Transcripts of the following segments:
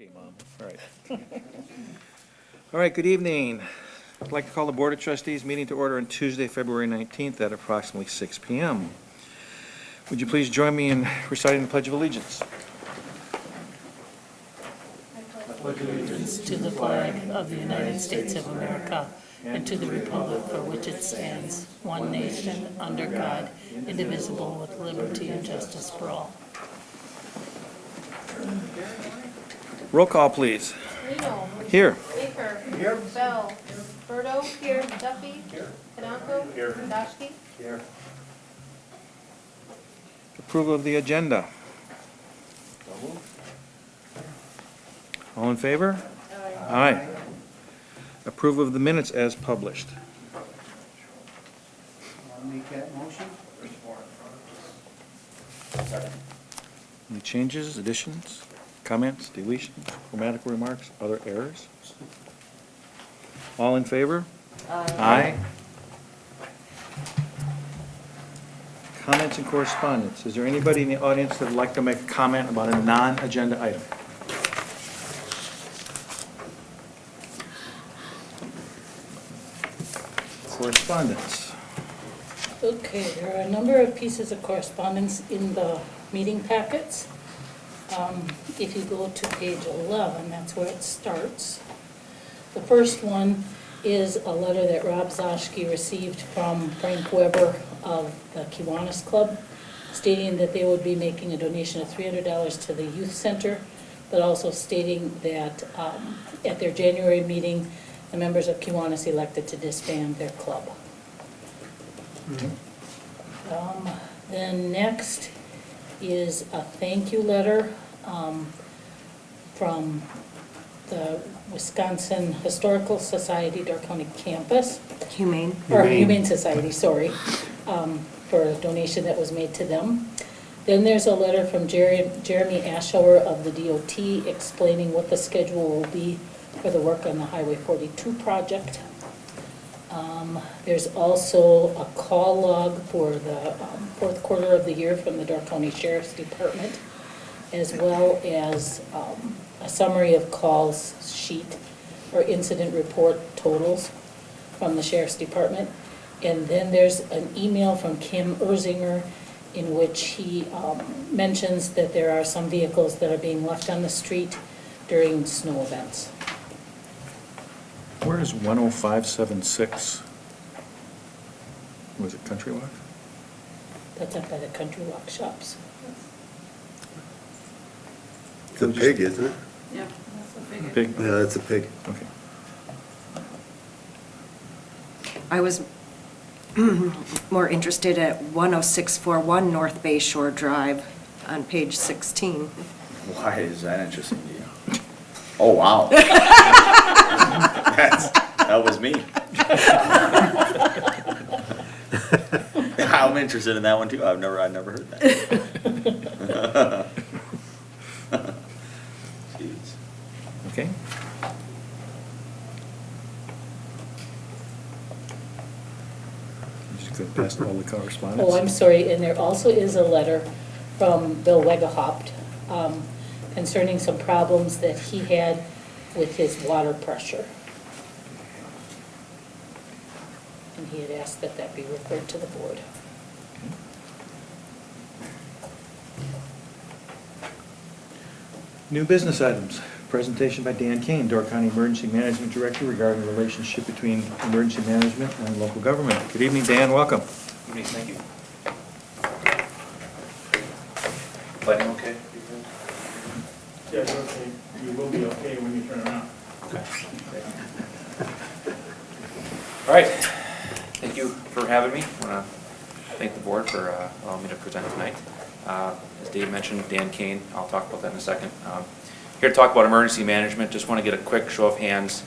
Okay, Mom. All right. All right, good evening. I'd like to call the Board of Trustees meeting to order on Tuesday, February 19th at approximately 6 p.m. Would you please join me in reciting the Pledge of Allegiance? Allegiance to the flag of the United States of America and to the republic for which it stands, one nation, under God, indivisible, with liberty and justice for all. Roll call, please. Reno. Here. Baker. Here. Bell. Berto. Here. Duffy. Here. Kanako. Here. Dashki. Here. Approval of the agenda. All in favor? Aye. Approval of the minutes as published. I'll make that motion. Any changes, additions, comments, deletions, grammatical remarks, other errors? All in favor? Aye. Comments and correspondence. Is there anybody in the audience that would like to make a comment about a non-agenda item? Correspondence. Okay, there are a number of pieces of correspondence in the meeting packets. If you go to page 11, that's where it starts. The first one is a letter that Rob Zoschke received from Frank Weber of the Kiwanis Club, stating that they would be making a donation of $300 to the youth center, but also stating that at their January meeting, the members of Kiwanis elected to disband their club. Then next is a thank you letter from the Wisconsin Historical Society, Door County Campus. Humane Society, sorry, for a donation that was made to them. Then there's a letter from Jeremy Ashower of the DOT explaining what the schedule will be for the work on the Highway 42 project. There's also a call log for the fourth quarter of the year from the Door County Sheriff's Department, as well as a summary of calls sheet or incident report totals from the Sheriff's Department. And then there's an email from Kim Erzinger in which he mentions that there are some vehicles that are being left on the street during snow events. Where is 10576? Was it Country Walk? That's up by the Country Walk shops. It's a pig, isn't it? Yeah, that's a big. Big? Yeah, that's a pig. Okay. I was more interested at 10641 North Bay Shore Drive on page 16. Why is that interesting to you? Oh, wow. That was me. I'm interested in that one too. I've never heard that. Jeez. Okay. You just go past all the correspondence? Oh, I'm sorry, and there also is a letter from Bill Wegehopt concerning some problems that he had with his water pressure. And he had asked that that be referred to the board. New business items. Presentation by Dan Kane, Door County Emergency Management Director, regarding the relationship between emergency management and local government. Good evening, Dan. Welcome. Good evening, thank you. Lighting okay? Yeah, you're okay. You will be okay when you turn around. Okay. All right, thank you for having me. I want to thank the board for allowing me to present tonight. As Dave mentioned, Dan Kane, I'll talk about that in a second. Here to talk about emergency management. Just want to get a quick show of hands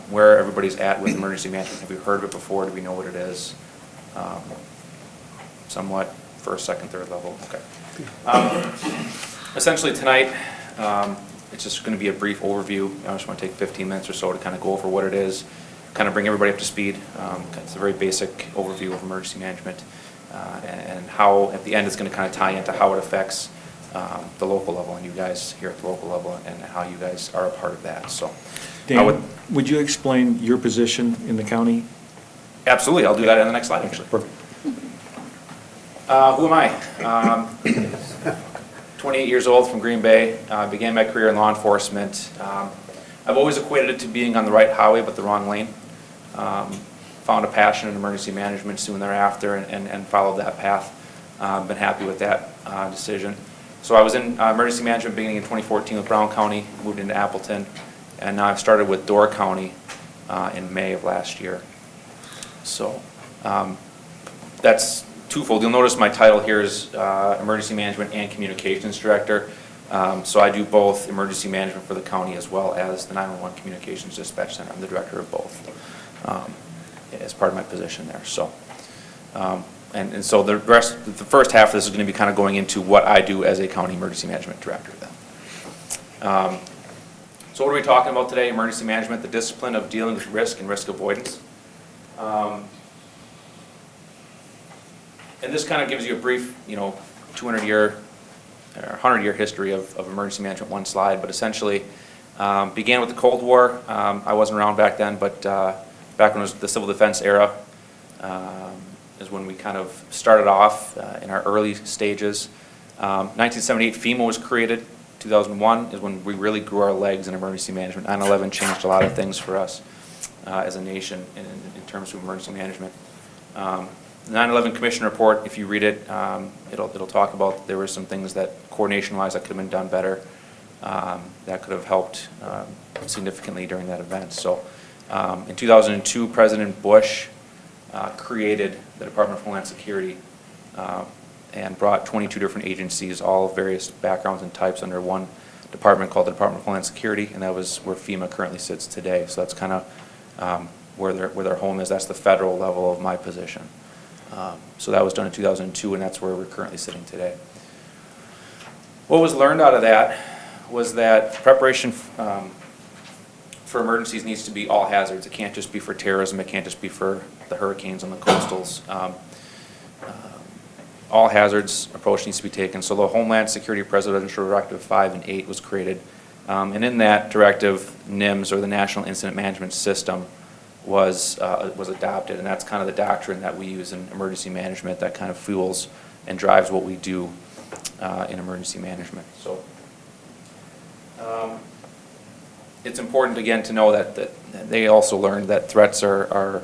where everybody's at with emergency management. Have we heard of it before? Do we know what it is? Somewhat, first, second, third level. Okay. Essentially tonight, it's just going to be a brief overview. I just want to take 15 minutes or so to kind of go over what it is, kind of bring everybody up to speed. It's a very basic overview of emergency management and how, at the end, it's going to kind of tie into how it affects the local level and you guys here at the local level and how you guys are a part of that, so. I Dan, would you explain your position in the county? Absolutely, I'll do that in the next slide, actually. Perfect. Who am I? 28 years old from Green Bay, began my career in law enforcement. I've always equated it to being on the right highway but the wrong lane. Found a passion in emergency management soon thereafter and followed that path. Been happy with that decision. So I was in emergency management beginning in 2014 with Brown County, moved into Appleton, and now I've started with Door County in May of last year. So that's twofold. You'll notice my title here is Emergency Management and Communications Director. So I do both emergency management for the county as well as the 911 Communications Dispatch Center. I'm the director of both as part of my position there. So, and so the first half of this is going to be kind of going into what I do as a county emergency management director then. So what are we talking about today? Emergency management, the discipline of dealing with risk and risk avoidance. And this kind of gives you a brief, 200-year or 100-year history of emergency management, one slide, but essentially began with the Cold War. I wasn't around back then, but back when it was the civil defense era is when we kind of started off in our early stages. 1978, FEMA was created. 2001 is when we really grew our legs in emergency management. 9/11 changed a lot of things for us as a nation in terms of emergency management. The 9/11 Commission report, if you read it, it'll talk about there were some things that coordination-wise that could have been done better, that could have helped significantly during that event. So in 2002, President Bush created the Department of Homeland Security and brought 22 different agencies, all of various backgrounds and types under one department called the Department of Homeland Security, and that was where FEMA currently sits today. So that's kind of where their home is. That's the federal level of my position. So that was done in 2002, and that's where we're currently sitting today. What was learned out of that was that preparation for emergencies needs to be all hazards. It can't just be for terrorism. It can't just be for the hurricanes on the coastals. All hazards approach needs to be taken. So the Homeland Security Presidential Directive 5 and 8 was created. And in that directive, NIMS, or the National Incident Management System, was adopted, and that's kind of the doctrine that we use in emergency management that kind of fuels and drives what we do in emergency management. So it's important again to know that they also learned that threats are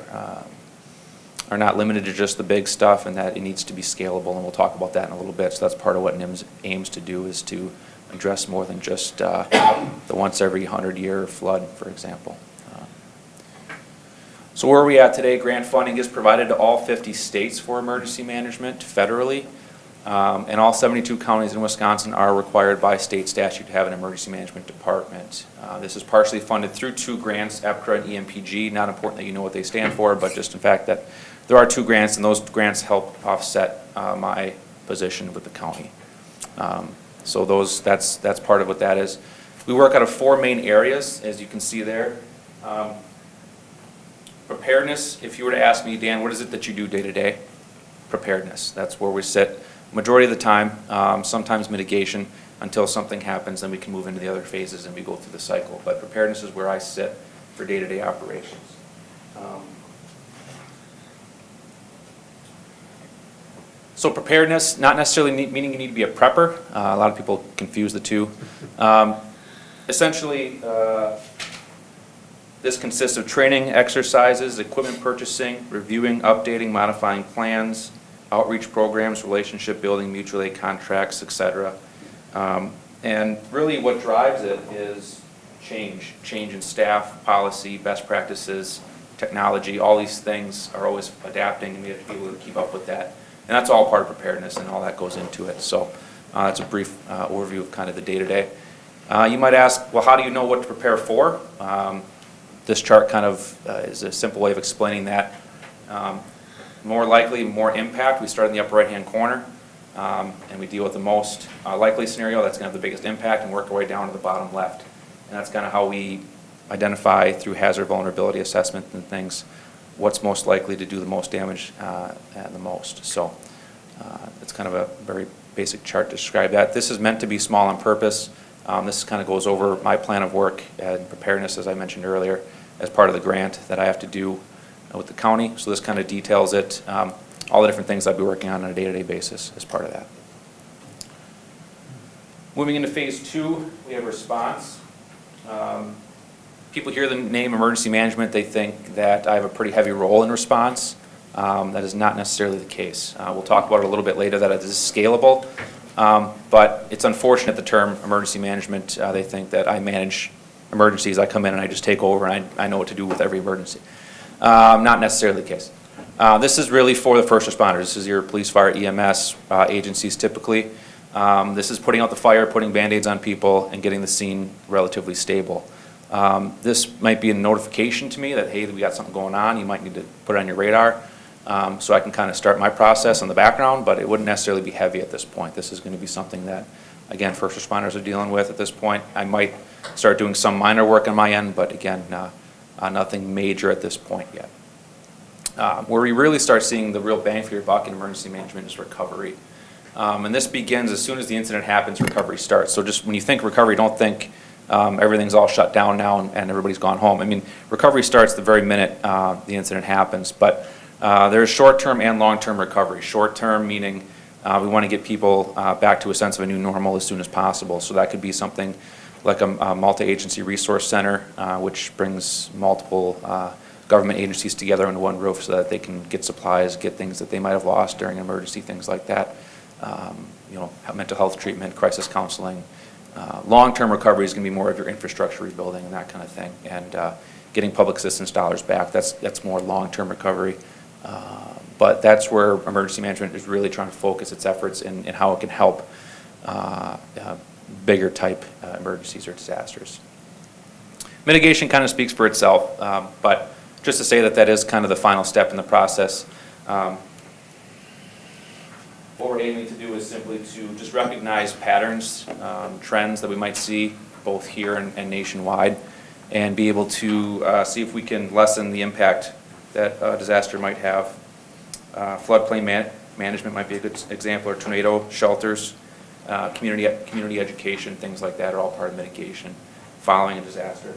not limited to just the big stuff, and that it needs to be scalable, and we'll talk about that in a little bit. So that's part of what NIMS aims to do, is to address more than just the once every 100-year flood, for example. So where are we at today? Grant funding is provided to all 50 states for emergency management federally, and all 72 counties in Wisconsin are required by state statute to have an emergency management department. This is partially funded through 2 grants, EPCRA and EMPG. Not important that you know what they stand for, but just in fact that there are 2 grants, and those grants help offset my position with the county. So that's part of what that is. We work out of 4 main areas, as you can see there. Preparedness, if you were to ask me, Dan, what is it that you do day to day? Preparedness, that's where we sit majority of the time, sometimes mitigation until something happens, then we can move into the other phases and we go through the cycle. But preparedness is where I sit for day-to-day operations. So preparedness, not necessarily meaning you need to be a prepper. A lot of people confuse the two. Essentially, this consists of training, exercises, equipment purchasing, reviewing, updating, modifying plans, outreach programs, relationship building, mutual aid contracts, etc. And really what drives it is change in staff, policy, best practices, technology. All these things are always adapting, and we have to be able to keep up with that. And that's all part of preparedness, and all that goes into it. So that's a brief overview of kind of the day-to-day. You might ask, well, how do you know what to prepare for? This chart kind of is a simple way of explaining that. More likely, more impact. We start in the upper right-hand corner, and we deal with the most likely scenario that's going to have the biggest impact, and work our way down to the bottom left. And that's kind of how we identify through hazard vulnerability assessment and things what's most likely to do the most damage and the most. So it's kind of a very basic chart to describe that. This is meant to be small on purpose. This kind of goes over my plan of work and preparedness, as I mentioned earlier, as part of the grant that I have to do with the county. So this kind of details it, all the different things I'll be working on a day-to-day basis as part of that. Moving into phase 2, we have response. People hear the name emergency management, they think that I have a pretty heavy role in response. That is not necessarily the case. We'll talk about it a little bit later, that it is scalable, but it's unfortunate the term emergency management, they think that I manage emergencies. I come in and I just take over and I know what to do with every emergency. Not necessarily the case. This is really for the first responders. This is your police, fire, EMS agencies typically. This is putting out the fire, putting Band-Aids on people, and getting the scene relatively stable. This might be a notification to me that, hey, we got something going on, you might need to put it on your radar, so I can kind of start my process in the background, but it wouldn't necessarily be heavy at this point. This is going to be something that, again, first responders are dealing with at this point. I might start doing some minor work on my end, but again, nothing major at this point yet. Where we really start seeing the real bang for your buck in emergency management is recovery. And this begins as soon as the incident happens, recovery starts. So just when you think recovery, don't think everything's all shut down now and everybody's gone home. I mean, recovery starts the very minute the incident happens. But there's short-term and long-term recovery. Short-term meaning we want to get people back to a sense of a new normal as soon as possible. So that could be something like a multi-agency resource center, which brings multiple government agencies together under one roof so that they can get supplies, get things that they might have lost during an emergency, things like that. You know, mental health treatment, crisis counseling. Long-term recovery is going to be more of your infrastructure rebuilding and that kind of thing, and getting public assistance dollars back. That's more long-term recovery. But that's where emergency management is really trying to focus its efforts in how it can help bigger type emergencies or disasters. Mitigation kind of speaks for itself, but just to say that that is kind of the final step in the process. What we're aiming to do is simply to just recognize patterns, trends that we might see both here and nationwide, and be able to see if we can lessen the impact that a disaster might have. Floodplain management might be a good example, or tornado shelters, community education, things like that are all part of mitigation following a disaster.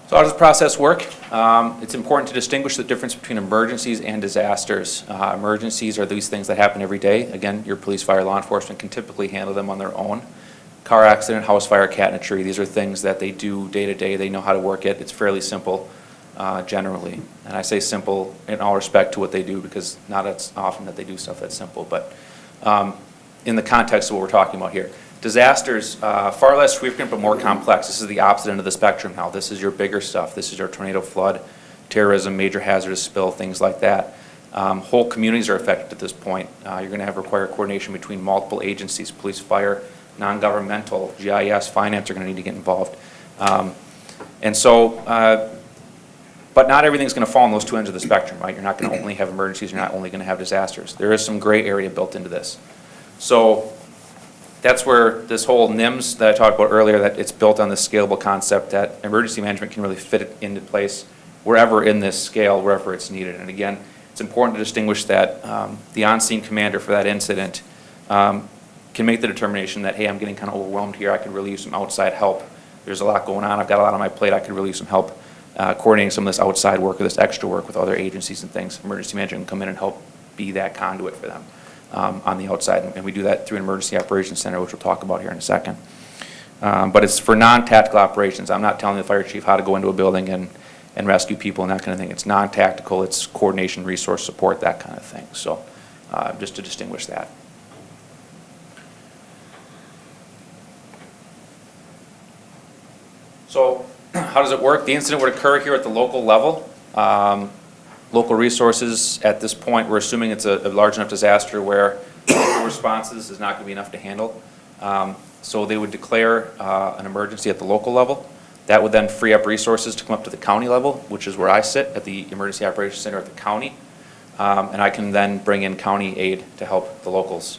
So how does the process work? It's important to distinguish the difference between emergencies and disasters. Emergencies are these things that happen every day. Again, your police, fire, law enforcement can typically handle them on their own. Car accident, house fire, cat in a tree, these are things that they do day to day. They know how to work it. It's fairly simple generally. And I say simple in all respect to what they do, because not as often that they do stuff that's simple, but in the context of what we're talking about here. Disasters, far less frequent but more complex. This is the opposite end of the spectrum now. This is your bigger stuff. This is your tornado, flood, terrorism, major hazardous spill, things like that. Whole communities are affected at this point. You're going to require coordination between multiple agencies, police, fire, non-governmental, GIS, finance are going to need to get involved. And so, but not everything's going to fall on those two ends of the spectrum, right? You're not going to only have emergencies, you're not only going to have disasters. There is some gray area built into this. So that's where this whole NIMS that I talked about earlier, that it's built on this scalable concept that emergency management can really fit it into place wherever in this scale, wherever it's needed. And again, it's important to distinguish that the on-scene commander for that incident can make the determination that, hey, I'm getting kind of overwhelmed here, I could really use some outside help. There's a lot going on, I've got a lot on my plate, I could really use some help coordinating some of this outside work or this extra work with other agencies and things. Emergency management can come in and help be that conduit for them. On the outside, and we do that through an emergency operations center, which we'll talk about here in a second. But it's for non-tactical operations. I'm not telling the fire chief how to go into a building and rescue people and that kind of thing. It's non-tactical, it's coordination, resource support, that kind of thing. So just to distinguish that. So how does it work? The incident would occur here at the local level. Local resources, at this point, we're assuming it's a large enough disaster where local responses is not going to be enough to handle. So they would declare an emergency at the local level. That would then free up resources to come up to the county level, which is where I sit at the Emergency Operations Center at the county. And I can then bring in county aid to help the locals.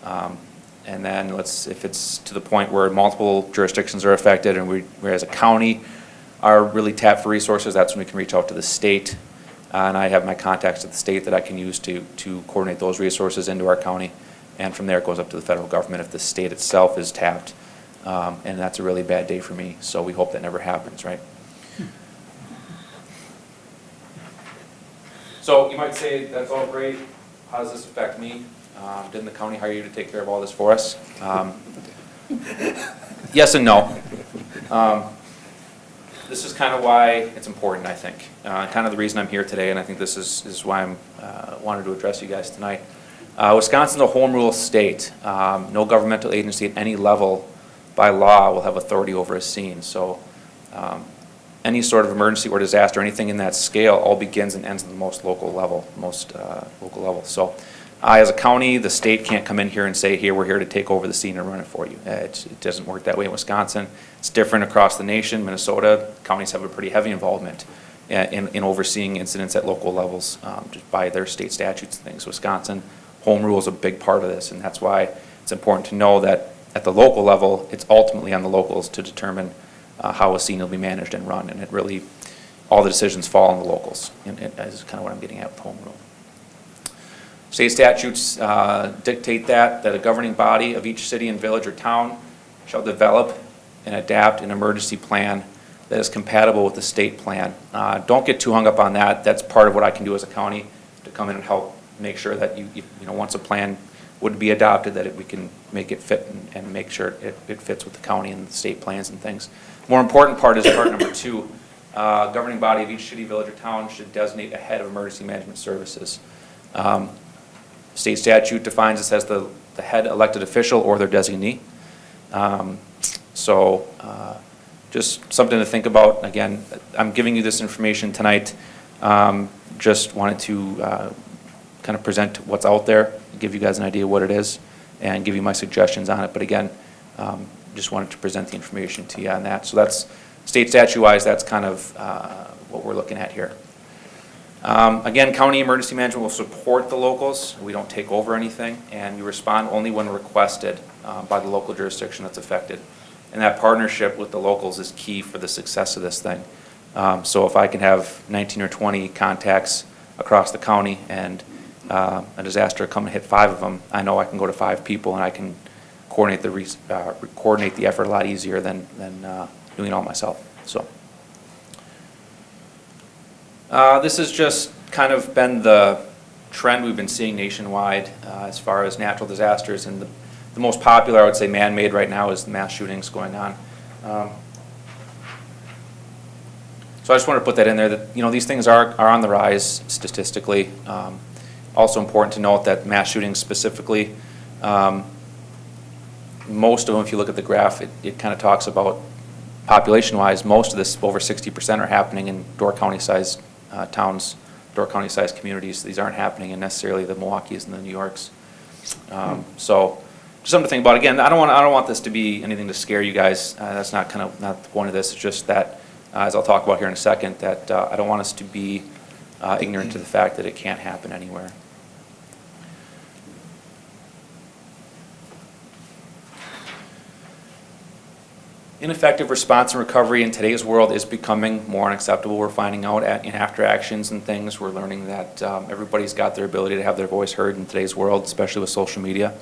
And then if it's to the point where multiple jurisdictions are affected and we as a county are really tapped for resources, that's when we can reach out to the state. and I have my contacts at the state that I can use to coordinate those resources into our county, and from there it goes up to the federal government if the state itself is tapped, and that's a really bad day for me, so we hope that never happens, right? So you might say, that's all great, how does this affect me? Didn't the county hire you to take care of all this for us? Yes and no. This is kind of why it's important, I think. Kind of the reason I'm here today, and I think this is why I'm wanted to address you guys tonight. Wisconsin's a home rule state. No governmental agency at any level by law will have authority over a scene. So any sort of emergency or disaster, anything in that scale, all begins and ends at the most local level. So as a county, the state can't come in here and say, here, we're here to take over the scene and run it for you. It doesn't work that way in Wisconsin. It's different across the nation. Minnesota, counties have a pretty heavy involvement in overseeing incidents at local levels just by their state statutes and things. Wisconsin, home rule is a big part of this, and that's why it's important to know that at the local level, it's ultimately on the locals to determine how a scene will be managed and run, and it really, all the decisions fall on the locals, and that is kind of what I'm getting at with home rule. State statutes dictate that a governing body of each city and village or town shall develop and adapt an emergency plan that is compatible with the state plan. Don't get too hung up on that. That's part of what I can do as a county to come in and help make sure that you know, once a plan would be adopted, that we can make it fit and make sure it fits with the county and the state plans and things. More important part is part number 2. Governing body of each city, village, or town should designate a head of emergency management services. State statute defines this as the head elected official or their designee. Just something to think about. Again, I'm giving you this information tonight. Just wanted to kind of present what's out there, give you guys an idea what it is, and give you my suggestions on it. But again, just wanted to present the information to you on that. So that's, state statute-wise, that's kind of what we're looking at here. Again, county emergency management will support the locals. We don't take over anything, and we respond only when requested by the local jurisdiction that's affected. And that partnership with the locals is key for the success of this thing. So if I can have 19 or 20 contacts across the county and a disaster come and hit 5 of them, I know I can go to 5 people and I can coordinate the effort a lot easier than doing it all myself. So this has just kind of been the trend we've been seeing nationwide as far as natural disasters, and the most popular, I would say, man-made right now is the mass shootings going on. So I just wanted to put that in there, that these things are on the rise statistically. Also important to note that mass shootings specifically, most of them, if you look at the graph, it kind of talks about population-wise, most of this, over 60%, are happening in Door County-sized towns, Door County-sized communities. These aren't happening in necessarily the Milwaukees and the New Yorks. So just something to think about. Again, I don't want this to be anything to scare you guys. That's not the point of this. It's just that, as I'll talk about here in a second, that I don't want us to be ignorant to the fact that it can't happen anywhere. Ineffective response and recovery in today's world is becoming more unacceptable. We're finding out in after actions and things. We're learning that everybody's got their ability to have their voice heard in today's world, especially with social media.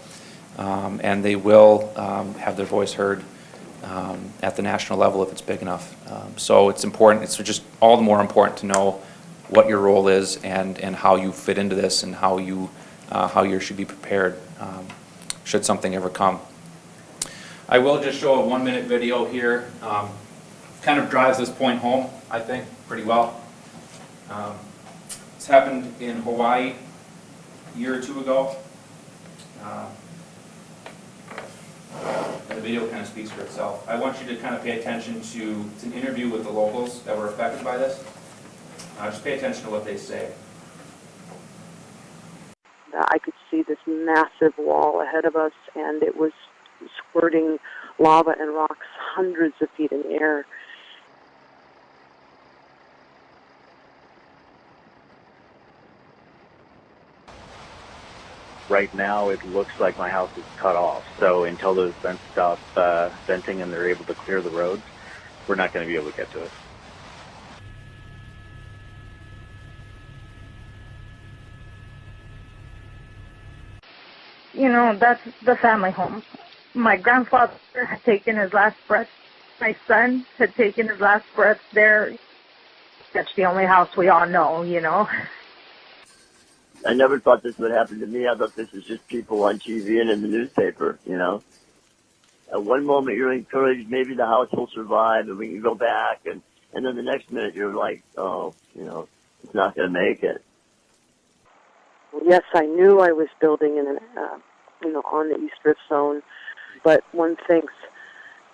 And they will have their voice heard at the national level if it's big enough. So it's important. It's just all the more important to know what your role is and how you fit into this and how you should be prepared should something ever come. I will just show a 1-minute video here. Kind of drives this point home, I think, pretty well. This happened in Hawaii a year or 2 ago. The video kind of speaks for itself. I want you to kind of pay attention to, it's an interview with the locals that were affected by this. Just pay attention to what they say. I could see this massive wall ahead of us, and it was squirting lava and rocks hundreds of feet in the air. Right now, it looks like my house is cut off. So until those vents stop venting and they're able to clear the roads, we're not going to be able to get to it. you know, that's the family home. My grandfather had taken his last breath. My son had taken his last breath there. That's the only house we all know, you know. I never thought this would happen to me. I thought this was just people on TV and in the newspaper, you know. At one moment you're encouraged, maybe the house will survive and we can go back, and then the next minute you're like, oh, you know, it's not going to make it. Yes, I knew I was building in an, on the East Rift Zone, but one thinks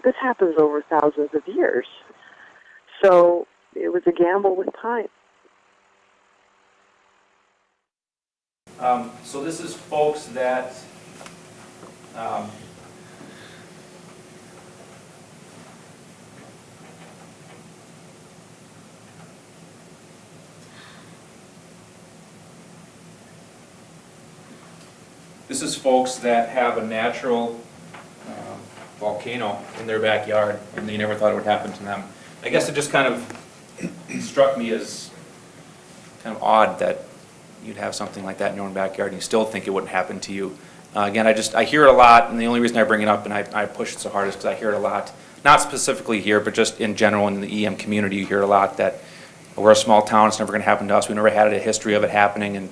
this happens over thousands of years. So it was a gamble with time. So this is folks that have a natural volcano in their backyard, and they never thought it would happen to them. I guess it just kind of struck me as kind of odd that you'd have something like that in your own backyard and you still think it wouldn't happen to you. Again, I hear it a lot, and the only reason I bring it up and I push it so hard is because I hear it a lot. Not specifically here, but just in general in the EM community, you hear it a lot that we're a small town, it's never going to happen to us. We never had a history of it happening,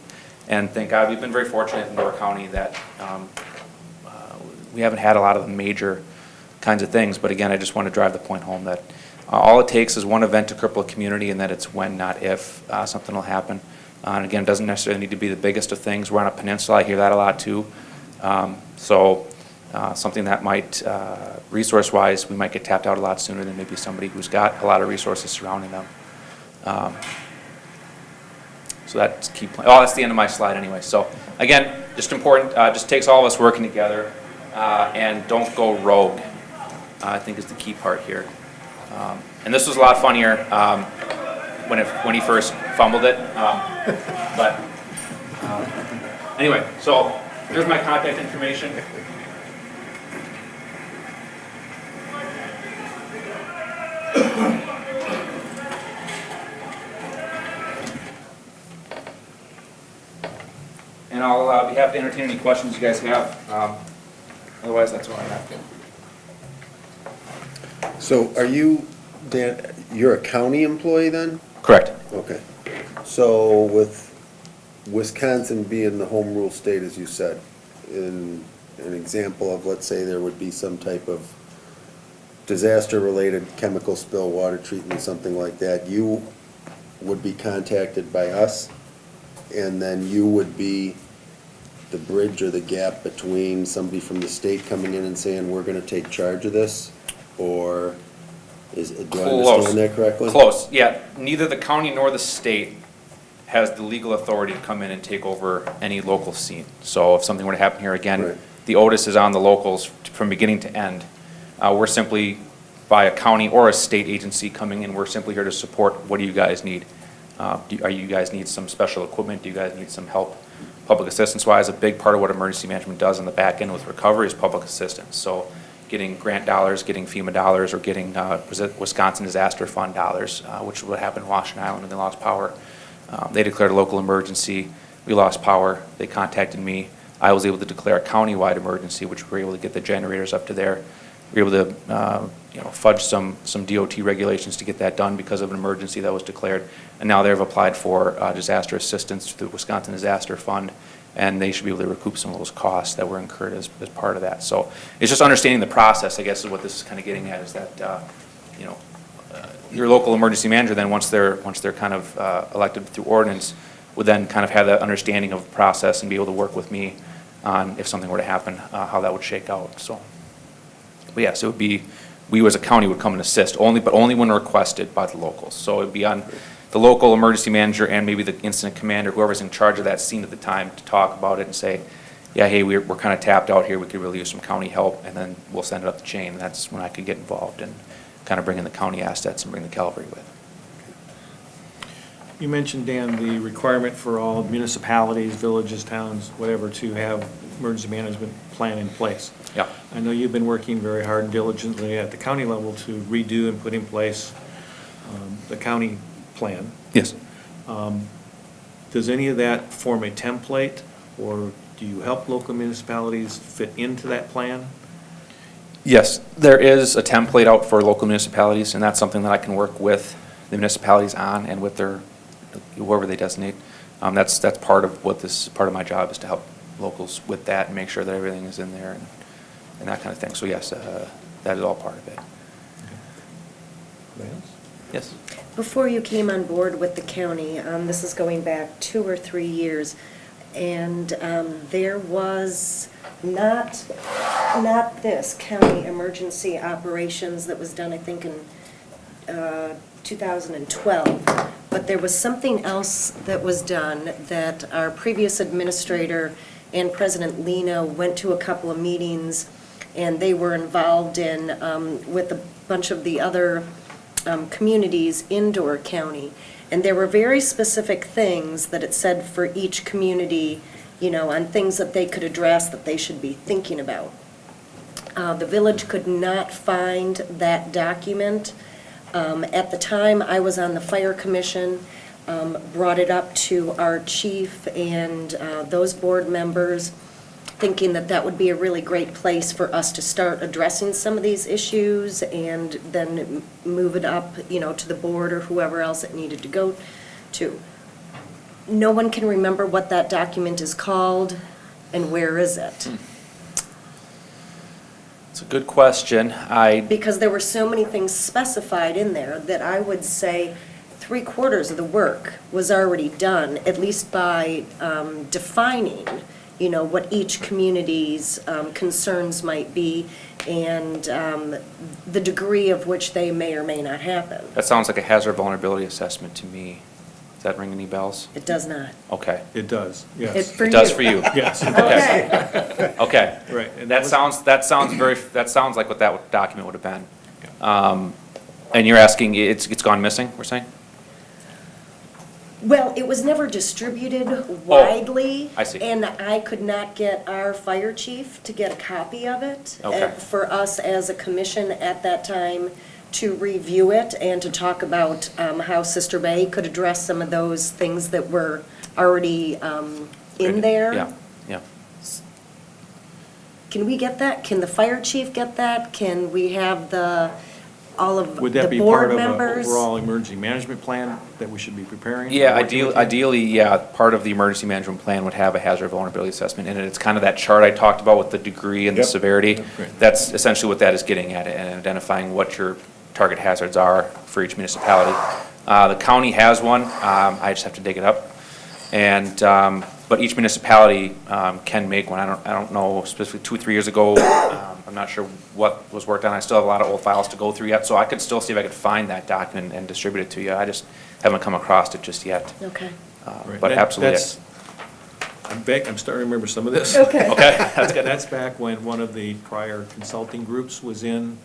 and thank God we've been very fortunate in Door County that we haven't had a lot of the major kinds of things. But again, I just want to drive the point home that all it takes is one event to cripple a community, and that it's when, not if, something will happen. And again, it doesn't necessarily need to be the biggest of things. We're on a peninsula, I hear that a lot too. Something that might, resource-wise, we might get tapped out a lot sooner than maybe somebody who's got a lot of resources surrounding them. So that's key point. Oh, that's the end of my slide anyway. So again, just important, just takes all of us working together, and don't go rogue, I think is the key part here. And this was a lot funnier when he first fumbled it. Anyway, so here's my contact information. And I'll be happy to entertain any questions you guys have. Otherwise, that's all I have. So are you, Dan, you're a county employee then? Correct. Okay. So with Wisconsin being the home rule state, as you said, in an example of, let's say there would be some type of disaster-related chemical spill, water treatment, something like that, you would be contacted by us, and then you would be the bridge or the gap between somebody from the state coming in and saying, we're gonna take charge of this, or do I understand that correctly? Close, yeah. Neither the county nor the state has the legal authority to come in and take over any local scene. So if something were to happen here again, Right. the onus is on the locals from beginning to end. We're simply, by a county or a state agency coming in, we're simply here to support. What do you guys need? Are you guys need some special equipment? Do you guys need some help? Public assistance-wise, a big part of what emergency management does on the back end with recovery is public assistance. So getting grant dollars, getting FEMA dollars, or getting Wisconsin Disaster Fund dollars, which is what happened in Washington Island when they lost power. They declared a local emergency. We lost power. They contacted me. I was able to declare a county-wide emergency, which we were able to get the generators up to there. We were able to fudge some DOT regulations to get that done because of an emergency that was declared. And now they've applied for disaster assistance through the Wisconsin Disaster Fund, and they should be able to recoup some of those costs that were incurred as part of that. So it's just understanding the process, I guess, is what this is kind of getting at, is that your local emergency manager then, once they're kind of elected through ordinance, would then kind of have that understanding of the process and be able to work with me on, if something were to happen, how that would shake out. So, but yes, it would be, we as a county would come and assist, but only when requested by the locals. So it would be on the local emergency manager and maybe the incident commander, whoever's in charge of that scene at the time, to talk about it and say, yeah, hey, we're kind of tapped out here, we could really use some county help, and then we'll send it up the chain. And that's when I could get involved and kind of bring in the county assets and bring the cavalry with. You mentioned, Dan, the requirement for all municipalities, villages, towns, whatever, to have emergency management plan in place. Yeah. I know you've been working very hard and diligently at the county level to redo and put in place the county plan. Yes. Does any of that form a template, or do you help local municipalities fit into that plan? Yes, there is a template out for local municipalities, and that's something that I can work with the municipalities on and with their, whoever they designate. That's part of what part of my job is to help locals with that and make sure that everything is in there and that kind of thing. So yes, that is all part of it. Anybody else? Yes? Before you came on board with the county, this is going back 2 or 3 years, and there was not this county emergency operations that was done, I think, in 2012, but there was something else that was done that our previous administrator and President Lena went to a couple of meetings, and they were involved in with a bunch of the other communities in Door County. And there were very specific things that it said for each community, on things that they could address that they should be thinking about. The village could not find that document. At the time, I was on the fire commission, brought it up to our chief and those board members, thinking that that would be a really great place for us to start addressing some of these issues and then move it up, to the board or whoever else it needed to go to. No one can remember what that document is called, and where is it? It's a good question. Because there were so many things specified in there that I would say 3/4 of the work was already done, at least by defining, what each community's concerns might be and the degree of which they may or may not happen. That sounds like a hazard vulnerability assessment to me. Does that ring any bells? It does not. Okay. It does, yes. It does for you? Yes. Okay. Okay. Right. And That sounds like what that document would have been. And you're asking, it's gone missing, we're saying? Well, it was never distributed widely. I see. And I could not get our fire chief to get a copy of it. Okay. For us as a commission at that time to review it and to talk about how Sister Bay could address some of those things that were already in there. Yeah. Can we get that? Can the fire chief get that? Can we have all of Would that the be part board of an members? overall emergency management plan that we should be preparing? Yeah, or working with you? ideally, yeah, part of the emergency management plan would have a hazard vulnerability assessment in it. It's kind of that chart I talked about with the degree and the Yep. severity. Great. That's essentially what that is getting at, and identifying what your target hazards are for each municipality. The county has one, I just have to dig it up. And, but each municipality can make one. I don't know, specifically 2 or 3 years ago, I'm not sure what was worked on. I still have a lot of old files to go through yet, so I could still see if I could find that document and distribute it to you. I just haven't come across it just yet. Okay. Right. But absolutely. I'm starting to remember some of this. Okay. Okay, that's good. That's back when one of the prior consulting groups was in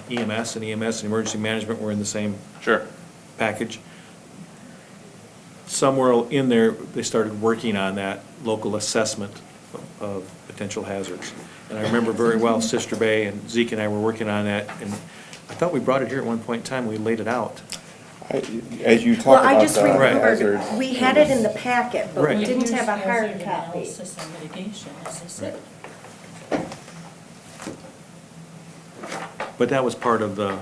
EMS, and EMS and emergency management were in the same Sure. package. Somewhere in there, they started working on that local assessment of potential hazards. And I remember very well, Sister Bay and Zeke and I were working on that, and I thought we brought it here at one point in time, we laid it out. As you Well, talk I about just the remembered, hazards. we had it in the packet, but we Right. didn't have a Here's hard hazard copy. analysis and mitigation, is this it? But that was part of the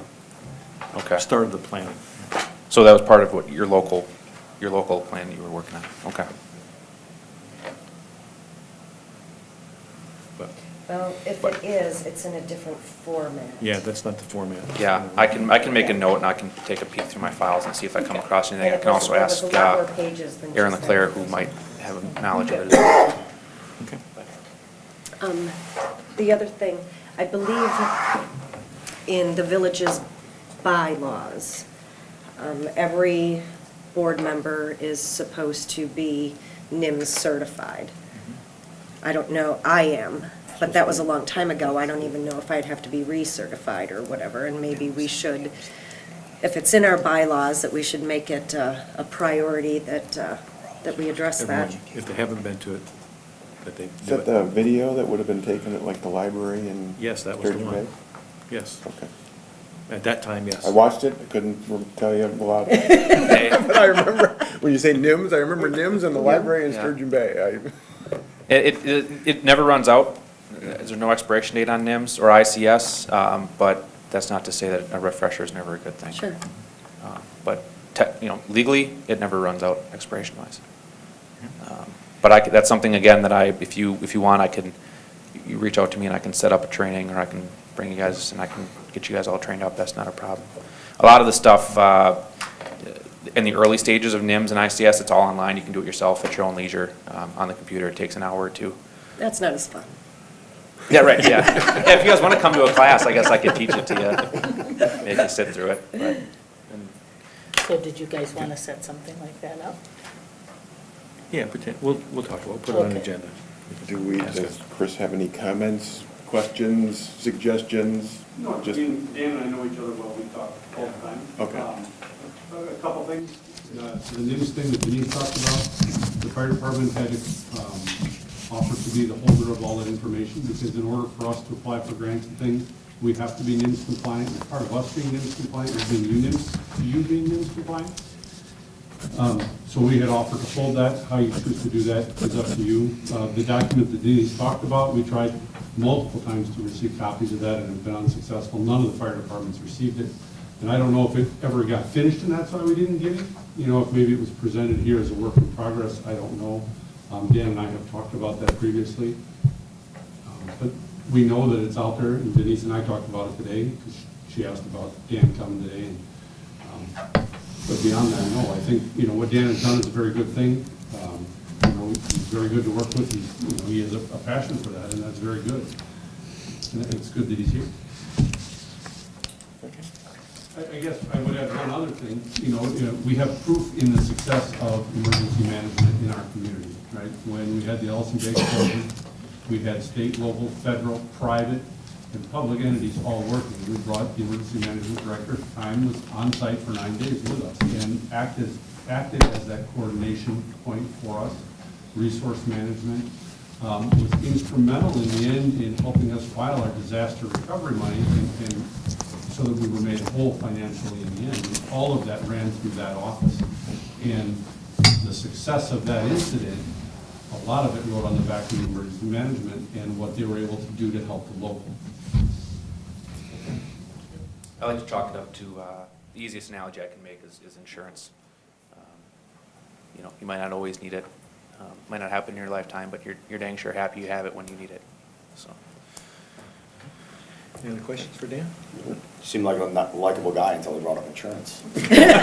Okay. start of the plan. So that was part of what your local plan that you were working on? Okay. But, Well, if it is, it's in a different format. yeah, that's not the format. Yeah, I can make a note and I can take a peek through my files and see if I come across anything. I And can also it was ask a lot more pages than Aaron just Leclerc, that. who might have knowledge of it as well. Okay. The other thing, I believe in the village's bylaws, every board member is supposed to be NIMS certified. I don't know, I am, but that was a long time ago. I don't even know if I'd have to be recertified or whatever, and maybe we should, if it's in our bylaws, that we should make it a priority that we address that. Everyone, if they haven't been to it, that they Is do that the it. video that would have been taken at like the library in Yes, that was the Sturgeon one. Bay? Yes, Okay. at that time, yes. I watched it, I couldn't tell you a lot. Hey, But I remember, when you say NIMS, I remember NIMS and the Yeah. library in Yeah. Sturgeon Bay. It never runs out. There's no expiration date on NIMS or ICS, but that's not to say that a refresher is never a good thing. Sure. But, legally, it never runs out expiration-wise. But that's something, again, that if you want, you reach out to me and I can set up a training, or I can bring you guys and I can get you guys all trained up. That's not a problem. A lot of the stuff in the early stages of NIMS and ICS, it's all online. You can do it yourself at your own leisure on the computer. It takes an hour or two. That's not as fun. Yeah, right, yeah. Yeah, if you guys want to come to a class, I guess I could teach it to you, make you sit through it. But, So did you guys want to set something like that up? Yeah, we'll talk about, put it on an Okay. agenda. Does Chris have any comments, questions, suggestions? No, Just- Dan and I know each other well, we talk all the time. Okay. A couple things, the NIMS thing that Denise talked about, the fire department had offered to be the holder of all that information, because in order for us to apply for grants and things, we have to be NIMS compliant, and part of us being NIMS compliant is being you being NIMS compliant. So we had offered to hold that. How you choose to do that is up to you. The document that Denise talked about, we tried multiple times to receive copies of that and have been unsuccessful. None of the fire departments received it. And I don't know if it ever got finished and that's why we didn't get it. If maybe it was presented here as a work in progress, I don't know. Dan and I have talked about that previously. But we know that it's out there, and Denise and I talked about it today, because she asked about Dan coming today. And, but beyond that, no, I think, what Dan has done is a very good thing. He's very good to work with. He has a passion for that, and that's very good. And it's good that he's here. I guess I would add one other thing. We have proof in the success of emergency management in our community, right? When we had the Ellison Bay explosion, we had state, local, federal, private, and public entities all working. We brought the emergency management director at the time, was on site for 9 days with us, and acted as that coordination point for us. Resource management was instrumental in the end in helping us file our disaster recovery money and so that we were made whole financially in the end. And all of that ran through that office. And the success of that incident, a lot of it rode on the back of the emergency management and what they were able to do to help the local. I like to chalk it up to, the easiest analogy I can make is insurance. You might not always need it, might not happen in your lifetime, but you're dang sure happy you have it when you need it, so. Any other questions for Dan? Seemed like a not likable guy until he brought up insurance. Yeah.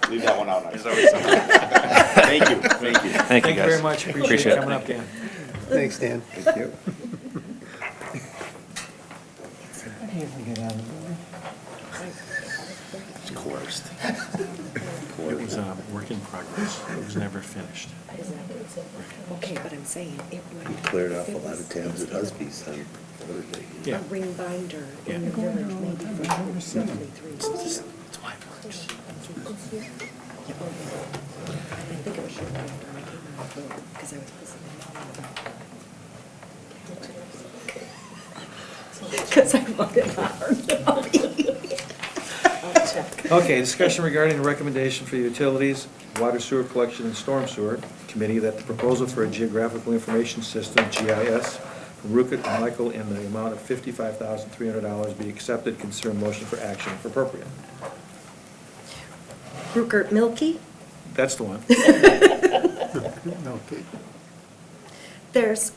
Leave that one out. There's always something. Thank you. Thank you, Thank you guys. very much. Appreciate you coming up, Dan. Thanks, Dan. Thank you. It's coerced. It was a work in progress. It was never finished. Okay, but I'm saying it would. Cleared off a lot of tabs at Husby's on Saturday. Yeah. A ring binder Yeah. in the village, maybe for roughly 3 It's why it works. Yeah, I think it was short after I came on the board, because I was listening. Because I wanted I'll check. Okay, discussion regarding the recommendation for the utilities, water sewer collection and storm sewer committee that the proposal for a geographical information system, GIS, from Rukit and Michael in the amount of $55,300 be accepted. Consider motion for action if appropriate. Rupert Milky? That's the one. Okay. There's,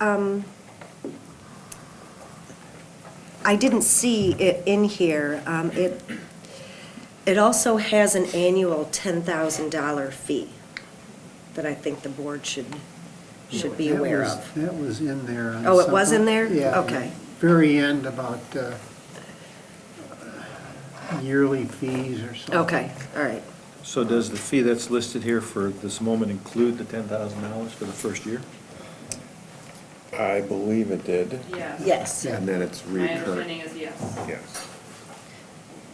I didn't see it in here. It also has an annual $10,000 fee that I think the board should be aware of. That was in there. on Oh, it was some- in there? Yeah. Okay. Very end about yearly fees or something. Okay, all right. So does the fee that's listed here for this moment include the $10,000 for the first year? I believe it did. Yes. And then it's My recurring. understanding is yes. Yes.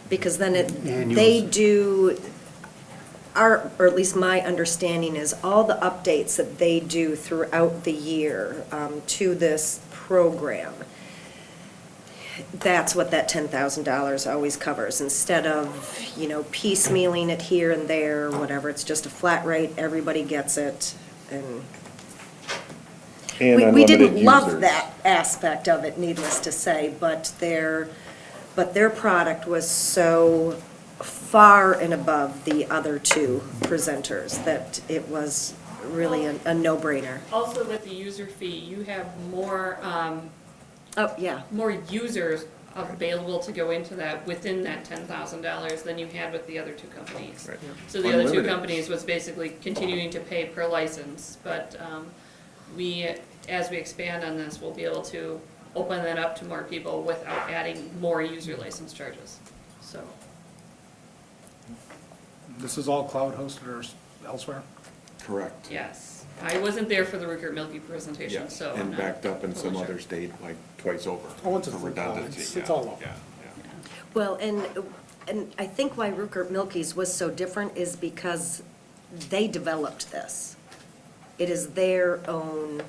Because then Annuals. they do, or at least my understanding is all the updates that they do throughout the year to this program, that's what that $10,000 always covers. Instead of, piecemealing it here and there, whatever, it's just a flat rate, everybody gets it, and And We unlimited didn't love users. that aspect of it, needless to say, but their product was so far and above the other two presenters that it was really a no-brainer. Also with the user fee, you have more, Oh, yeah. more users available to go into that within that $10,000 than you had with the other two companies. Right. So the other two Unlimited. companies was basically continuing to pay per license, but as we expand on this, we'll be able to open that up to more people without adding more user license charges, so. This is all cloud hosted or elsewhere? Correct. Yes, I wasn't there for the Rupert Milky presentation, Yes, so I'm and not backed up and some totally sure. others stayed like twice over. Oh, it's a for full cloud. redundancy. It's yeah, all over. yeah, yeah. Well, and I think why Rupert Milky's was so different is because they developed this. It is their own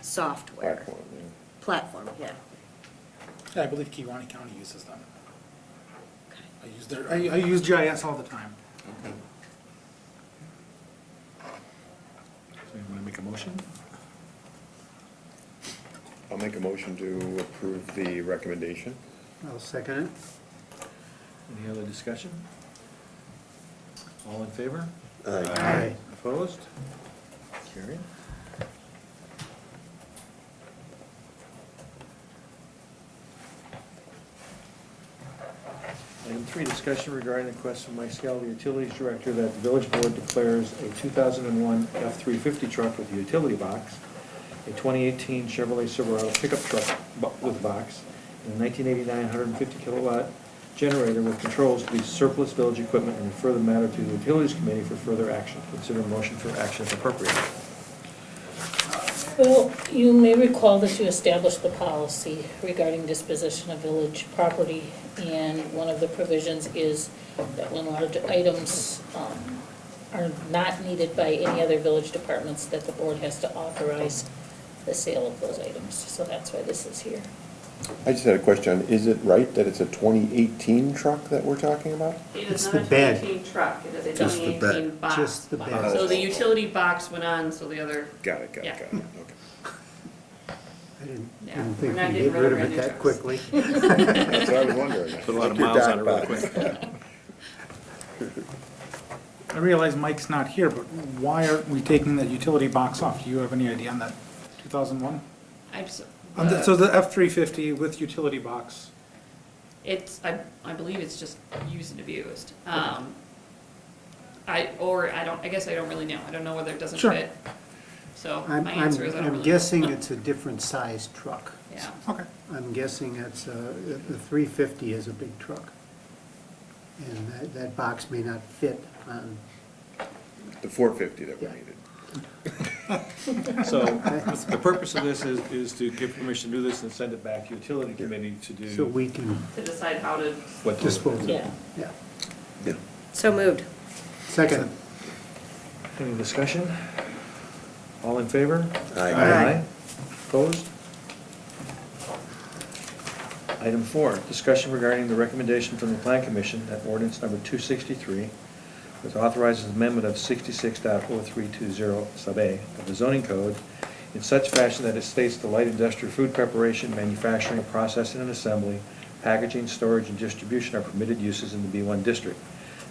software. Platform, yeah. Platform, yeah. Yeah, I believe Kiwanee County uses them. I use GIS all the time. Okay. So you want to make a motion? I'll make a motion to approve the recommendation. I'll second it. Any other discussion? All in favor? Aye. Opposed? Carried. Item 3, discussion regarding the request from Mike Scally, the Utilities Director, that the village board declares a 2001 F-350 truck with a utility box, a 2018 Chevrolet Silverado pickup truck with box, and a 1989 150 kilowatt generator with controls to be surplus village equipment, and refer the matter to the Utilities Committee for further action. Consider a motion for action if appropriate. Well, you may recall that you established the policy regarding disposition of village property, and one of the provisions is that when large items are not needed by any other village departments, that the board has to authorize the sale of those items. So that's why this is here. I just had a question. Is it right that it's a 2018 truck that we're talking about? It It's is the not a bed. 2018 truck, it is a Just the 2018 box. Just the bed. So the utility box went on, so the other, Got it, Yeah. got it. Okay. I didn't Yeah, didn't we're think not we getting get rid of brand it new that trucks. quickly. That's what I was wondering. Put a lot of Like your miles on it dock real box. quick. I realize Mike's not here, but why aren't we taking that utility box off? Do you have any idea on that 2001? So the F-350 with utility box. It's, I believe it's just used and abused. I guess I don't really know. I don't know whether it doesn't Sure. fit. So I'm my answer is I don't really know. I'm guessing it's a different size truck. Yeah. Okay. I'm guessing it's, the 350 is a big truck. And that box may not fit on, The 450 that we Yeah. needed. So the purpose of this is to give permission to do this and send it back to Utility Committee to do. so we can To decide how to, what to- dispose of it. Yeah. Yeah. So moved. Second. Any discussion? All in favor? Aye. Opposed? Item 4, discussion regarding the recommendation from the Plan Commission that ordinance number 263, which authorizes amendment of 66.0320 sub A of the zoning code in such fashion that it states the light industrial food preparation, manufacturing, processing, and assembly, packaging, storage, and distribution are permitted uses in the B1 district,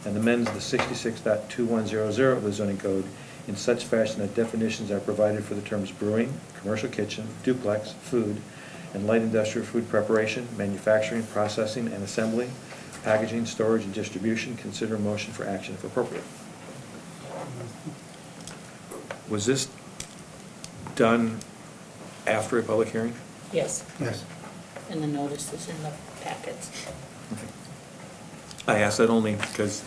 and amends the 66.2100 of the zoning code in such fashion that definitions are provided for the terms brewing, commercial kitchen, duplex, food, and light industrial food preparation, manufacturing, processing, and assembly, packaging, storage, and distribution. Consider a motion for action if appropriate. Was this done after a public hearing? Yes, Yes. and the notice is in the packets. I ask that only because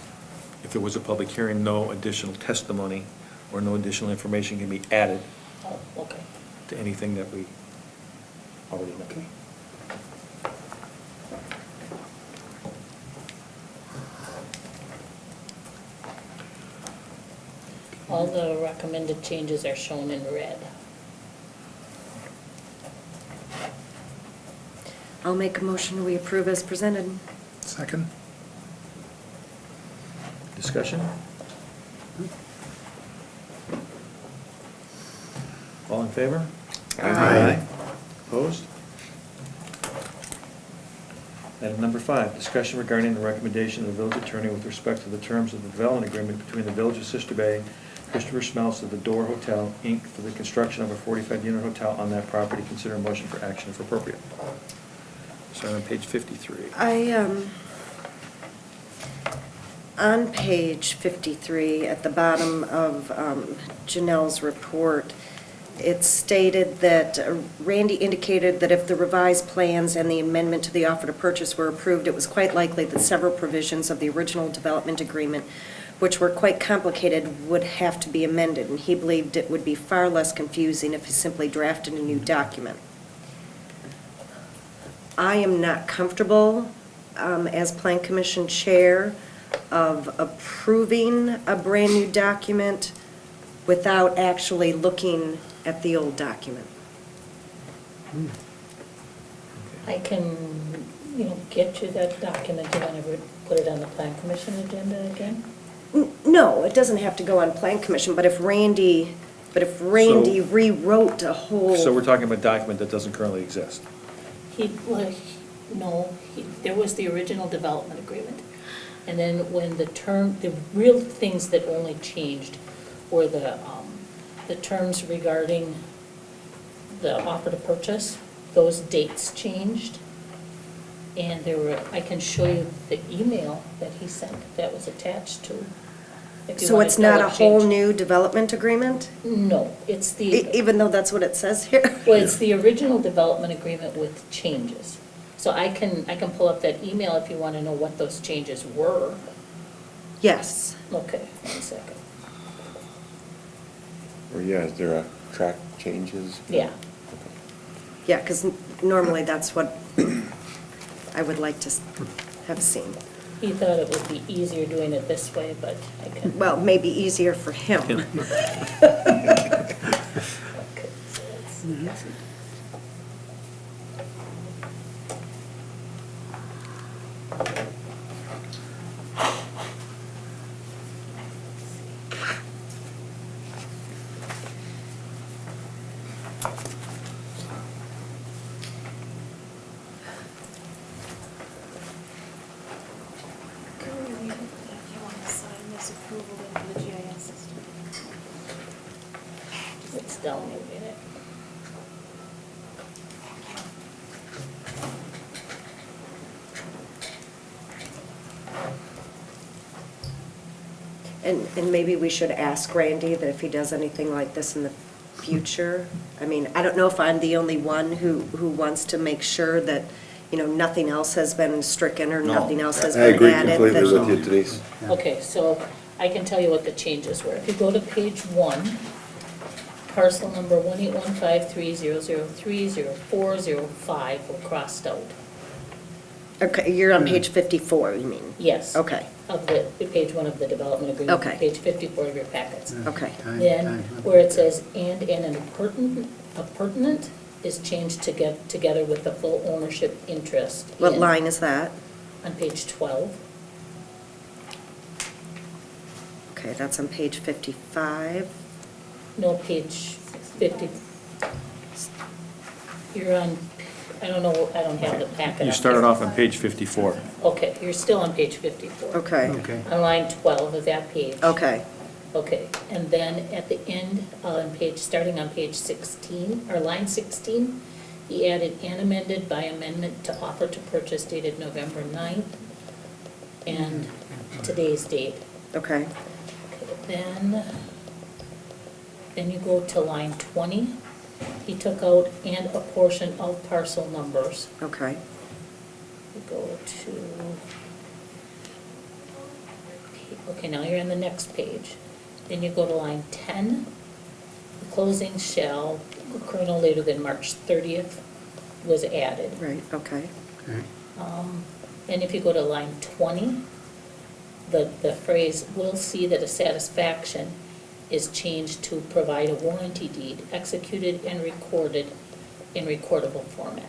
if there was a public hearing, no additional testimony or no additional information can be added Oh, okay. to anything that we already know. All the recommended changes are shown in red. I'll make a motion, we approve as presented. Second. Discussion? All in favor? Aye. Opposed? Item number 5, discussion regarding the recommendation of the village attorney with respect to the terms of the development agreement between the Village of Sister Bay, Christopher Smelts of the Door Hotel, Inc., for the construction of a 45-unit hotel on that property. Consider a motion for action if appropriate. Starting on page 53. On page 53, at the bottom of Janelle's report, it stated that Randy indicated that if the revised plans and the amendment to the offer to purchase were approved, it was quite likely that several provisions of the original development agreement, which were quite complicated, would have to be amended, and he believed it would be far less confusing if he simply drafted a new document. I am not comfortable, as Plan Commission Chair, of approving a brand-new document without actually looking at the old document. I can, get you that document. You want to put it on the Plan Commission agenda again? No, it doesn't have to go on Plan Commission, but if Randy rewrote a whole... So we're talking about a document that doesn't currently exist. There was the original development agreement. And then when the real things that only changed were the terms regarding the offer to purchase, those dates changed. And I can show you the email that he sent that was attached to. So it's not a whole new development agreement? No, it's the... Even though that's what it says here? Well, it's the original development agreement with changes. So I can pull up that email if you want to know what those changes were. Yes. Okay, 1 second. Or yeah, is there a track changes? Yeah. Yeah, because normally that's what I would like to have seen. He thought it would be easier doing it this way, but I can... Well, maybe easier for him. Okay, so let's see. It's downloading it. And maybe we should ask Randy that if he does anything like this in the future. I mean, I don't know if I'm the only one who wants to make sure that, nothing else has been stricken or nothing else has been added. I agree completely with you, Denise. Okay, so I can tell you what the changes were. If you go to page 1, parcel number 1815300304005 were crossed out. Okay, you're on page 54, you mean? Yes. Okay. Of the page 1 of the development agreement. Okay. Page 54 of your packets. Okay. Then, where it says, and an appurtenant is changed to get together with the full ownership interest. What line is that? On page 12. Okay, that's on page 55. No, page 50. You're on, I don't know, I don't have the packet. You up started here. off on page 54. Okay, you're still on page 54. Okay. On line 12 of that page. Okay. Okay, and then at the end, starting on page 16, or line 16, he added and amended by amendment to offer to purchase dated November 9th and today's date. Okay. Then you go to line 20. He took out and a portion of parcel numbers. Okay. We go to, okay, now you're on the next page. Then you go to line 10. The closing shall occur no later than March 30th was added. Right, okay. And if you go to line 20, the phrase, "will see that a satisfaction" is changed to "provide a warranty deed executed and recorded in recordable format."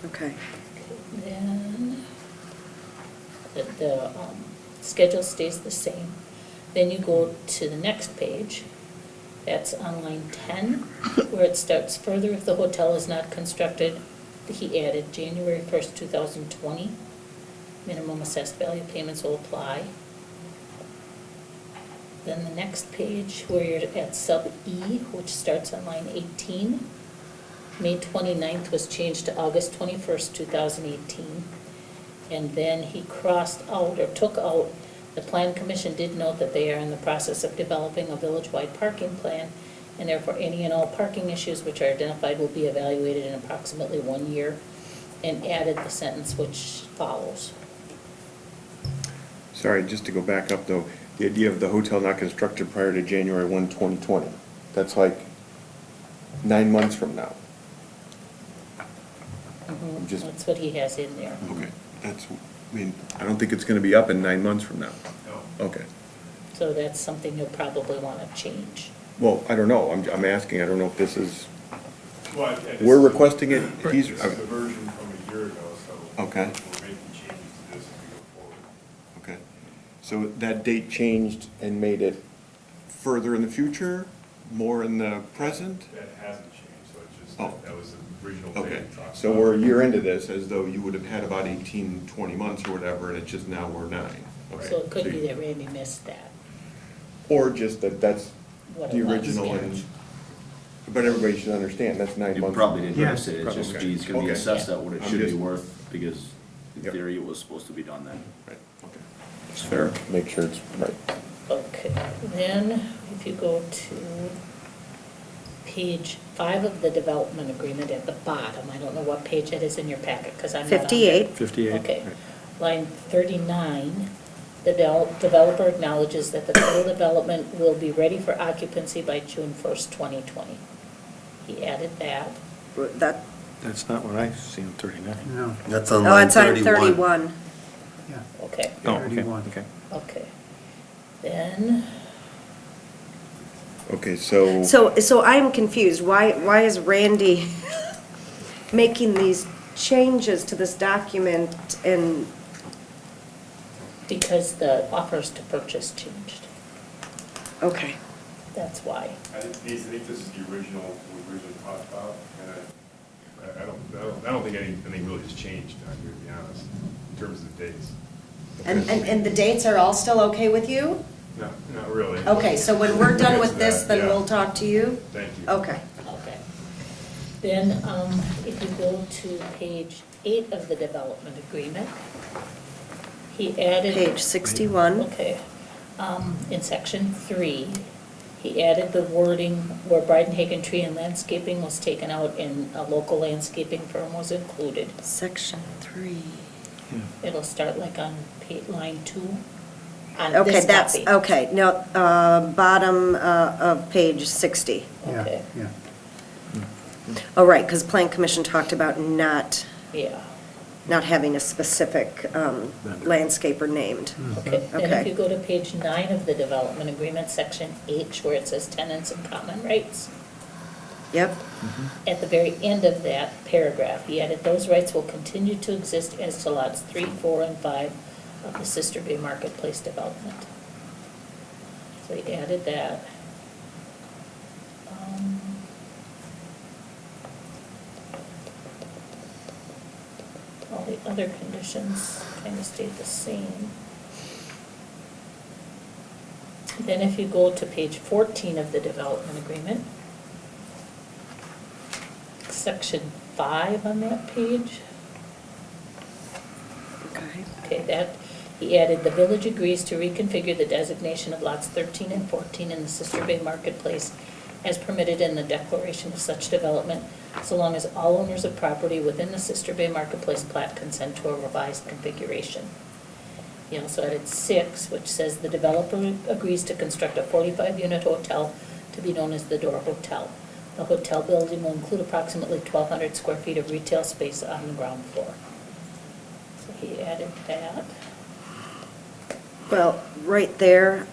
Okay. Then the schedule stays the same. Then you go to the next page, That's on line 10, where it starts further, if the hotel is not constructed, he added January 1st, 2020. Minimum assessed value payments will apply. Then the next page, where you're at sub E, which starts on line 18, May 29th was changed to August 21st, 2018. And then he crossed out, or took out, the Plan Commission did note that they are in the process of developing a village-wide parking plan, and therefore any and all parking issues which are identified will be evaluated in approximately 1 year, and added the sentence which follows. Sorry, just to go back up though, the idea of the hotel not constructed prior to January 1, 2020, that's like 9 months from now. Just- That's what he has in there. Okay, that's, I mean, I don't think it's gonna be up in 9 months from now. Okay. So that's something you'll probably want to change. Well, I don't know, I'm asking, I don't know if this is, Well, yeah, this we're is- requesting it, he's. This is the version from a year ago, so. Okay. We're making changes to this as we go forward. Okay, so that date changed and made it further in the future, more in the present? That hasn't changed, so it's just, Oh. that was the original Okay, thing we talked so about. we're a year into this, as though you would have had about 18, 20 months or whatever, and it's just now we're 9. Okay. So it could be that Randy missed that. Or just that that's What the it was, original, yeah. and, but everybody should understand, that's 9 You months. probably didn't Yeah, notice it, it's just, probably. he's gonna be Okay. assessed at what it I'm should be just- worth, because in Yep. theory, it was supposed to be done then. Right, okay. It's fair. Make sure it's right. Okay, then if you go to page 5 of the development agreement at the bottom, I don't know what page it is in your packet, because I'm not on there. 58. 58. Okay, line 39, the developer acknowledges that the total development will be ready for occupancy by June 1st, 2020. He added that. That, That's not what I see on 39. No, That's on oh, line it's on 31. 31. yeah. Okay, Oh, okay, 31. okay. okay. Then, Okay, so. So I'm confused. Why is Randy making these changes to this document and, because the offers to purchase changed, okay. that's why. I think this is the original, we originally talked about, and I don't think anything really has changed down here, to be honest, in terms of the dates. And the dates are all still okay with you? No, not really. Okay, so when we're done with That's this, that, then yeah. we'll talk to you? Thank you. Okay. Okay. Then, if you go to page 8 of the development agreement, he added. Page 61. Okay. In section 3, he added the wording where Bridenhagen Tree and Landscaping was taken out and a local landscaping firm was included. Section 3. It'll start like on line 2 on Okay, this that's, copy. okay, no, bottom of page 60. Yeah, Okay. yeah. Oh, right, because Plan Commission talked about not Yeah. having a specific landscaper named. Okay, then if Okay. you go to page 9 of the development agreement, section H, where it says tenants and common rights, Yep, at the very end of that paragraph, he added, those rights will continue to exist as to lots 3, 4, and 5 of the Sister Bay Marketplace development. So he added that. All the other conditions kind of stayed the same. Then if you go to page 14 of the development agreement, section 5 on that page. okay. Okay, that, he added, the village agrees to reconfigure the designation of lots 13 and 14 in the Sister Bay Marketplace as permitted in the declaration of such development, so long as all owners of property within the Sister Bay Marketplace plat consent to a revised configuration. He also added 6, which says the developer agrees to construct a 45-unit hotel to be known as the Door Hotel. The hotel building will include approximately 1,200 square feet of retail space on the ground floor. So he added that. Well, right there,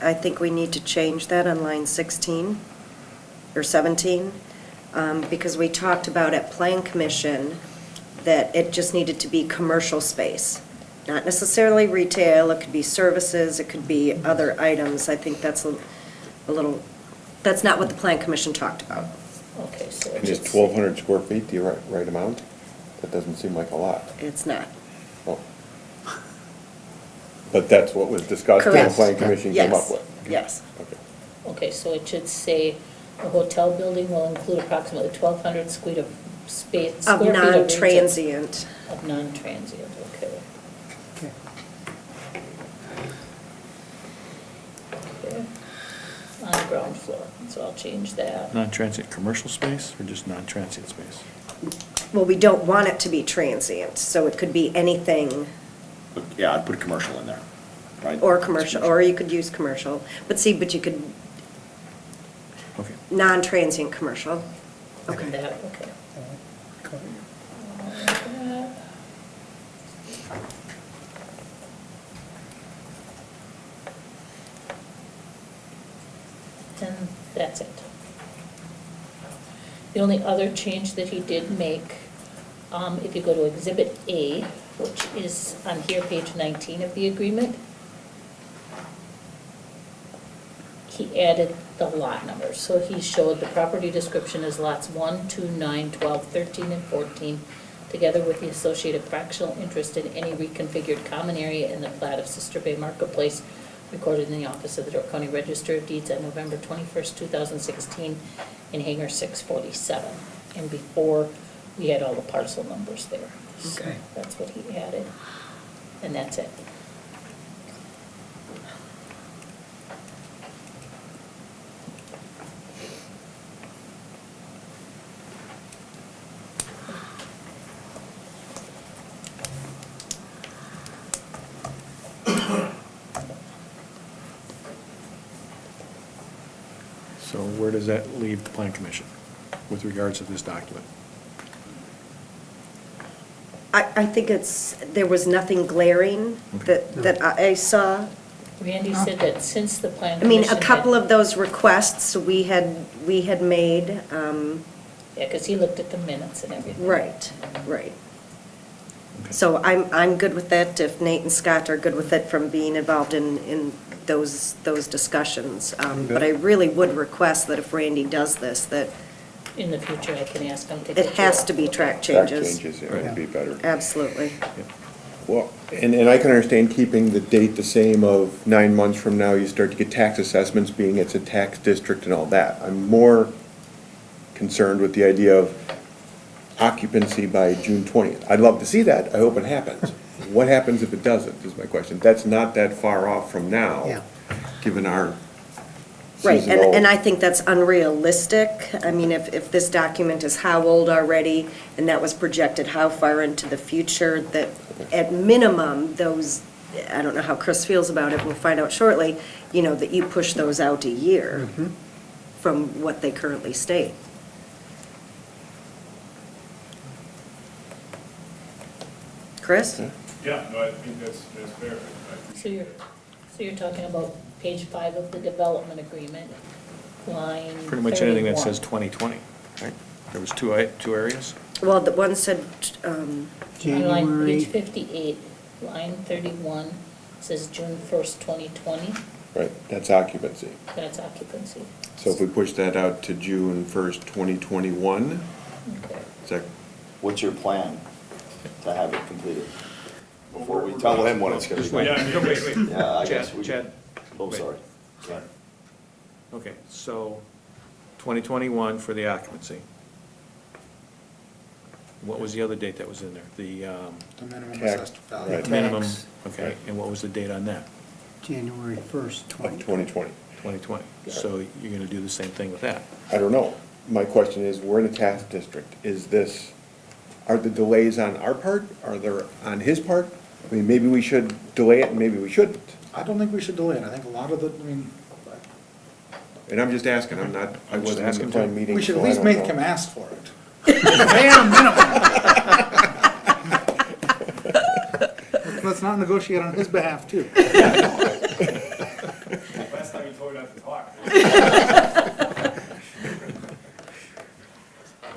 I think we need to change that on line 16 or 17, because we talked about at Plan Commission that it just needed to be commercial space, not necessarily retail. It could be services, it could be other items. I think that's a little That's not what the plan commission talked about. Okay, so And it is should say, 1,200 square feet the right amount? That doesn't seem like a lot. It's not. Oh. But that's what was discussed and the Correct. plan commission came up Yes, with? yes. Okay. okay, so it should say, the hotel building will include approximately 1,200 square of space. Of square feet retail- non-transient. Of non-transient, okay. Okay. Okay. On the ground floor, so I'll change that. Non-transient commercial space or just non-transient space? Well, we don't want it to be transient, so it could be anything, Yeah, I'd put commercial in there, right? or commercial, or you could use commercial. But you could, Okay. non-transient commercial. Okay. That, okay. And that's it. The only other change that he did make, if you go to Exhibit A, which is on here, page 19 of the agreement, he added the lot numbers. So he showed the property description as lots 1, 2, 9, 12, 13, and 14, together with the associated fractional interest in any reconfigured common area in the plat of Sister Bay Marketplace, recorded in the office of the Door County Register of Deeds on November 21st, 2016, in Hangar 647. And before, we had all the parcel numbers there. So Okay. that's what he added, and that's it. So where does that leave the plan commission with regards to this document? I think there was nothing glaring that I saw. Randy said that since the plan I mean, commission a couple had- of those requests we had made, Yeah, because he looked at the minutes and everything. right. So I'm good with that, if Nate and Scott are good with it from being involved in those discussions. But I really would request that if Randy does this, that In the future, I can ask him to. it get has you- to be track Track changes. changes, yeah, would be better. Absolutely. Well, and I can understand keeping the date the same of 9 months from now, you start to get tax assessments, being it's a tax district and all that. I'm more concerned with the idea of occupancy by June 20th. I'd love to see that, I hope it happens. What happens if it doesn't, is my question. That's not that far off from now, Yeah. given our Right, seasonal. and I think that's unrealistic. I mean, if this document is how old already, and that was projected how far into the future, that at minimum, those, I don't know how Chris feels about it, we'll find out shortly, that you push those out a year from what they currently state. Chris? Yeah, no, I think that's fair. So you're talking about page 5 of the development agreement, line 31. Pretty much anything that says 2020, right? There was two areas? Well, the one said, On line, January, page 58, line 31, says June 1st, 2020, Right, that's occupancy. that's occupancy. So if we push that out to June 1st, 2021, Okay. is that, What's your plan to have it completed? Before we tell him what it's gonna be. Yeah, wait. Yeah, I guess we. Chad. Oh, Wait. sorry. Sorry. Okay, so 2021 for the occupancy. What was the other date that was in there? The The minimum Tax, assessed value. right. minimum, Tax. okay, and what was the date on that? January 1st, of 2020. 2020? 2020. So you're gonna do the same thing with that? I don't know. My question is, we're in a tax district. Are the delays on our part? Are they on his part? I mean, maybe we should delay it and maybe we shouldn't. I don't think we should delay it. I think a lot of And I'm just asking, I wasn't in the asking plan too. meeting, we should so at I least don't make know. him ask for it. Bare minimum. Let's not negotiate on his behalf, too. Last time you told me not to talk. Can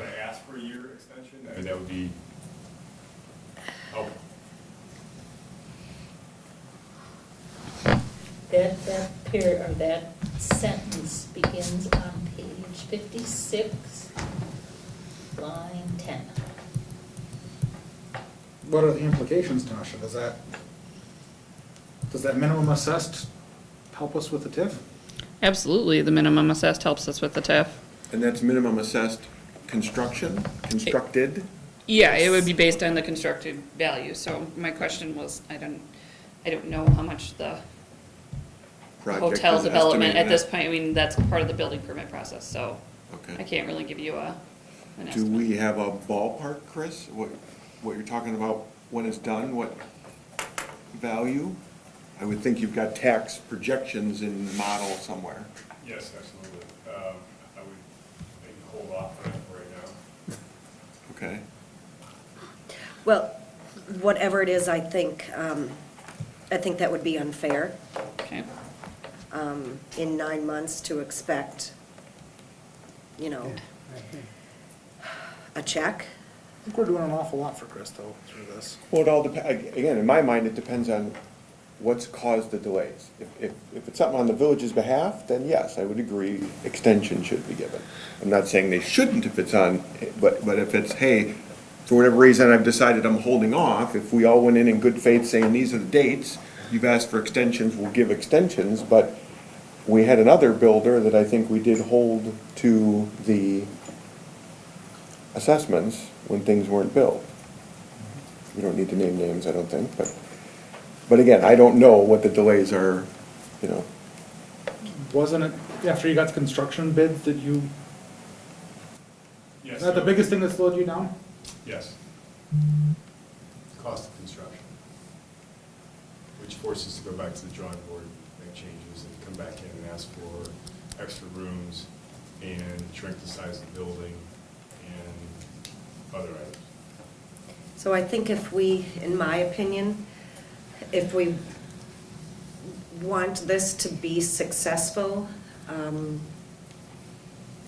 I ask for a year extension? I mean, that would be, oh, That period, or that sentence begins on page 56, line 10. What are the implications, Tasha? Does that minimum assessed help us with the TIF? Absolutely, the minimum assessed helps us with the TIF. And that's minimum assessed constructed? Yeah, it would be based on the constructed value, so my question was, I don't know how much the Project hotel is development at estimated this at. point, I mean, that's part of the building permit process, so Okay. I can't really give you an Do estimate. we have a ballpark, Chris? What you're talking about when it's done, what value? I would think you've got tax projections in the model somewhere. Yes, absolutely. I would maybe hold off on that for right now. Okay. Well, whatever it is, I think that would be unfair. Okay. In 9 months to expect, a check. I think we're doing an awful lot for Chris, though, through this. Well, it all depends, again, in my mind, it depends on what's caused the delays. If it's something on the village's behalf, then yes, I would agree, extension should be given. I'm not saying they shouldn't if it's on, but if it's, hey, for whatever reason, I've decided I'm holding off, if we all went in good faith saying these are the dates, you've asked for extensions, we'll give extensions, but we had another builder that I think we did hold to the assessments when things weren't built. We don't need to name names, I don't think, but again, I don't know what the delays are, Wasn't it after you got the construction bids that you, Yes. is that the biggest thing that slowed you down? Yes. Cost of construction, which forces us to go back to the drawing board, make changes, and come back in and ask for extra rooms and shrink the size of the building and other items. So I think if we, in my opinion, if we want this to be successful,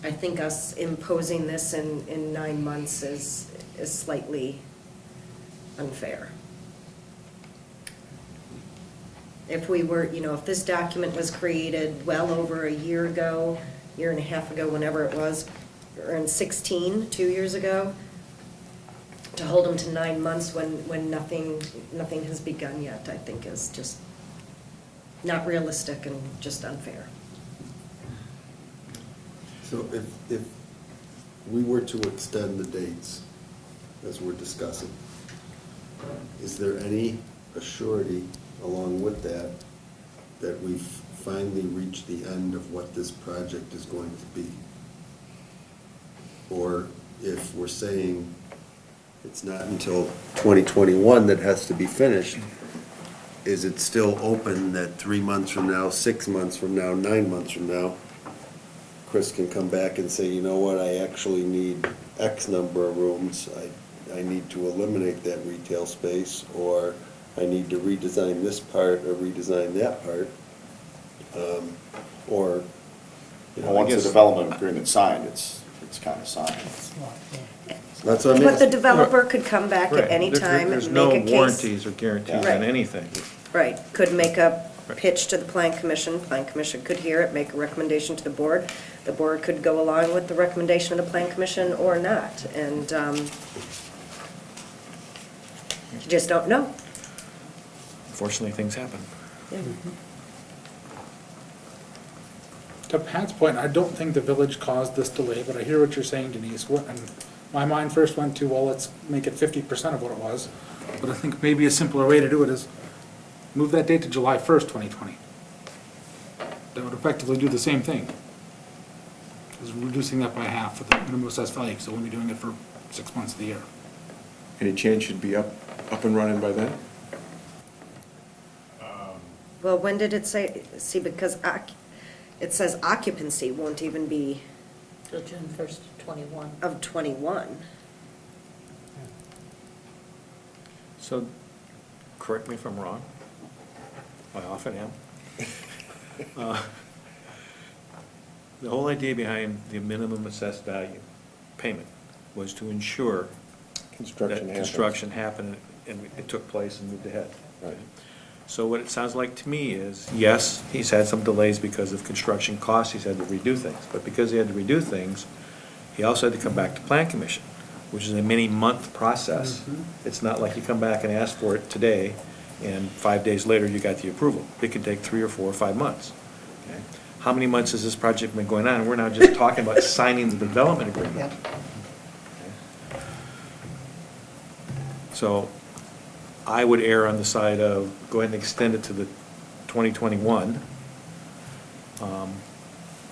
I think us imposing this in 9 months is slightly unfair. If we were, if this document was created well over a year ago, year and a half ago, whenever it was, or in 16, 2 years ago, to hold them to 9 months when nothing has begun yet, I think is just not realistic and just unfair. So if we were to extend the dates, as we're discussing, is there any assurity along with that we've finally reached the end of what this project is going to be? Or if we're saying it's not until 2021 that has to be finished, is it still open that 3 months from now, 6 months from now, 9 months from now, Chris can come back and say, you know what, I actually need X number of rooms, I need to eliminate that retail space, or I need to redesign this part or redesign that part, or, Once the development agreement's signed, it's kind of signed. That's what I mean. But the developer could come back Right. at any time There's and no make a case. warranties or guarantees on Right. anything. Right, could make a Right. pitch to the plan commission could hear it, make a recommendation to the board could go along with the recommendation of the plan commission or not, and you just don't know. Unfortunately, things happen. To Pat's point, I don't think the village caused this delay, but I hear what you're saying, Denise. And my mind first went to, well, let's make it 50% of what it was. But I think maybe a simpler way to do it is move that date to July 1st, 2020. That would effectively do the same thing. Is reducing that by half for the minimum assessed value, so we'll be doing it for 6 months of the year. Any chance you'd be up and running by then? Well, when did it say, see, because it says occupancy won't even be Till June 1st, 21. of 21. So, correct me if I'm wrong. I often am. The whole idea behind the minimum assessed value payment was to ensure Construction that happens. construction happened and it took place and moved ahead. Right. So what it sounds like to me is, yes, he's had some delays because of construction costs, he's had to redo things. But because he had to redo things, he also had to come back to Plan Commission, which is a many-month process. It's not like you come back and ask for it today, and 5 days later, you got the approval. It could take 3 or 4 or 5 months. Okay? How many months has this project been going on? We're now just talking about signing the development agreement. Okay? So I would err on the side of go ahead and extend it to the 2021.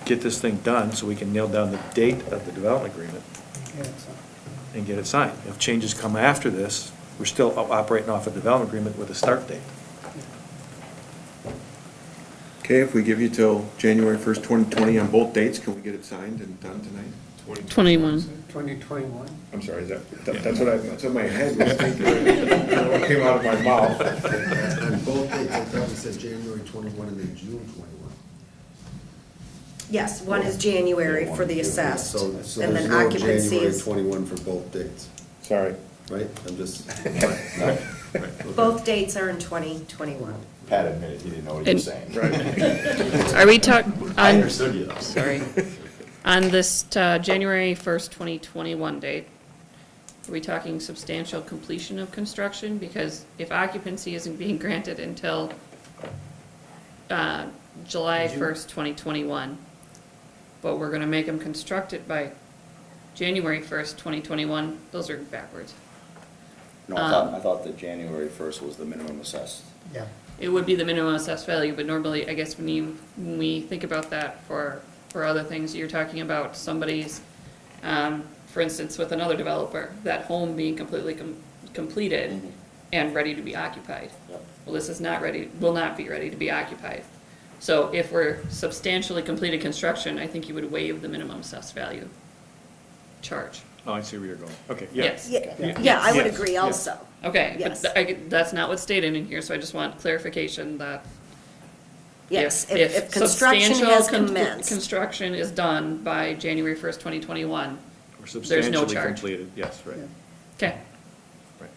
Get this thing done so we can nail down the date of the development agreement and get it signed. If changes come after this, we're still operating off a development agreement with a start date. Okay, if we give you till January 1st, 2020 on both dates, can we get it signed and done tonight? 21. 2021. I'm sorry, that's what my head was thinking. What came out of my mouth. On both dates, I thought it said January 21 and then June 21. Yes, one is January for the assessed, So and there's then no occupancy January is, 21 for both dates, Sorry. right? I'm just. both dates are in 2021. Pat admitted he didn't know what he was saying. Are we talking? I understood you though. Sorry. On this January 1st, 2021 date, are we talking substantial completion of construction? Because if occupancy isn't being granted until July 1st, 2021, but we're going to make them construct it by January 1st, 2021, those are backwards. No, I thought that January 1st was the minimum assessed. Yeah. It would be the minimum assessed value, but normally, I guess when we think about that for other things, you're talking about somebody's, for instance, with another developer, that home being completely completed and ready to be occupied. Yep. Well, this is not ready, will not be ready to be occupied. So if we're substantially completed construction, I think you would waive the minimum assessed value charge. Oh, I see where you're going. Okay, yeah. Yes. Yeah, I would Yes, agree yes. also. Okay, Yes. but that's not what's stated in here, so I just want clarification that Yes, if construction substantial has commenced. construction is done by January 1st, 2021, Or there's no substantially charge. completed, yes, right. Okay. Right.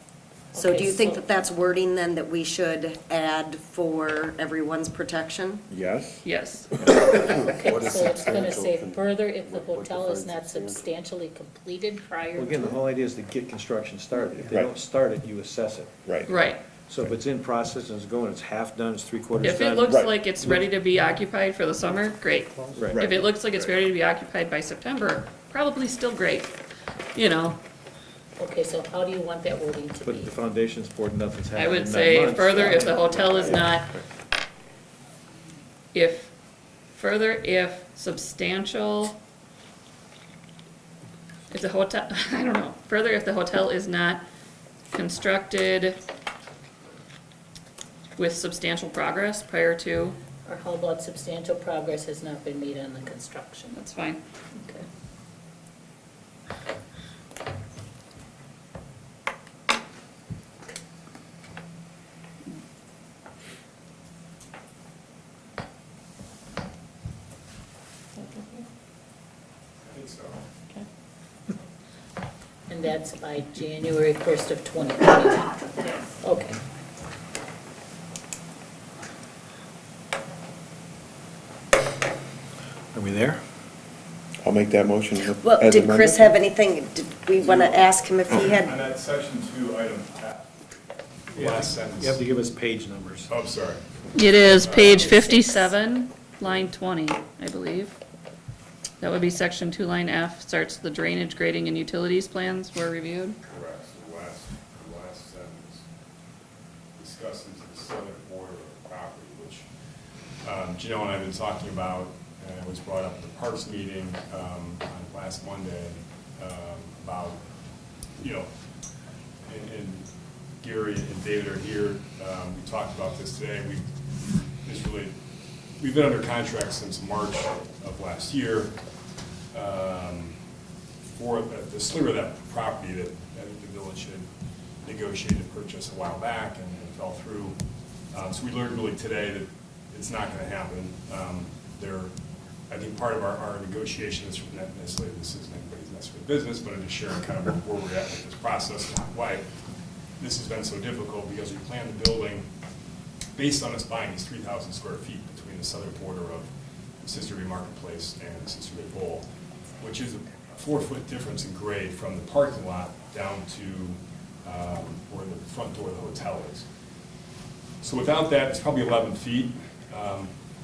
So do you Okay, think so- that that's wording then that we should add for everyone's protection? Yes? Yes. Okay, What is so it's gonna substantial say con- further if the what hotel is defines not substantially completed prior Well, again, the to. whole idea is to get construction started. If they Right. don't start it, you assess it. Right. Right. So if it's in process and it's going, it's half done, it's 3/4 done. If it looks Right. like it's ready to be occupied for the summer, great. Right. If it looks like it's ready to be occupied by September, probably still great, you know. Okay, so how do you want that wording to But be? the foundation's poured, nothing's happened I in would 9 say months. further, if the hotel is not, if substantial, if the hotel, I don't know, further, if the hotel is not constructed with substantial progress prior to, Or how about substantial progress has not been made on the construction? that's fine. Okay. I think so. And that's by January 1st of 2021? Okay. Are we there? I'll make that motion. Well, as did Chris amended. have anything, did we want to ask him if he On had, that section 2, item F, the last sentence. You have to give us page numbers. Oh, sorry. It is page 57, line 20, I believe. That would be section 2, line F, starts the drainage, grading, and utilities plans were reviewed. Correct, the last sentence discusses the southern border of the property, which Janelle and I have been talking about, and it was brought up at the Parks meeting on last Monday, about, you know, and Gary and David are here, we talked about this today, we've been under contract since March of last year, for the sliver of that property that I think the village had negotiated to purchase a while back and fell through. So we learned really today that it's not going to happen. I think part of our negotiation is not necessarily, this isn't anybody's necessarily business, but I'm just sharing kind of where we're at with this process and why this has been so difficult, because we planned the building based on us buying these 3,000 square feet between the southern border of Sisterby Marketplace and Sisterby Bowl, which is a 4-foot difference in grade from the parking lot down to where the front door of the hotel is. So without that, it's probably 11 feet.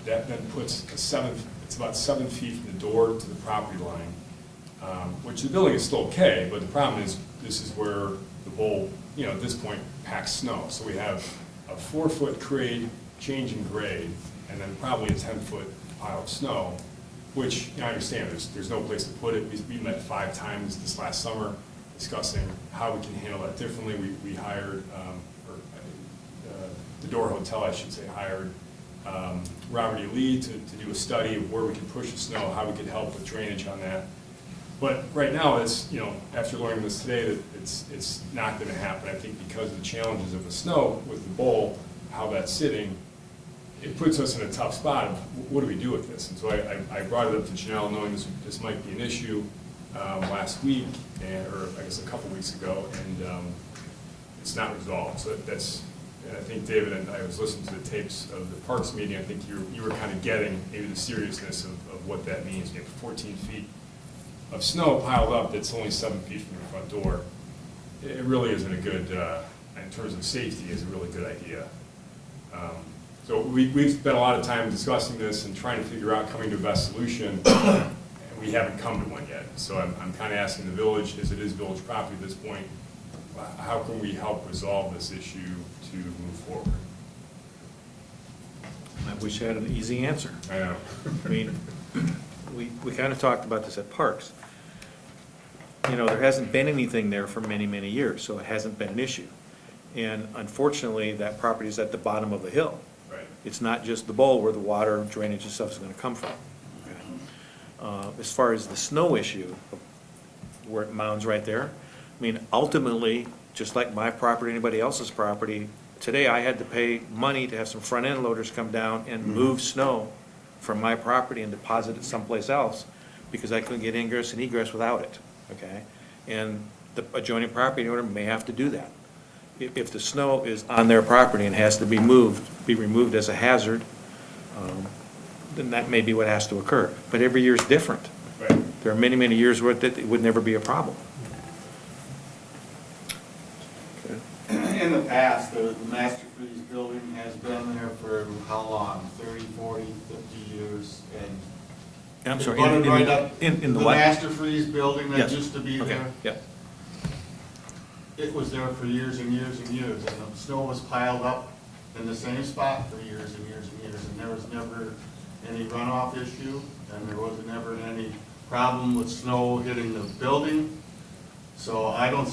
That then puts it's about 7 feet from the door to the property line, which the building is still okay, but the problem is this is where the bowl, at this point, packs snow. So we have a 4-foot grade change in grade, and then probably a 10-foot pile of snow, which I understand there's no place to put it. We met 5 times this last summer discussing how we can handle that differently. We hired, the Door Hotel, I should say, hired Robert E. Lee to do a study of where we can push the snow, how we could help with drainage on that. But right now, it's, after learning this today, that it's not going to happen. I think because of the challenges of the snow with the bowl, how that's sitting, it puts us in a tough spot of what do we do with this? And so I brought it up to Janelle knowing this might be an issue last week, or I guess a couple weeks ago, and it's not resolved. So and I think, David, and I was listening to the tapes of the Parks meeting, I think you were kind of getting maybe the seriousness of what that means. You have 14 feet of snow piled up that's only 7 feet from your front door. It really isn't a good, in terms of safety, is a really good idea. So we've spent a lot of time discussing this and trying to figure out coming to a best solution, and we haven't come to one yet. So I'm kind of asking the village, as it is village property at this point, how can we help resolve this issue to move forward? I wish I had an easy answer. I know. I mean, we kind of talked about this at Parks. There hasn't been anything there for many, many years, so it hasn't been an issue. And unfortunately, that property is at the bottom of a hill. Right. It's not just the bowl where the water, drainage and stuff is going to come from. As far as the snow issue, where it mounds right there, I mean, ultimately, just like my property, anybody else's property, today I had to pay money to have some front-end loaders come down and move snow from my property and deposit it someplace else because I couldn't get ingress and egress without it, okay? And the adjoining property owner may have to do that. If the snow is on their property and has to be removed as a hazard, then that may be what has to occur. But every year is different. Right. There are many, many years where it would never be a problem. In the past, the Master Freeze building has been there for how long? 30, 40, 50 years? And I'm sorry, it right up, in the what? Master Freeze building that Yes. used to be Okay. there? Yeah. It was there for years and years and years, and the snow was piled up in the same spot for years and years and years, and there was never any runoff issue, and there was never any problem with snow hitting the building. So I don't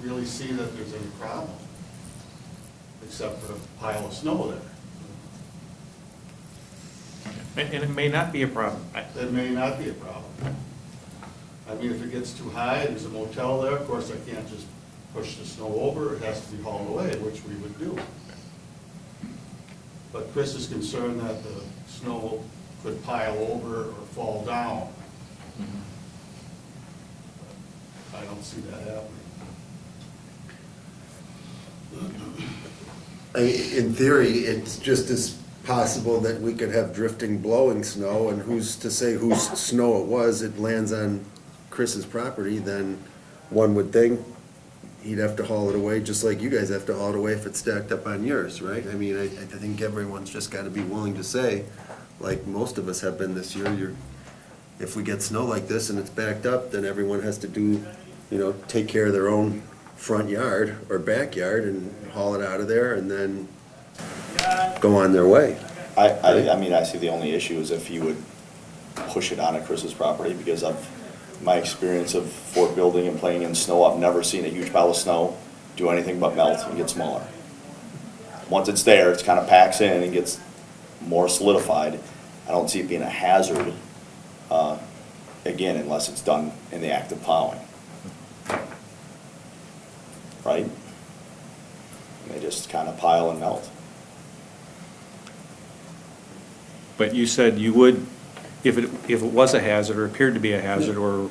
really see that there's any problem, except for a pile of snow there. And it may not be a problem. That may not be a problem. I mean, if it gets too high, there's a motel there, of course, I can't just push the snow over, it has to be hauled away, which we would do. But Chris is concerned that the snow could pile over or fall down. I don't see that happening. In theory, it's just as possible that we could have drifting, blowing snow, and who's to say whose snow it was, it lands on Chris's property, then one would think he'd have to haul it away, just like you guys have to haul it away if it's stacked up on yours, right? I mean, I think everyone's just gotta be willing to say, like most of us have been this year, if we get snow like this and it's backed up, then everyone has to do, take care of their own front yard or backyard and haul it out of there and then go on their way. I mean, I see the only issue is if you would push it onto Chris's property, because of my experience of fort building and playing in snow, I've never seen a huge pile of snow do anything but melt and get smaller. Once it's there, it kind of packs in and gets more solidified. I don't see it being a hazard, again, unless it's done in the act of plowing. Right? And they just kind of pile and melt. But you said you would, if it was a hazard or appeared to be a hazard or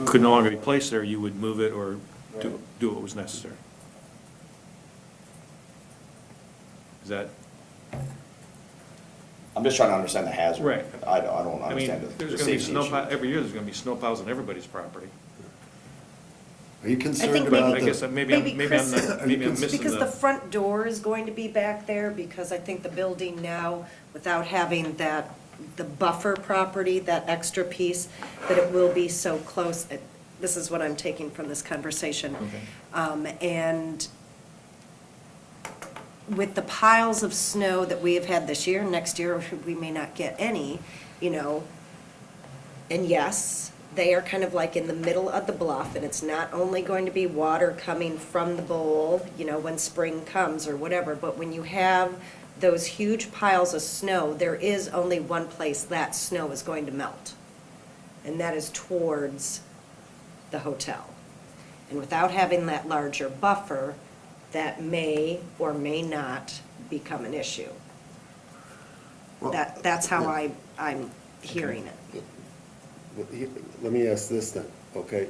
could no longer be placed there, you would move it or do what was necessary. Is that, I'm just trying to understand the hazard. Right. I don't I mean, understand the there's gonna be safety snow, issue. every year there's gonna be snow piles on everybody's property. Are you concerned think about I the? guess maybe I'm Chris, not, maybe I'm missing because the the, front door is going to be back there, because I think the building now, without having that, the buffer property, that extra piece, that it will be so close. This is what I'm taking from this conversation. Okay. And with the piles of snow that we have had this year, next year we may not get any, you know. And yes, they are kind of like in the middle of the bluff, and it's not only going to be water coming from the bowl, you know, when spring comes or whatever, but when you have those huge piles of snow, there is only one place that snow is going to melt, and that is towards the hotel. And without having that larger buffer, that may or may not become an issue. Well, That's how I'm hearing it. Let me ask this then, okay?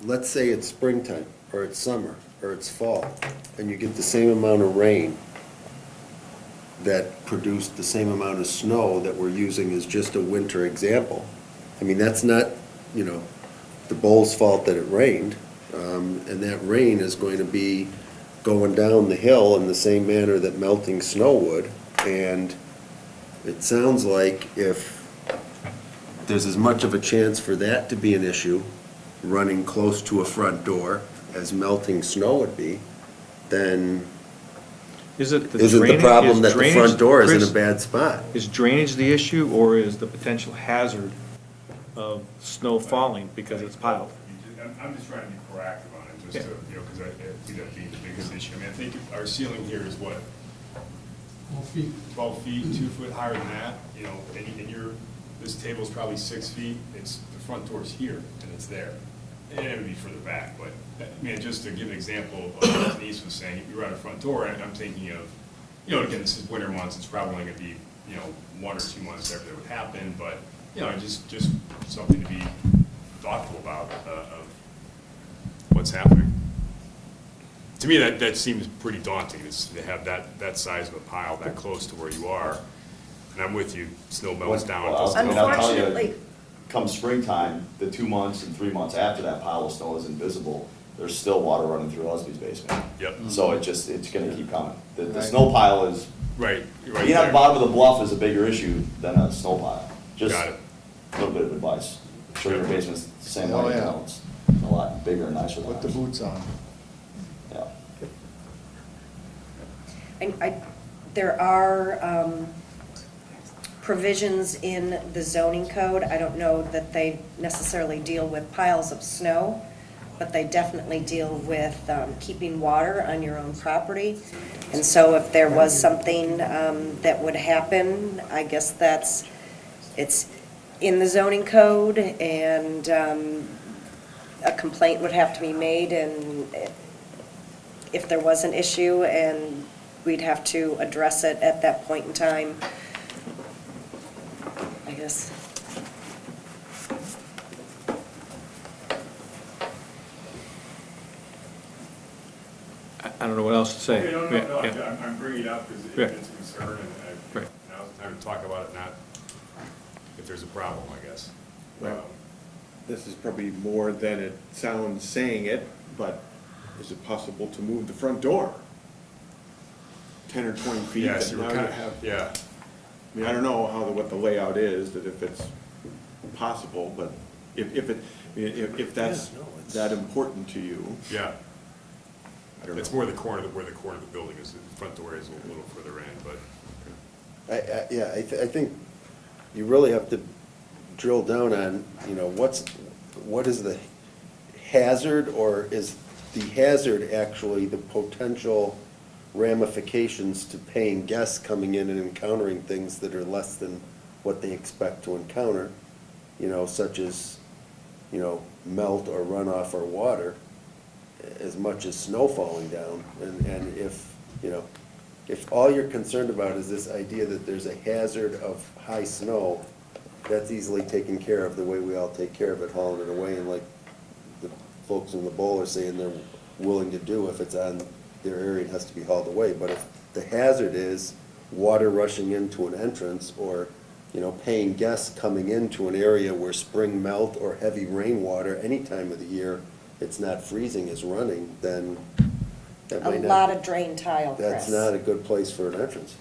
Let's say it's springtime, or it's summer, or it's fall, and you get the same amount of rain that produced the same amount of snow that we're using as just a winter example. I mean, that's not, you know, the bowl's fault that it rained, and that rain is going to be going down the hill in the same manner that melting snow would, and it sounds like if there's as much of a chance for that to be an issue, running close to a front door, as melting snow would be, then isn't the problem that the front door is in Chris, a bad spot? is drainage the issue, or is the potential hazard of snow falling because it's piled? I'm just trying to be proactive on it, just to, you know, because I see that being the biggest issue. I mean, I think our ceiling here is what? 12 feet, 2 foot higher than that, you know, and this table's probably 6 feet, it's, the front door's here, and it's there. And it would be further back, but, I mean, just to give an example of what Denise was saying, you're at a front door, and I'm thinking of, you know, again, this is winter months, it's probably only gonna be, you know, 1 or 2 months after that would happen, but, you know, just something to be thoughtful about, of what's happening. To me, that seems pretty daunting, is to have that size of a pile that close to where you are. And I'm with you, snow melts down. Well, I mean, I'll tell you, Unfortunately- come springtime, the 2 months and 3 months after that pile of snow is invisible, there's still water running through Husby's basement. Yep. So it's gonna keep coming. The snow pile is, Right, right being at there. the bottom of the bluff is a bigger issue than a snow pile. Just Got it. a little bit of advice. I'm sure your basement's the same Oh, way, you yeah. know, it's a lot bigger and nicer than Put the ours. boots on. Yeah. There are provisions in the zoning code. I don't know that they necessarily deal with piles of snow, but they definitely deal with keeping water on your own property. And so if there was something that would happen, I guess it's in the zoning code, and a complaint would have to be made, and if there was an issue, and we'd have to address it at that point in time, I guess. I don't know what else to say. No, Yeah. I'm bringing it up because Yeah. it's a concern, and Right. now's the time to talk about it, not if there's a problem, I guess. Well, this is probably more than it sounds saying it, but is it possible to move the front door 10 or 20 feet? Yes, that you were now kind of, have- yeah. I mean, I don't know what the layout is, that if it's possible, but if that's that important to you. Yeah. I don't It's know. more the corner, where the corner of the building is, the front door is a little further in, but. I think you really have to drill down on, you know, what is the hazard, or is the hazard actually the potential ramifications to paying guests coming in and encountering things that are less than what they expect to encounter, you know, such as, you know, melt or runoff or water, as much as snow falling down. And if, you know, if all you're concerned about is this idea that there's a hazard of high snow, that's easily taken care of the way we all take care of it, hauling it away, and like the folks in the bowl are saying they're willing to do if it's on their area and has to be hauled away. But if the hazard is water rushing into an entrance or, you know, paying guests coming into an area where spring melt or heavy rainwater any time of the year, it's not freezing, is running, then that A might not. lot of drain tile, Chris. That's not a good place for an entrance.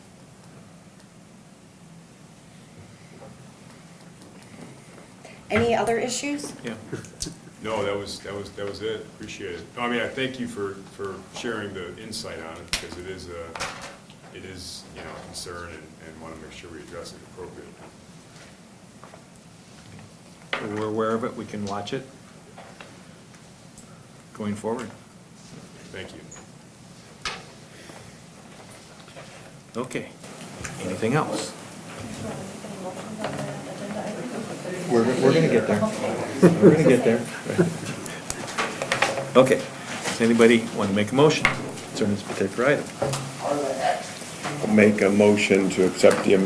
Any other issues? Yeah. No, that was it. Appreciate it. I mean, I thank you for sharing the insight on it, because it is you know, a concern, and want to make sure we address it appropriately. We're aware of it, we can watch it going forward. Thank you. Okay. Anything else? We're gonna get there. We're gonna get there. Okay. Does anybody want to make a motion concerning this particular item? Make a motion to accept the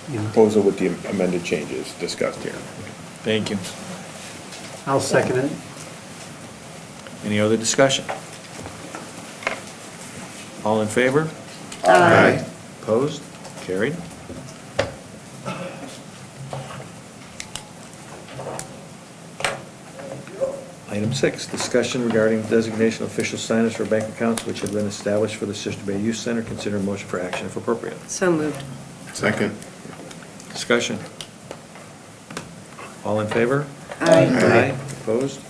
proposal with the amended changes discussed here. Thank you. I'll second it. Any other discussion? All in favor? Aye. Opposed? Carried. Item 6, discussion regarding designation of official signage for bank accounts which have been established for the Sister Bay Youth Center. Consider a motion for action if appropriate. So moved. Second. Discussion. All in favor? Aye. Opposed?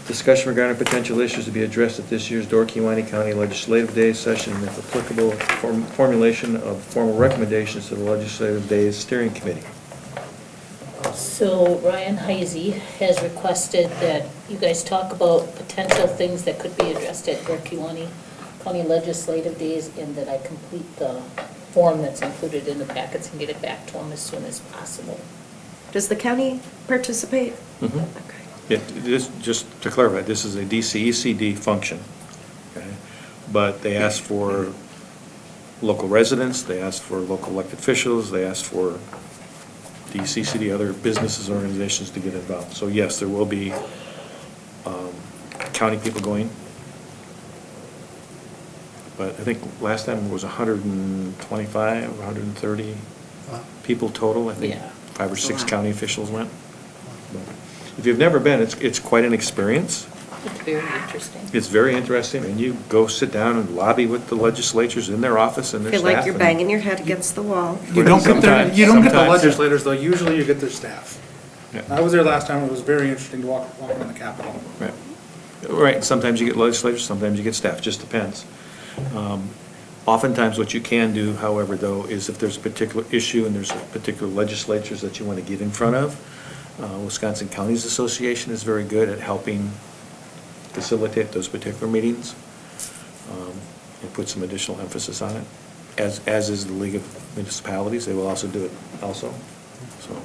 Discussion regarding potential issues to be addressed at this year's Door-Kewaunee County Legislative Days session, and if applicable, formulation of formal recommendations to the Legislative Days Steering Committee. So Ryan Heisey has requested that you guys talk about potential things that could be addressed at Door-Kewaunee County Legislative Days, and that I complete the form that's included in the packets and get it back to him as soon as possible. Does the county participate? Mhm. Okay. Just to clarify, this is a DCECD function, okay? But they ask for local residents, they ask for local elected officials, they ask for DCCD, other businesses and organizations to get involved. So yes, there will be county people going. But I think last time it was 125, 130 people total. I think Yeah. 5 or 6 county officials went. But if you've never been, it's quite an experience. It's very interesting. It's very interesting, and you go sit down and lobby with the legislatures in their office and their Feel staff. like you're banging your head against the wall. You don't get Sometimes- you don't get the sometimes- legislators, though, usually you get their staff. Yeah. I was there last time, it was very interesting to walk around the Capitol. Right. Right, sometimes you get legislators, sometimes you get staff, just depends. Oftentimes, what you can do, however, though, is if there's a particular issue and there's particular legislatures that you want to get in front of, Wisconsin Counties Association is very good at helping facilitate those particular meetings and put some additional emphasis on it, as is the League of Municipalities. They will also do it also, so.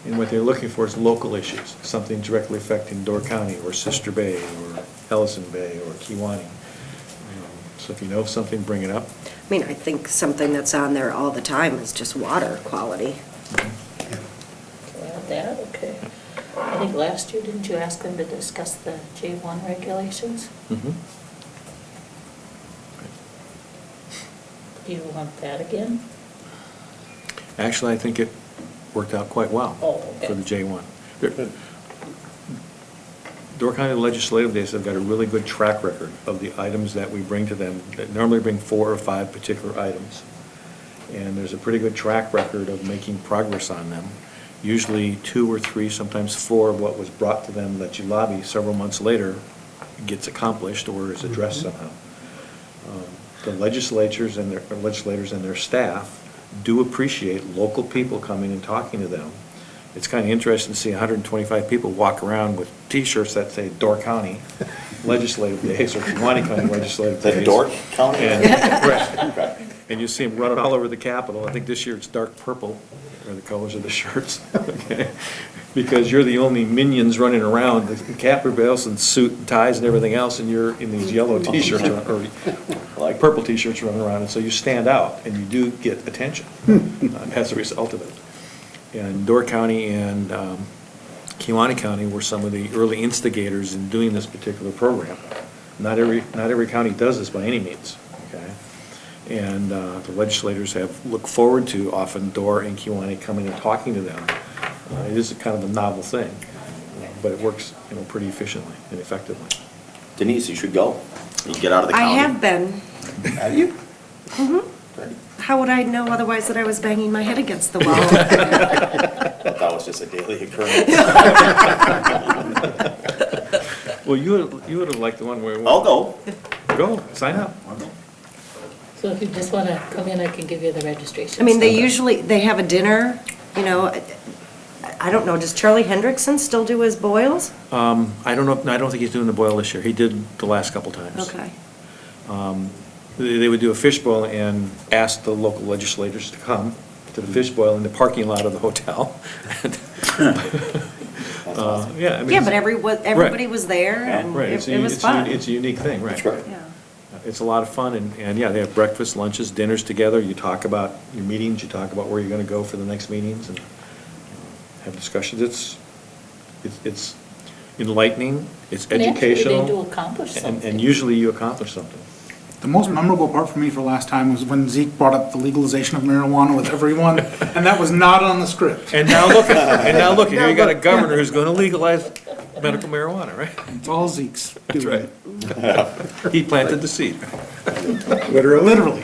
And what they're looking for is local issues, something directly affecting Door County or Sister Bay or Ellison Bay or Kewaunee. So if you know of something, bring it up. I mean, I think something that's on there all the time is just water quality. Add that, okay. I think last year, didn't you ask them to discuss the J1 regulations? Mhm. Do you want that again? Actually, I think it worked out quite well Oh, okay. for the J1. Door County Legislative Days have got a really good track record of the items that we bring to them, that normally bring 4 or 5 particular items. And there's a pretty good track record of making progress on them. Usually 2 or 3, sometimes 4 of what was brought to them that you lobby several months later gets accomplished or is addressed somehow. The legislators and their staff do appreciate local people coming and talking to them. It's kind of interesting to see 125 people walk around with T-shirts that say Door County Legislative Days or Kewaunee County Legislative Days. Is that Door County? Right. And you see them running all over the Capitol. I think this year it's dark purple, are the colors of the shirts. Okay. Because you're the only minions running around, the cap prevails and suit and ties and everything else, and you're in these yellow T-shirts or like purple T-shirts running around, and so you stand out and you do get attention as a result of it. And Door County and Kewaunee County were some of the early instigators in doing this particular program. Not every county does this by any means, okay? And the legislators have looked forward to often Dora and Kewaunee coming and talking to them. It is a kind of a novel thing, but it works, pretty efficiently and effectively. Denise, you should go. You can get out of the I county. have been. Have you? How would I know otherwise that I was banging my head against the wall? That was just a daily occurrence. Well, you would have liked the one where. I'll go. Go, sign up. So if you just want to come in, I can give you the registration. I mean, they have a dinner, I don't know, does Charlie Hendrickson still do his boils? I don't know, I don't think he's doing the boil this year. He did the last couple times. Okay. They would do a fish boil and ask the local legislators to come to the fish boil in the parking lot of the hotel. Yeah, I mean. Yeah, but everybody was there, and Right, it was fun. It's a unique thing, right? That's right. Yeah. It's a lot of fun, and yeah, they have breakfast, lunches, dinners together. You talk about your meetings, you talk about where you're gonna go for the next meetings, and have discussions. It's enlightening, it's And actually, educational. they do accomplish something. And usually you accomplish something. The most memorable part for me for last time was when Zeke brought up the legalization of marijuana with everyone, and that was not on the script. And now look, here you got a governor who's gonna legalize medical marijuana, right? It's all Zeke's That's doing. right. He planted the seed. Literally.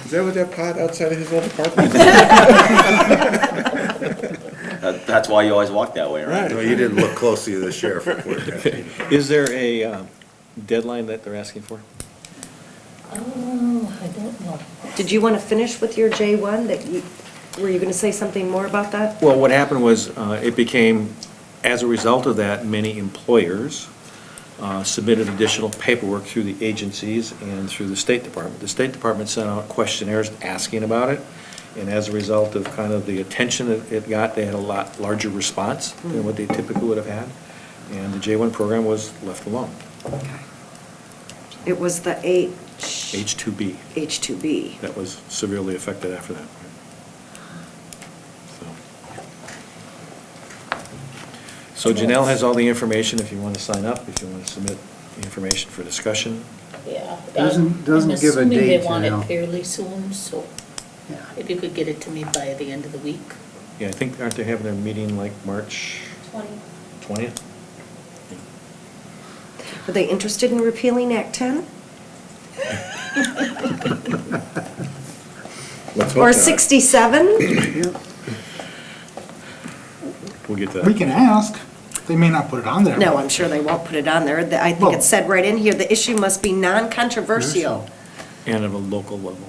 Is that what that pot outside of his old apartment? That's why you always walk that way, right? No, you didn't look closely to the sheriff report. Is there a deadline that they're asking for? Oh, I don't know. Did you want to finish with your J1 were you going to say something more about that? Well, what happened was, it became, as a result of that, many employers submitted additional paperwork through the agencies and through the State Department. The State Department sent out questionnaires asking about it, and as a result of kind of the attention that it got, they had a lot larger response than what they typically would have had, and the J1 program was left alone. It was the H2B. H2B. That was severely affected after that. So Janelle has all the information if you want to sign up, if you want to submit the information for discussion. Yeah. Doesn't give a I'm assuming date, they want you know. it fairly soon, so Yeah. if you could get it to me by the end of the week. Yeah, I think, aren't they having a meeting like March 20th? Are they interested in repealing Act 10? Let's hope Or not. 67? We'll get to that. We can ask. They may not put it on there. No, I'm sure they won't put it on there. I think it said right in here, the issue must be non-controversial. And at a local level.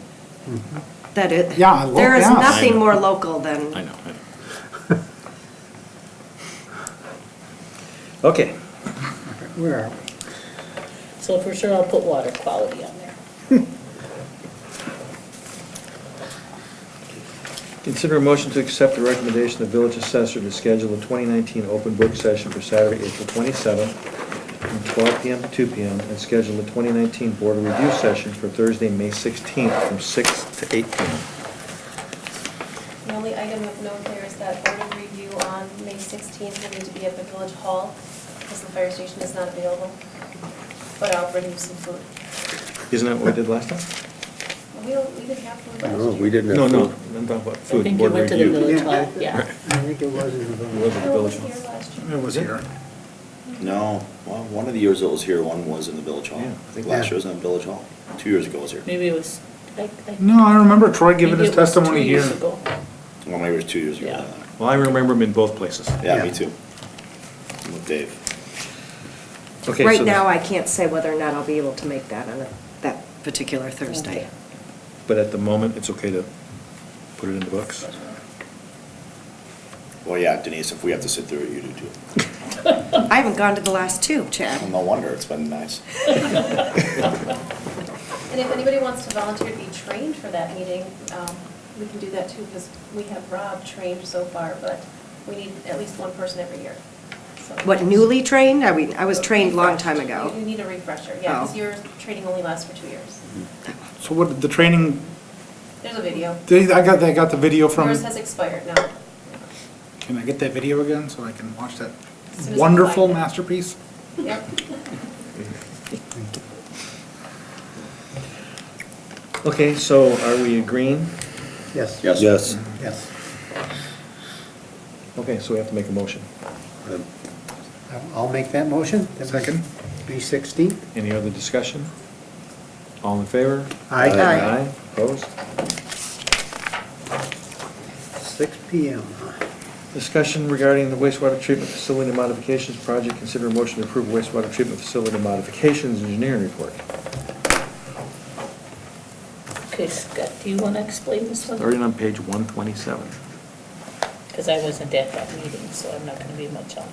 That it, Yeah, there is yeah. I nothing know. more local than. I know. Okay. Where are we? So for sure, I'll put water quality on there. Consider a motion to accept the recommendation of village assessor to schedule a 2019 open book session for Saturday, April 27th, from 12 p.m. to 2 p.m., and schedule a 2019 board of review session for Thursday, May 16th, from 6 to 8 p.m. The only item of note there is that board of review on May 16th will need to be at the village hall because the fire station is not available. But I'll bring you some food. Isn't that what we did last time? We didn't have food last No, year. we didn't No, have no, food. I'm talking about I food, think you board went to the review. village Yeah. hall, yeah. I think it was in the It village. was at the No, it village was hall. here last year. It was here. No, well, one of the years it was here, one was in the village hall. Yeah. I think last year was in the village hall. 2 years ago it was here. Maybe it was, No, I rember Troy giving maybe his it was testimony 2 years here. ago. Well, maybe it was 2 years ago. Yeah. Well, I remember him in both places. Yeah, Yeah. me too. With Dave. Okay, Right so now, I can't say whether or not I'll be able to make that on that particular Thursday. But at the moment, it's okay to put it in the books? Well, yeah, Denise, if we have to sit through it, you do too. I haven't gone to the last two, Chad. Well, no wonder, it's been nice. And if anybody wants to volunteer to be trained for that meeting, we can do that too, because we have Rob trained so far, but we need at least one person every year. What, newly trained? I was trained a long time ago. You need a refresher, yeah, because Oh. your training only lasts for 2 years. So what, did the training, There's a video. I got the video from, Yours has expired now. can I get that video again so I can watch that As soon as I wonderful find it. masterpiece? Yep. Okay, so are we agreeing? Yes. Yes. Yes. Yes. Okay, so we have to make a motion. I'll make that motion. Second. May 16th. Any other discussion? All in favor? Aye. Aye. Opposed? 6 PM. Discussion regarding the wastewater treatment facility modifications project. Consider a motion to approve wastewater treatment facility modifications engineering report. Okay, Scott, do you want to explain this one? Starting on page 127. Because I wasn't at that meeting, so I'm not going to be much help.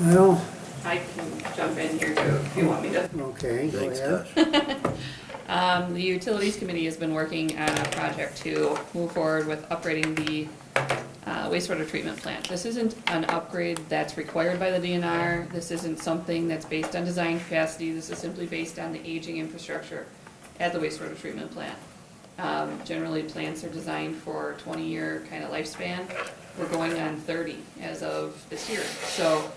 Well, I can jump in here too if you want me to. okay, go Thanks, ahead. Tosh. The Utilities Committee has been working on a project to move forward with upgrading the wastewater treatment plant. This isn't an upgrade that's required by the DNR. This isn't something that's based on design capacity. This is simply based on the aging infrastructure at the wastewater treatment plant. Generally, plants are designed for 20-year kind of lifespan. We're going on 30 as of this year. So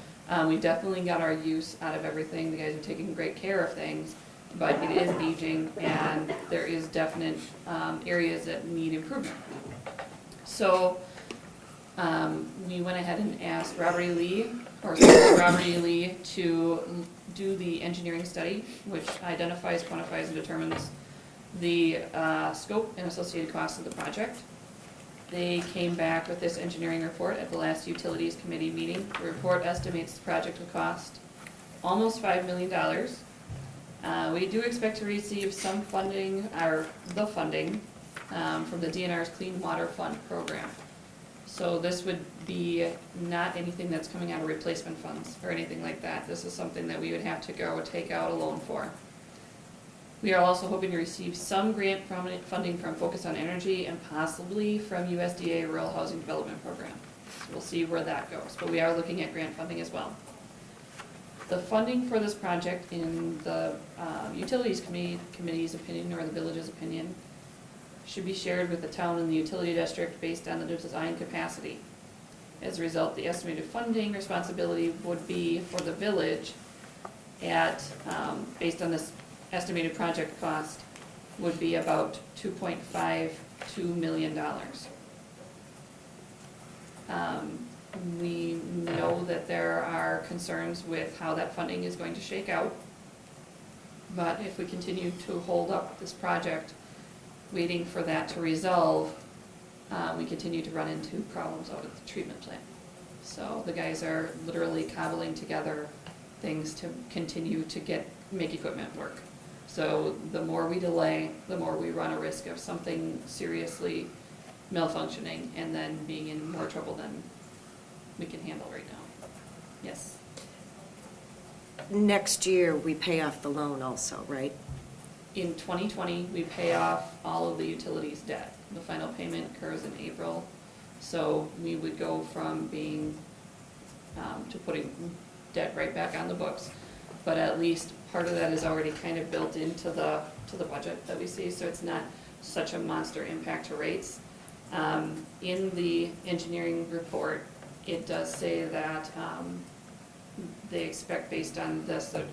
we definitely got our use out of everything. The guys are taking great care of things, but it is aging and there is definite areas that need improvement. So we went ahead and asked Robert E. Lee to do the engineering study, which identifies, quantifies, and determines the scope and associated costs of the project. They came back with this engineering report at the last Utilities Committee meeting. The report estimates the project will cost almost $5 million. We do expect to receive some funding, or the funding, from the DNR's Clean Water Fund program. So this would be not anything that's coming out of replacement funds or anything like that. This is something that we would have to go take out a loan for. We are also hoping to receive some grant funding from Focus on Energy and possibly from USDA Rural Housing Development Program. So we'll see where that goes, but we are looking at grant funding as well. The funding for this project, in the Utilities Committee's opinion, or the village's opinion, should be shared with the town and the utility district based on the design capacity. As a result, the estimated funding responsibility would be for the village at, based on this estimated project cost, would be about $2.52 million. We know that there are concerns with how that funding is going to shake out, but if we continue to hold up this project, waiting for that to resolve, we continue to run into problems out at the treatment plant. So the guys are literally cobbling together things to continue to make equipment work. So the more we delay, the more we run a risk of something seriously malfunctioning and then being in more trouble than we can handle right now. Yes. Next year, we pay off the loan also, right? In 2020, we pay off all of the utilities debt. The final payment occurs in April. So we would go from being, to putting debt right back on the books. But at least part of that is already kind of built into the budget that we see, so it's not such a monster impact to rates. In the engineering report, it does say that they expect, based on this, that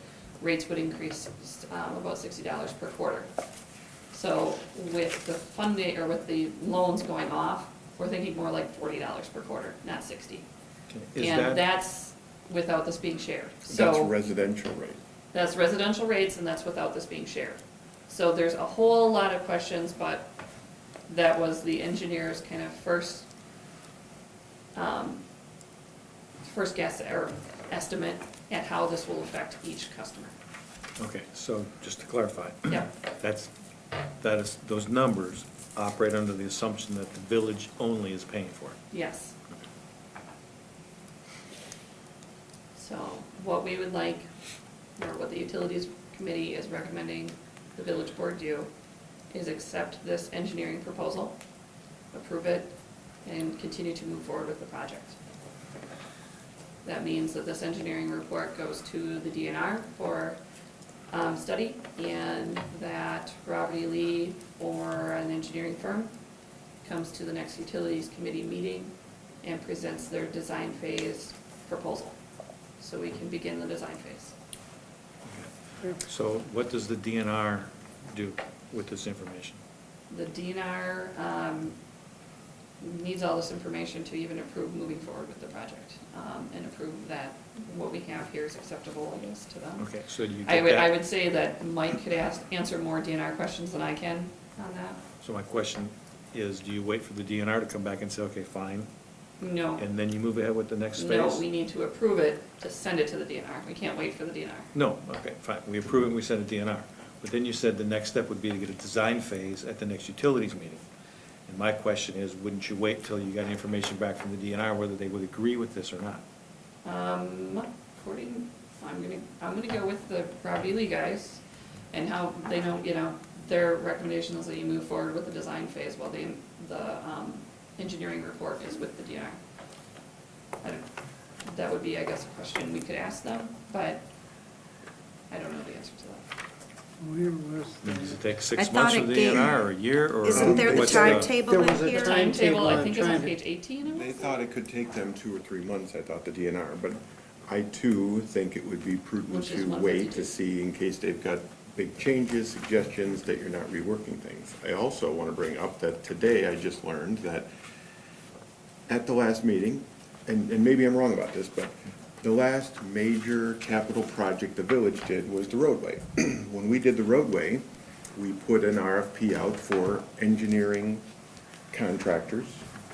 rates would increase about $60 per quarter. So with the funding, or with the loans going off, we're thinking more like $40 per quarter, not 60. Okay. And that's without this being shared. That's So residential rate. that's residential rates, and that's without this being shared. So there's a whole lot of questions, but that was the engineer's kind of first guess or estimate at how this will affect each customer. Okay, so just to clarify. Yep. That is, those numbers operate under the assumption that the village only is paying for it. Yes. So what we would like, or what the Utilities Committee is recommending the village board do, is accept this engineering proposal, approve it, and continue to move forward with the project. That means that this engineering report goes to the DNR for study, and that Robert E. Lee or an engineering firm comes to the next Utilities Committee meeting and presents their design phase proposal, so we can begin the design phase. So what does the DNR do with this information? The DNR needs all this information to even approve moving forward with the project, and approve that what we have here is acceptable, I guess, to them. Okay, so you I get would, that. I would say that Mike could answer more DNR questions than I can on that. So my question is, do you wait for the DNR to come back and say, okay, fine? No. And then you move ahead with the next phase? No, we need to approve it to send it to the DNR. We can't wait for the DNR. No, okay, fine, we approve it and we send it to DNR. But then you said the next step would be to get a design phase at the next utilities meeting. And my question is, wouldn't you wait till you got information back from the DNR whether they would agree with this or not? I'm gonna go with the Robert E. Lee guys and how they don't, their recommendation is that you move forward with the design phase while the engineering report is with the DNR. That would be, I guess, a question we could ask them, but I don't know the answer to that. Where was Does it take I 6 thought months it for the gave- DNR, or a year, or? Isn't there the what's timetable There in was a here? The timetable, I think, is on trying to- page 18 of They it. thought it could take them 2 or 3 months, I thought, the DNR, but I too think it would be prudent Which is to 152. wait to see in case they've got big changes, suggestions, that you're not reworking things. I also want to bring up that today I just learned that at the last meeting, and maybe I'm wrong about this, but the last major capital project the village did was the roadway. When we did the roadway, we put an RFP out for engineering contractors,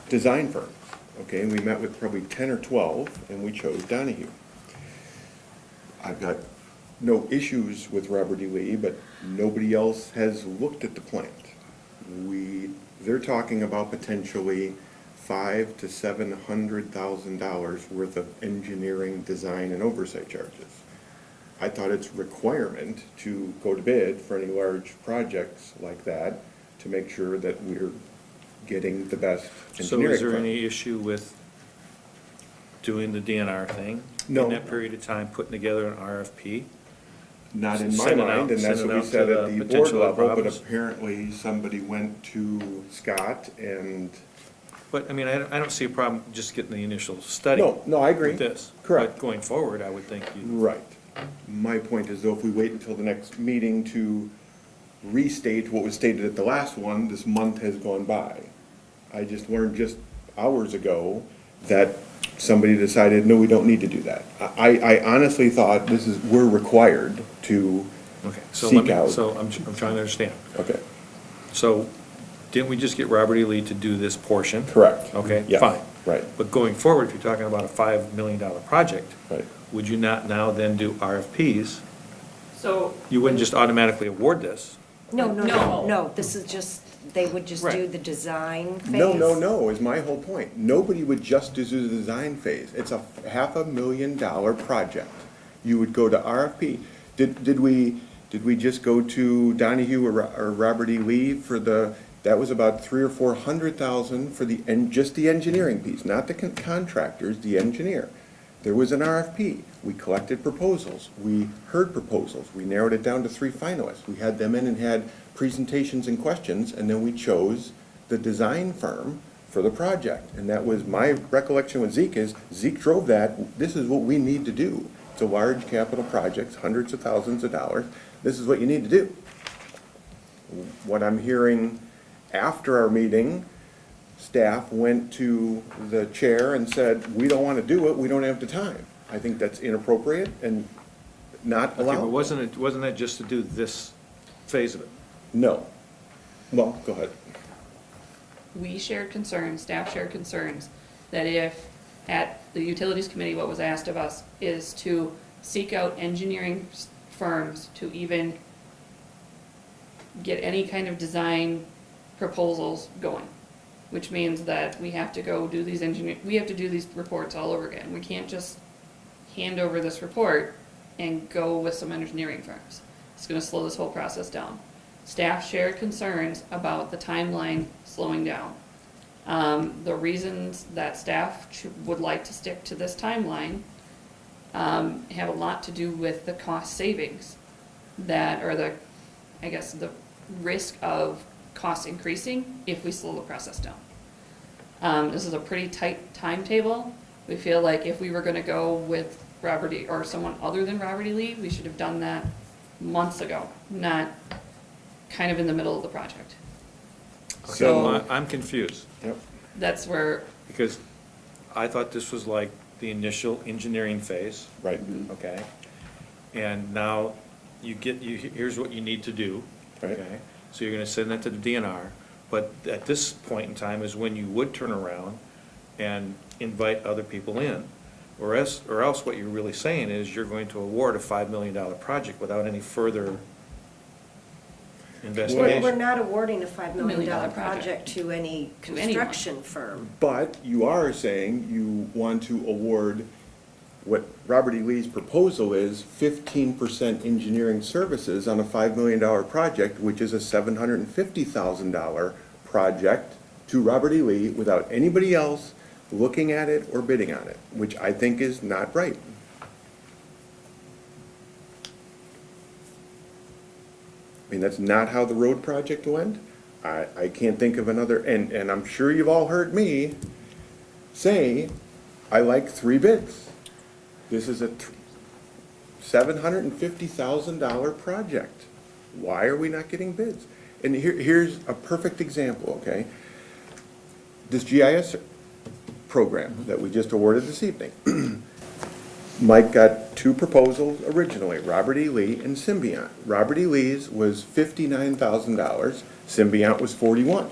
design firms, okay? And we met with probably 10 or 12, and we chose Donahue. I've got no issues with Robert E. Lee, but nobody else has looked at the plant. They're talking about potentially $500,000 to $700,000 worth of engineering, design, and oversight charges. I thought it's requirement to go to bid for any large projects like that to make sure that we're getting the best So engineering. is there firm. any issue with doing the DNR thing? No. In that period of time, putting together an RFP? Not in my Send it mind, out- and that's send what it we out said to at the the board potential level, but problems. apparently somebody went to Scott and, But, I mean, I don't see a problem just getting the initial study. No, I agree. With this. Correct. But going forward, I would think you. right. My point is though, if we wait until the next meeting to restate what was stated at the last one, this month has gone by. I just learned just hours ago that somebody decided, no, we don't need to do that. I honestly thought we're required to Okay, so seek let me, out. so I'm trying to understand. Okay, So, didn't we just get Robert E. Lee to do this portion? correct. Okay, Yes, fine. Right, But going forward, if you're talking about a $5 million project, right. would you not now then do RFPs? So. You wouldn't just automatically award this? No, this is just, they would just do Right. the design phase? No, is my whole point. Nobody would just do the design phase. It's a $500,000 project. You would go to RFP. Did we just go to Donahue or Robert E. Lee for that was about $300,000 or $400,000 for just the engineering piece, not the contractors, the engineer. There was an RFP. We collected proposals. We heard proposals. We narrowed it down to 3 finalists. We had them in and had presentations and questions, and then we chose the design firm for the project. And that was my recollection with Zeke is, Zeke drove that. This is what we need to do. It's a large capital project, hundreds of thousands of dollars. This is what you need to do. What I'm hearing after our meeting, staff went to the chair and said, we don't want to do it, we don't have the time. I think that's inappropriate and not Okay, but allowed. wasn't that just to do this phase of it? No. Well, go ahead. We shared concerns, staff shared concerns, that if at the Utilities Committee, what was asked of us is to seek out engineering firms to even get any kind of design proposals going, which means that we have to go do these we have to do these reports all over again. We can't just hand over this report and go with some engineering firms. It's gonna slow this whole process down. Staff shared concerns about the timeline slowing down. The reasons that staff would like to stick to this timeline have a lot to do with the cost savings that, or the, I guess, the risk of costs increasing if we slow the process down. This is a pretty tight timetable. We feel like if we were gonna go with Robert E., or someone other than Robert E. Lee, we should have done that months ago, not kind of in the middle of the project. So I'm confused. Yep. That's where, Because I thought this was like the initial engineering phase. Right. Okay? And now here's what you need to do. Right. Okay? So you're gonna send that to the DNR, but at this point in time is when you would turn around and invite other people in. Or else what you're really saying is you're going to award a $5 million project without any further investigation. We're not awarding a $5 million $1 project to any construction firm. But you are saying you want to award what Robert E. Lee's proposal is 15% engineering services on a $5 million project, which is a $750,000 project to Robert E. Lee without anybody else looking at it or bidding on it, which I think is not right. I mean, that's not how the road project went. I can't think of another, and I'm sure you've all heard me say, I like 3 bids. This is a $750,000 project. Why are we not getting bids? And here's a perfect example, okay? This GIS program that we just awarded this evening. Mike got 2 proposals originally, Robert E. Lee and Symbiont. Robert E. Lee's was $59,000, Symbiont was $41,000.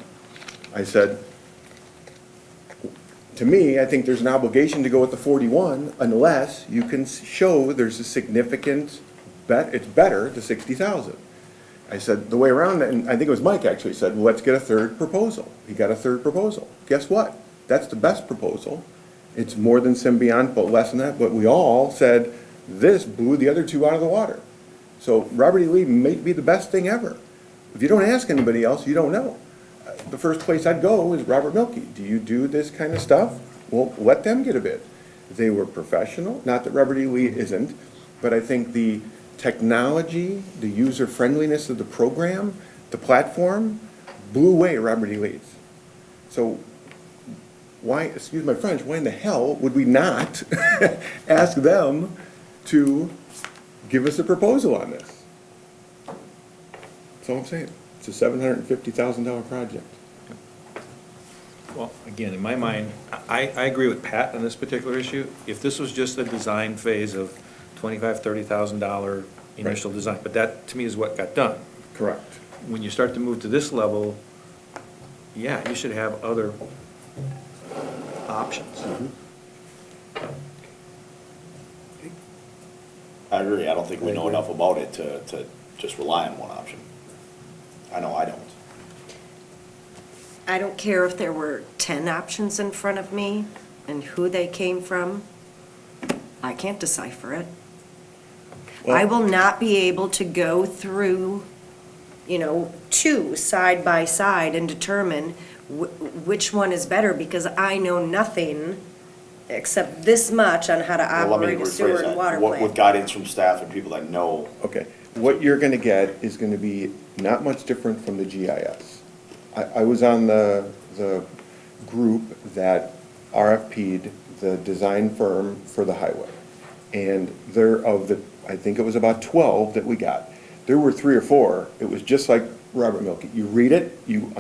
I said, to me, I think there's an obligation to go with the 41 unless you can show there's a significant it's better to 60,000. I said, the way around it, and I think it was Mike actually said, well, let's get a 3rd proposal. He got a 3rd proposal. Guess what? That's the best proposal. It's more than Symbiont, but less than that. But we all said, this blew the other 2 out of the water. So Robert E. Lee may be the best thing ever. If you don't ask anybody else, you don't know. The first place I'd go is Robert Milkey. Do you do this kind of stuff? Well, let them get a bid. They were professional. Not that Robert E. Lee isn't, but I think the technology, the user friendliness of the program, the platform, blew away Robert E. Lee's. So why, excuse my French, why in the hell would we not ask them to give us a proposal on this? That's all I'm saying. It's a $750,000 project. Well, again, in my mind, I agree with Pat on this particular issue. If this was just a design phase of $25,000, $30,000 initial design, but that, to me, is what got done. Correct. When you start to move to this level, yeah, you should have other options. I agree, I don't think we know enough about it to just rely on one option. I know I don't. I don't care if there were 10 options in front of me and who they came from. I can't decipher it. I will not be able to go through, 2 side by side and determine which one is better because I know nothing except this much on how to Well, let me operate a sewer rephrase and water that. With plant. guidance from staff and people that know. Okay, what you're gonna get is gonna be not much different from the GIS. I was on the group that RFP'd the design firm for the highway. And I think it was about 12 that we got. There were 3 or 4, it was just like Robert Milkey. You read it, you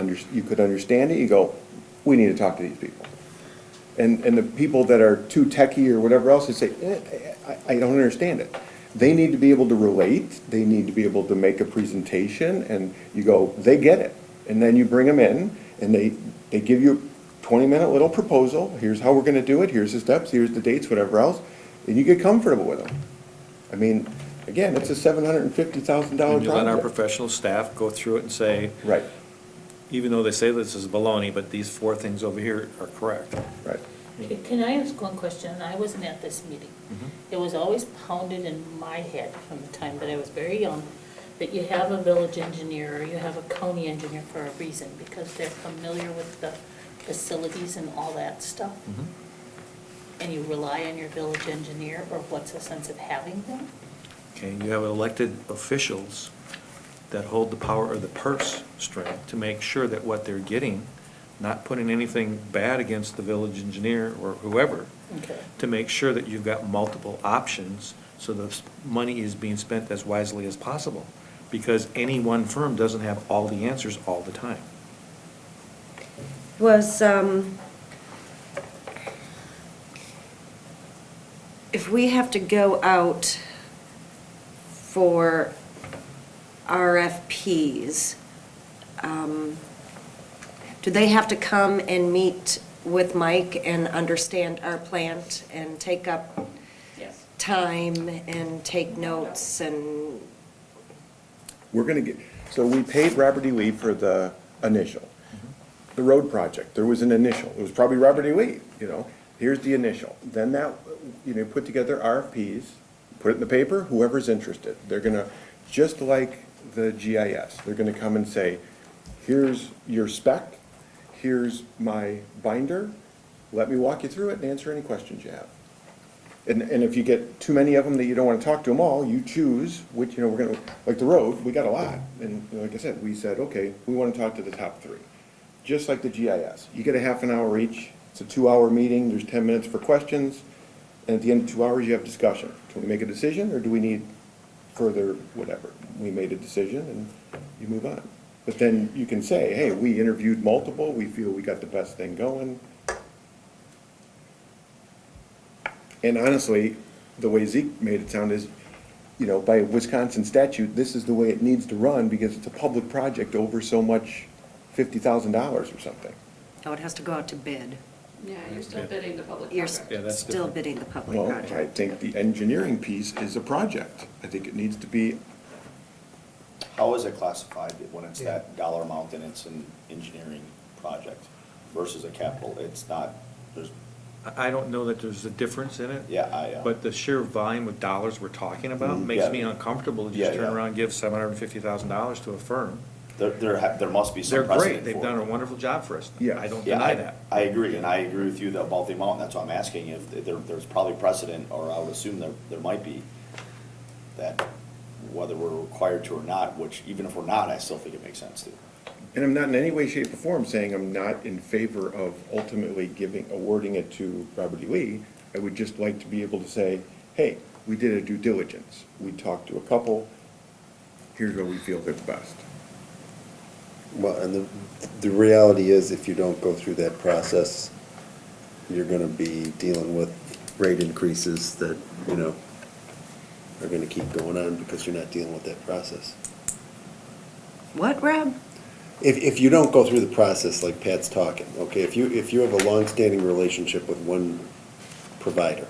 could understand it, you go, we need to talk to these people. And the people that are too techie or whatever else, they say, I don't understand it. They need to be able to relate, they need to be able to make a presentation, and you go, they get it. And then you bring them in, and they give you a 20-minute little proposal, here's how we're gonna do it, here's the steps, here's the dates, whatever else, and you get comfortable with them. I mean, again, it's a $750,000 project. And you let our professional staff go through it and say, right, even though they say this is baloney, but these 4 things over here are correct. Right. Can I ask one question? I wasn't at this meeting. It was always pounded in my head from the time that I was very young, that you have a village engineer or you have a county engineer for a reason, because they're familiar with the facilities and all that stuff. and you rely on your village engineer, or what's the sense of having them? Okay, you have elected officials that hold the power or the purse string to make sure that what they're getting, not putting anything bad against the village engineer or whoever, Okay. to make sure that you've got multiple options so the money is being spent as wisely as possible. Because any one firm doesn't have all the answers all the time. Was, if we have to go out for RFPs, do they have to come and meet with Mike and understand our plant and take up Yes. time and take notes and, We're gonna get, so we paid Robert E. Lee for the initial. The road project, there was an initial, it was probably Robert E. Lee, you know, here's the initial. Then that, you know, put together RFPs, put it in the paper, whoever's interested. They're gonna, just like the GIS, they're gonna come and say, here's your spec, here's my binder, let me walk you through it and answer any questions you have. And if you get too many of them that you don't want to talk to them all, you choose which, you know, we're gonna, like the road, we got a lot. And you know, like I said, we said, okay, we want to talk to the top 3. Just like the GIS. You get a half an hour each, it's a 2-hour meeting, there's 10 minutes for questions, and at the end of 2 hours, you have discussion. Can we make a decision, or do we need further whatever? We made a decision, and you move on. But then you can say, hey, we interviewed multiple, we feel we got the best thing going. And honestly, the way Zeke made it sound is, you know, by Wisconsin statute, this is the way it needs to run because it's a public project over so much, $50,000 or something. oh, it has to go out to bid. Yeah, you're still bidding the public You're project. Yeah, that's still different. bidding the public Well, project. I think the engineering piece is a project. I think it needs to be, How is it classified when it's that dollar amount and it's an engineering project versus a capital? It's not, there's, I don't know that there's a difference in it. yeah, But the sheer volume of dollars we're talking about Mhm. makes Yeah. me uncomfortable to Yeah, just turn yeah. around and give $750,000 to a firm. there must be some They're precedent great, they've for done it. a wonderful job for us. Yeah. I don't Yeah, deny that. I agree, and I agree with you about the amount, that's why I'm asking if there's probably precedent, or I would assume there might be, that whether we're required to or not, which even if we're not, I still think it makes sense to. and I'm not in any way, shape, or form saying I'm not in favor of ultimately awarding it to Robert E. Lee. I would just like to be able to say, hey, we did a due diligence. We talked to a couple, here's what we feel fits best. Well, and the reality is, if you don't go through that process, you're gonna be dealing with rate increases that, you know, are gonna keep going on because you're not dealing with that process. What, Rob? If you don't go through the process like Pat's talking, okay, if you have a long-standing relationship with one provider,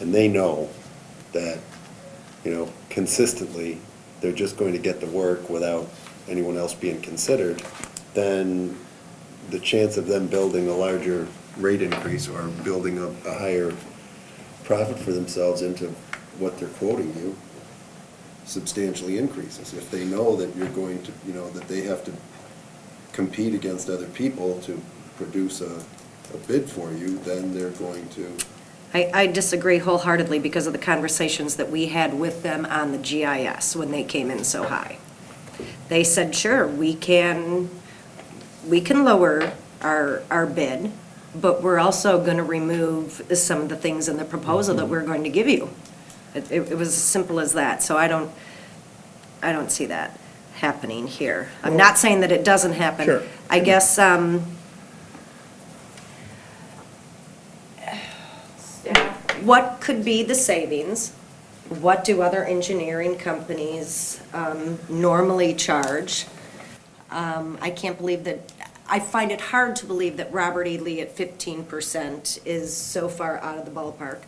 and they know that, you know, consistently, they're just going to get the work without anyone else being considered, then the chance of them building a larger rate increase or building a higher profit for themselves into what they're quoting you substantially increases. If they know that you're going to, you know, that they have to compete against other people to produce a bid for you, then they're going to. I disagree wholeheartedly because of the conversations that we had with them on the GIS when they came in so high. They said, sure, we can lower our bid, but we're also going to remove some of the things in the proposal that we're going to give you. It was as simple as that, so I don't see that happening here. I'm not saying that it doesn't happen. Sure. I guess, what could be the savings? What do other engineering companies normally charge? I can't believe that, I find it hard to believe that Robert E. Lee at 15% is so far out of the ballpark.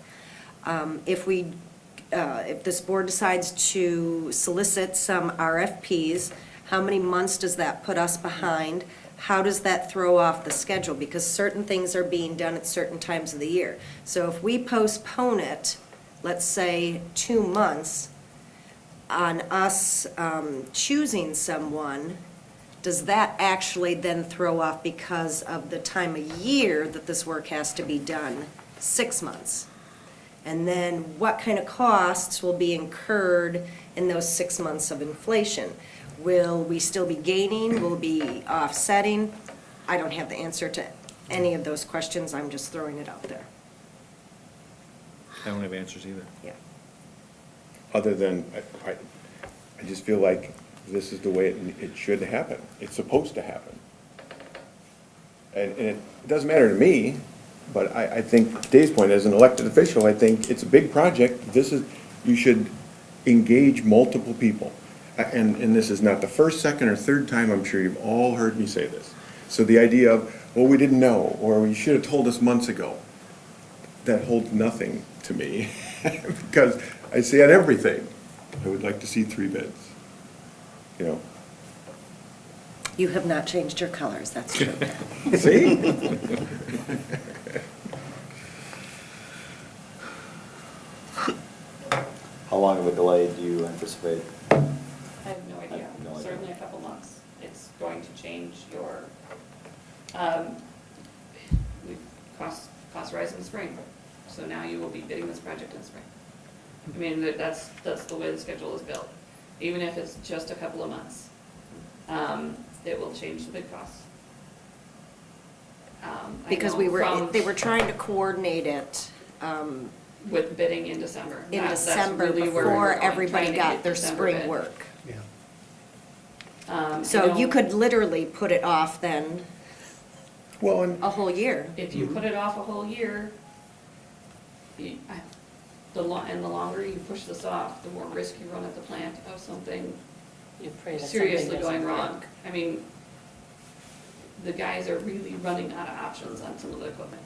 If this board decides to solicit some RFPs, how many months does that put us behind? How does that throw off the schedule? Because certain things are being done at certain times of the year. So if we postpone it, let's say 2 months, on us choosing someone, does that actually then throw off because of the time of year that this work has to be done? 6 months. And then what kind of costs will be incurred in those 6 months of inflation? Will we still be gaining? Will we be offsetting? I don't have the answer to any of those questions. I'm just throwing it out there. I don't have answers either. Yeah. Other than, I just feel like this is the way it should happen. It's supposed to happen. And it doesn't matter to me, but I think, to Dave's point, as an elected official, I think it's a big project. You should engage multiple people. And this is not the first, second, or third time, I'm sure you've all heard me say this. So the idea of, well, we didn't know, or you should have told us months ago, that holds nothing to me. Because I say on everything, I would like to see 3 bids. You know? You have not changed your colors, that's true. See? How long of a delay do you anticipate? I have no idea. no idea. Certainly a couple months. It's going to change your, costs rise in the spring. So now you will be bidding this project in spring. I mean, that's the way the schedule is built. Even if it's just a couple of months, it will change the bid costs. Because they were trying to coordinate it with bidding in December. in That's December really where before we're going, everybody trying to got get their December spring bid. work. Yeah. So you could literally put it off then Well, and a whole year. If you put it off a whole year, the longer you push this off, the more risk you run at the plant of something You pray that something seriously doesn't going wrong. break. I mean, the guys are really running out of options on some of the equipment,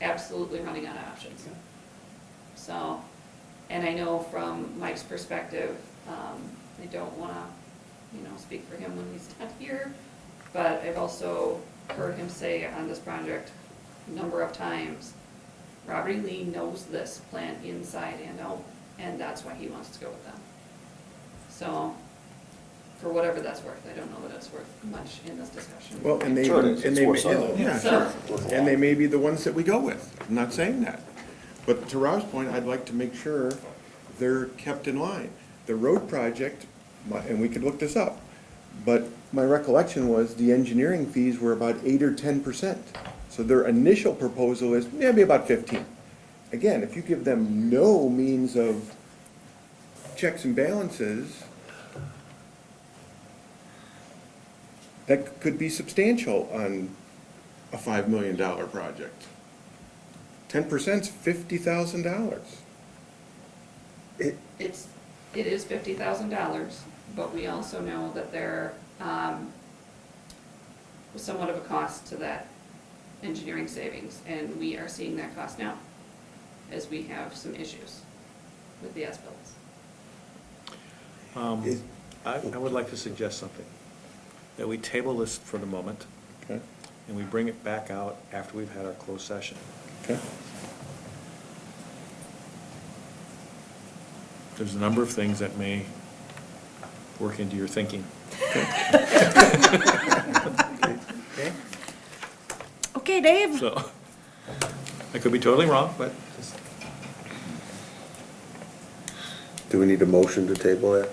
absolutely running out of options. So, and I know from Mike's perspective, I don't wanna, speak for him when he's not here, but I've also heard him say on this project a number of times, Robert E. Lee knows this plant inside and out, and that's why he wants to go with them. So, for whatever that's worth, I don't know that it's worth much in this discussion. well, and they, Sure it is. and It's they, worth something. yeah, So- sure. And they may be the ones that we go with. I'm not saying that. But to Rob's point, I'd like to make sure they're kept in line. The road project, and we could look this up, but my recollection was the engineering fees were about 8 or 10%. So their initial proposal is maybe about 15. Again, if you give them no means of checks and balances, that could be substantial on a $5 million project. 10% is $50,000. It is $50,000, but we also know that there was somewhat of a cost to that engineering savings, and we are seeing that cost now, as we have some issues with the as-bills. I would like to suggest something, that we table this for the moment, Okay, and we bring it back out after we've had our closed session. okay. There's a number of things that may work into your thinking. Okay? Okay, Dave? So, I could be totally wrong, but Do we need a motion to table that?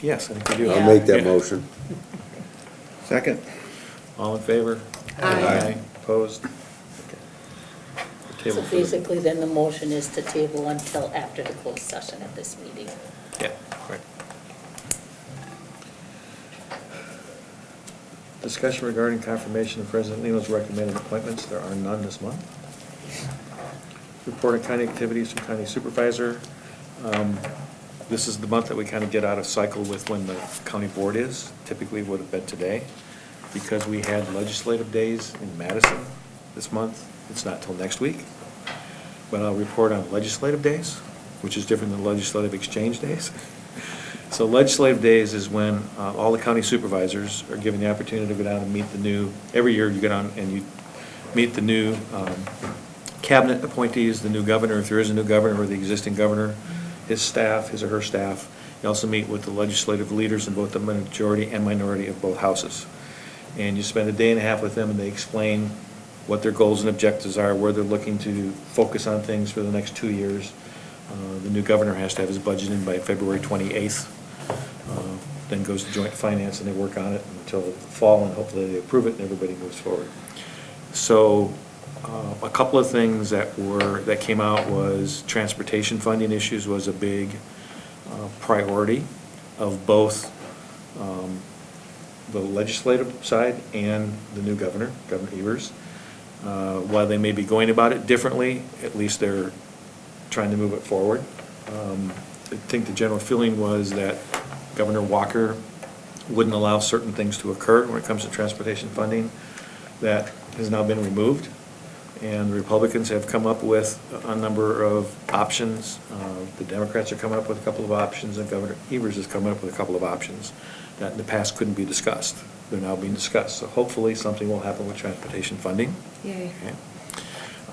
yes, I think we do. I'll make that Yeah. motion. Second? All in favor? Aye. Opposed? Okay. So Table for the- basically, then the motion is to table until after the closed session at this meeting. Yeah, right. Discussion regarding confirmation of President Lino's recommended appointments. There are none this month. Report on county activities from county supervisor. This is the month that we kind of get out of cycle with when the county board is. Typically would have been today. Because we had legislative days in Madison this month, it's not till next week. But I'll report on legislative days, which is different than legislative exchange days. So legislative days is when all the county supervisors are given the opportunity to go down and meet the new, every year you go down and you meet the new cabinet appointees, the new governor, if there is a new governor, or the existing governor, his staff, his or her staff. You also meet with the legislative leaders in both the majority and minority of both houses. And you spend a day and a half with them, and they explain what their goals and objectives are, where they're looking to focus on things for the next 2 years. The new governor has to have his budget in by February 28th. Then goes to joint finance and they work on it until the fall, and hopefully they approve it and everybody moves forward. So a couple of things that came out was transportation funding issues was a big priority of both the legislative side and the new governor, Governor Evers. While they may be going about it differently, at least they're trying to move it forward. I think the general feeling was that Governor Walker wouldn't allow certain things to occur when it comes to transportation funding. That has now been removed, and the Republicans have come up with a number of options. The Democrats are coming up with a couple of options, and Governor Evers has come up with a couple of options that in the past couldn't be discussed. They're now being discussed. So hopefully something will happen with transportation funding. Yay. Okay.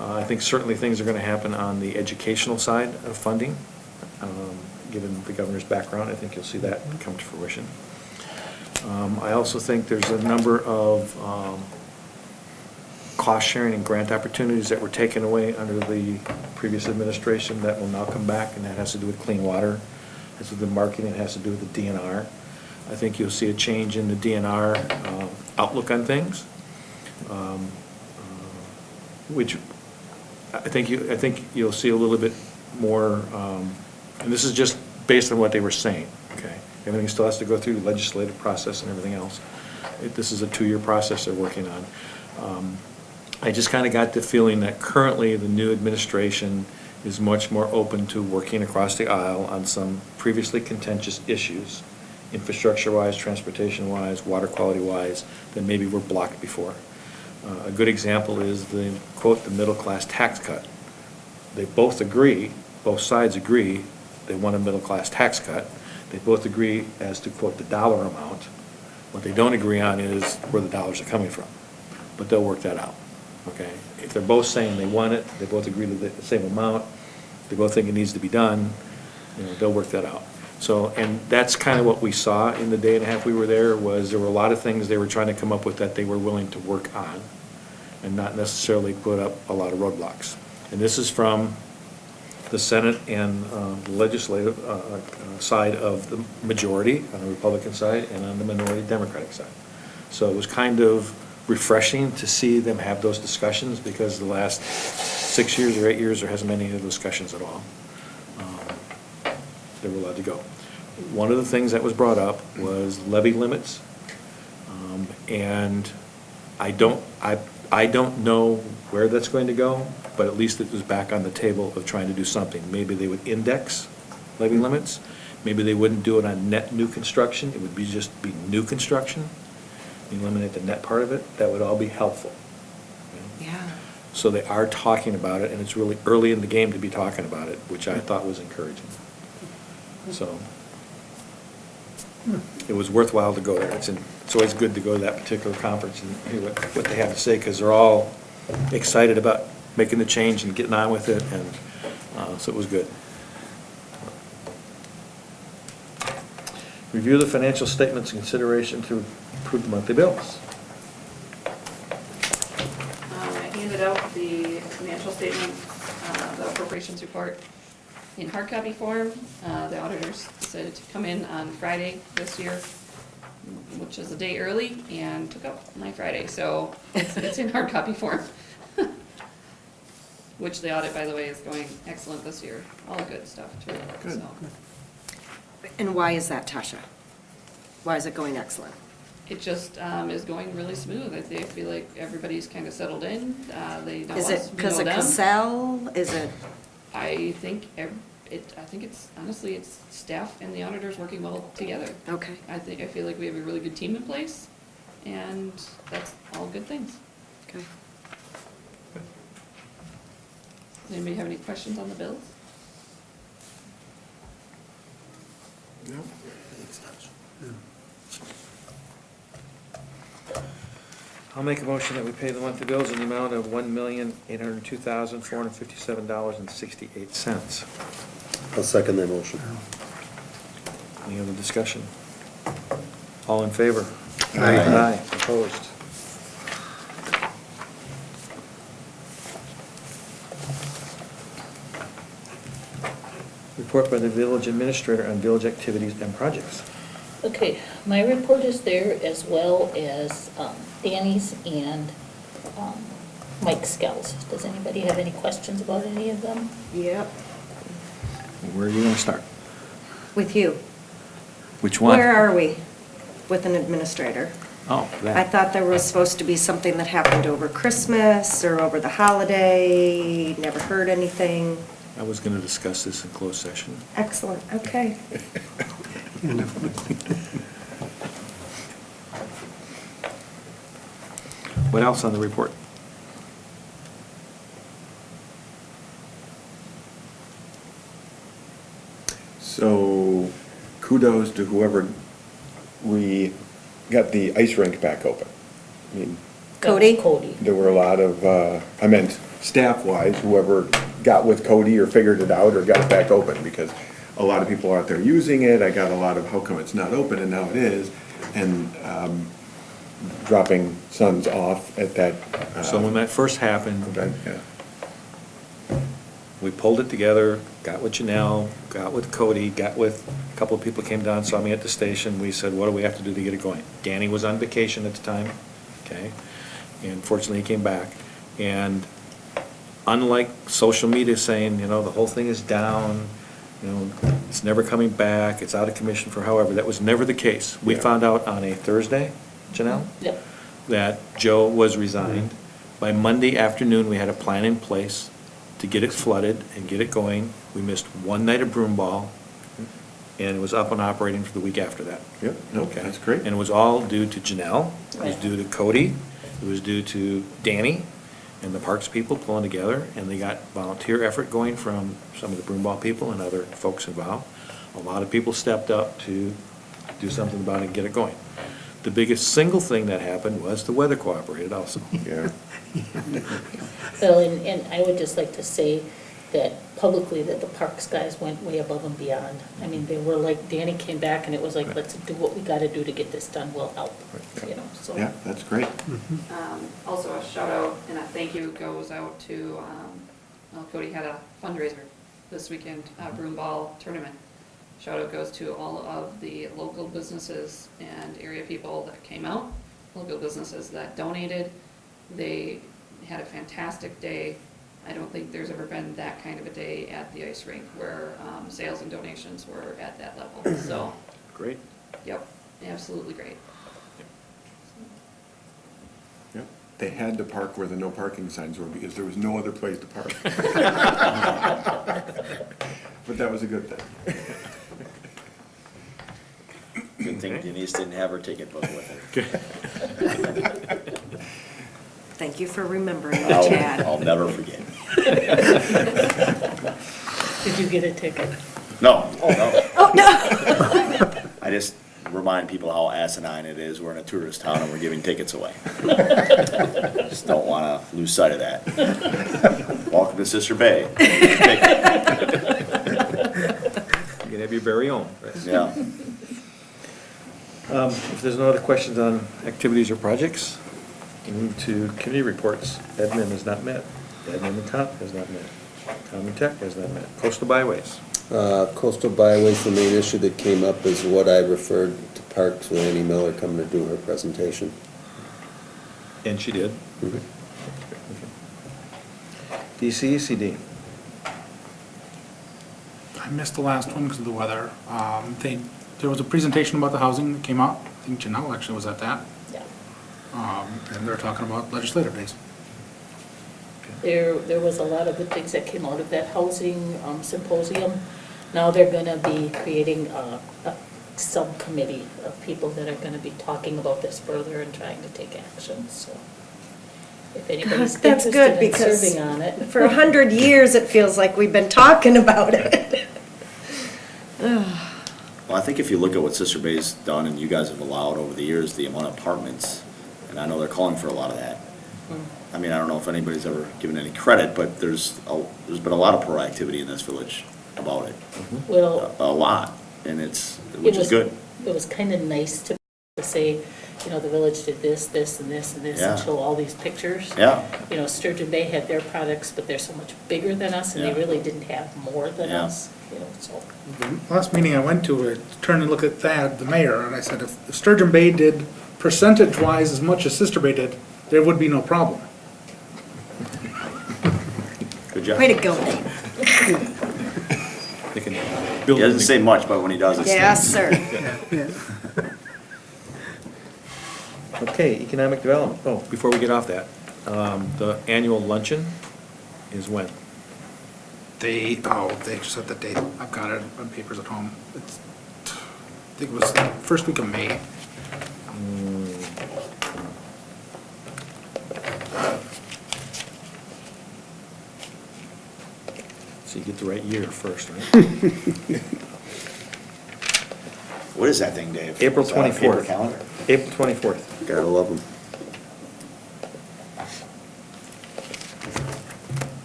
I think certainly things are going to happen on the educational side of funding. Given the governor's background, I think you'll see that come to fruition. I also think there's a number of cost sharing and grant opportunities that were taken away under the previous administration that will now come back, and that has to do with clean water, has to do with marketing, it has to do with the DNR. I think you'll see a change in the DNR outlook on things, which I think you'll see a little bit more, and this is just based on what they were saying, okay? Everything still has to go through the legislative process and everything else. This is a 2-year process they're working on. I just kind of got the feeling that currently the new administration is much more open to working across the aisle on some previously contentious issues, infrastructure-wise, transportation-wise, water quality-wise, that maybe were blocked before. A good example is the, quote, the middle-class tax cut. They both agree, both sides agree, they want a middle-class tax cut. They both agree as to, quote, the dollar amount. What they don't agree on is where the dollars are coming from. But they'll work that out, okay? If they're both saying they want it, they both agree to the same amount, they both think it needs to be done, you know, they'll work that out. So, and that's kind of what we saw in the day and a half we were there, was there were a lot of things they were trying to come up with that they were willing to work on and not necessarily put up a lot of roadblocks. And this is from the Senate and the legislative side of the majority, on the Republican side, and on the minority Democratic side. So it was kind of refreshing to see them have those discussions, because the last 6 years or 8 years, there hasn't been any of those discussions at all. They were allowed to go. One of the things that was brought up was levy limits, and I don't know where that's going to go, but at least it was back on the table of trying to do something. Maybe they would index levy limits. Maybe they wouldn't do it on net new construction. It would be just be new construction. Eliminate the net part of it. That would all be helpful. Yeah. So they are talking about it, and it's really early in the game to be talking about it, which I thought was encouraging. So it was worthwhile to go there. It's always good to go to that particular conference and hear what they have to say, because they're all excited about making the change and getting on with it, and so it was good. Review the financial statements in consideration to approve the monthly bills. I handed out the financial statement, the appropriations report in hard copy form. The auditors decided to come in on Friday this year, which is a day early, and took up my Friday, so it's in hard copy form. Which the audit, by the way, is going excellent this year. All good stuff, too. Good. So. And why is that, Tasha? Why is it going excellent? It just is going really smooth. I feel like everybody's kind of settled in. They know Is us, it we because know of them. Cassell? Is it? I think it's honestly it's staff and the auditors working well together. Okay. I feel like we have a really good team in place, and that's all good things. Okay. Does anybody have any questions on the bills? No. I'll make a motion that we pay the monthly bills in the amount of $1,802,457.68. I'll second that motion. Any other discussion? All in favor? Aye. Aye. Opposed? Report by the village administrator on village activities and projects. Okay, my report is there as well as Danny's and Mike Skell's. Does anybody have any questions about any of them? Yep. Where are you going to start? With you. Which one? Where are we with an administrator? Oh, I that. thought there was supposed to be something that happened over Christmas or over the holiday, never heard anything. I was going to discuss this in closed session. Excellent, okay. What else on the report? So kudos to whoever got the ice rink back open. I mean, Cody? Cody. there were a lot of, I meant staff-wise, whoever got with Cody or figured it out or got it back open, because a lot of people are out there using it. I got a lot of, how come it's not open, and now it is, and dropping sons off at that. So when that first happened, event, yeah. we pulled it together, got with Janelle, got with Cody, got with, a couple of people came down, saw me at the station. We said, what do we have to do to get it going? Danny was on vacation at the time, okay? And fortunately, he came back. And unlike social media saying, you know, the whole thing is down, you know, it's never coming back, it's out of commission for however, that was never the case. We Yeah. found out on a Thursday, Janelle, Yep. that Joe was resigned. By Monday afternoon, we had a plan in place to get it flooded and get it going. We missed one night of broom ball, and it was up and operating for the week after that. Yep, no, Okay. that's great. And it was all due to Janelle, it was Right. due to Cody, it was due to Danny and the parks people pulling together, and they got volunteer effort going from some of the broom ball people and other folks involved. A lot of people stepped up to do something about it and get it going. The biggest single thing that happened was the weather cooperated also. Yeah. Well, and I would just like to say that publicly that the parks guys went way above and beyond. I mean, they were like, Danny came back and it was like, let's do what we gotta do to get this done, we'll help, you know, so. Yeah, that's great. Also a shout out and a thank you goes out to, well, Cody had a fundraiser this weekend, broom ball tournament. Shout out goes to all of the local businesses and area people that came out, local businesses that donated. They had a fantastic day. I don't think there's ever been that kind of a day at the ice rink where sales and donations were at that level, so. Great. Yep, absolutely great. Yep. They had to park where the no parking signs were because there was no other place to park. But that was a good thing. Good thing Denise didn't have her ticket book with her. Thank you for remembering, Chad. I'll never forget. Did you get a ticket? No, no. Oh, no! I just remind people how asinine it is. We're in a tourist town and we're giving tickets away. Just don't want to lose sight of that. Welcome to Sister Bay. You can have your very own. Yeah. If there's no other questions on activities or projects, we move to committee reports. Admin has not met. Admin and Comp has not met. Common Tech has not met. Coastal Byways. Coastal byways, the main issue that came up is what I referred to Parks with Annie Miller coming to do her presentation. And she did. Mhm. DCECD. I missed the last one because of the weather. There was a presentation about the housing that came out. I think Janelle actually was at that. Yeah. And they're talking about legislative days. There was a lot of good things that came out of that housing symposium. Now they're gonna be creating a subcommittee of people that are gonna be talking about this further and trying to take action, so. If anybody's That's good interested in because serving on it. for 100 years, it feels like we've been talking about it. Well, I think if you look at what Sister Bay's done and you guys have allowed over the years, the amount of apartments, and I know they're calling for a lot of that. I mean, I don't know if anybody's ever given any credit, but there's been a lot of proactivity in this village about it. Well, A lot, and which it is was, good. it was kind of nice to to say, you know, the village did this, this, and this, and this, and Yeah. show all these pictures. Yeah. You know, Sturgeon Bay had their products, but they're so much bigger than us, and they Yeah. really didn't have more than Yeah. us, you know, so. The last meeting I went to, I turned and looked at Thad, the mayor, and I said, if Sturgeon Bay did percentage-wise as much as Sister Bay did, there would be no problem. Good job. Way to go, Nate. They can He build. doesn't say much, but when he does, it's. Yes, sir. Okay, economic development. Oh, before we get off that, the annual luncheon is when? They just set the date. I've got it on papers at home. I think it was the first week of May. So you get the right year first, right? What is that thing, Dave? April Is that a paper 24th. calendar? April 24th. Gotta love them.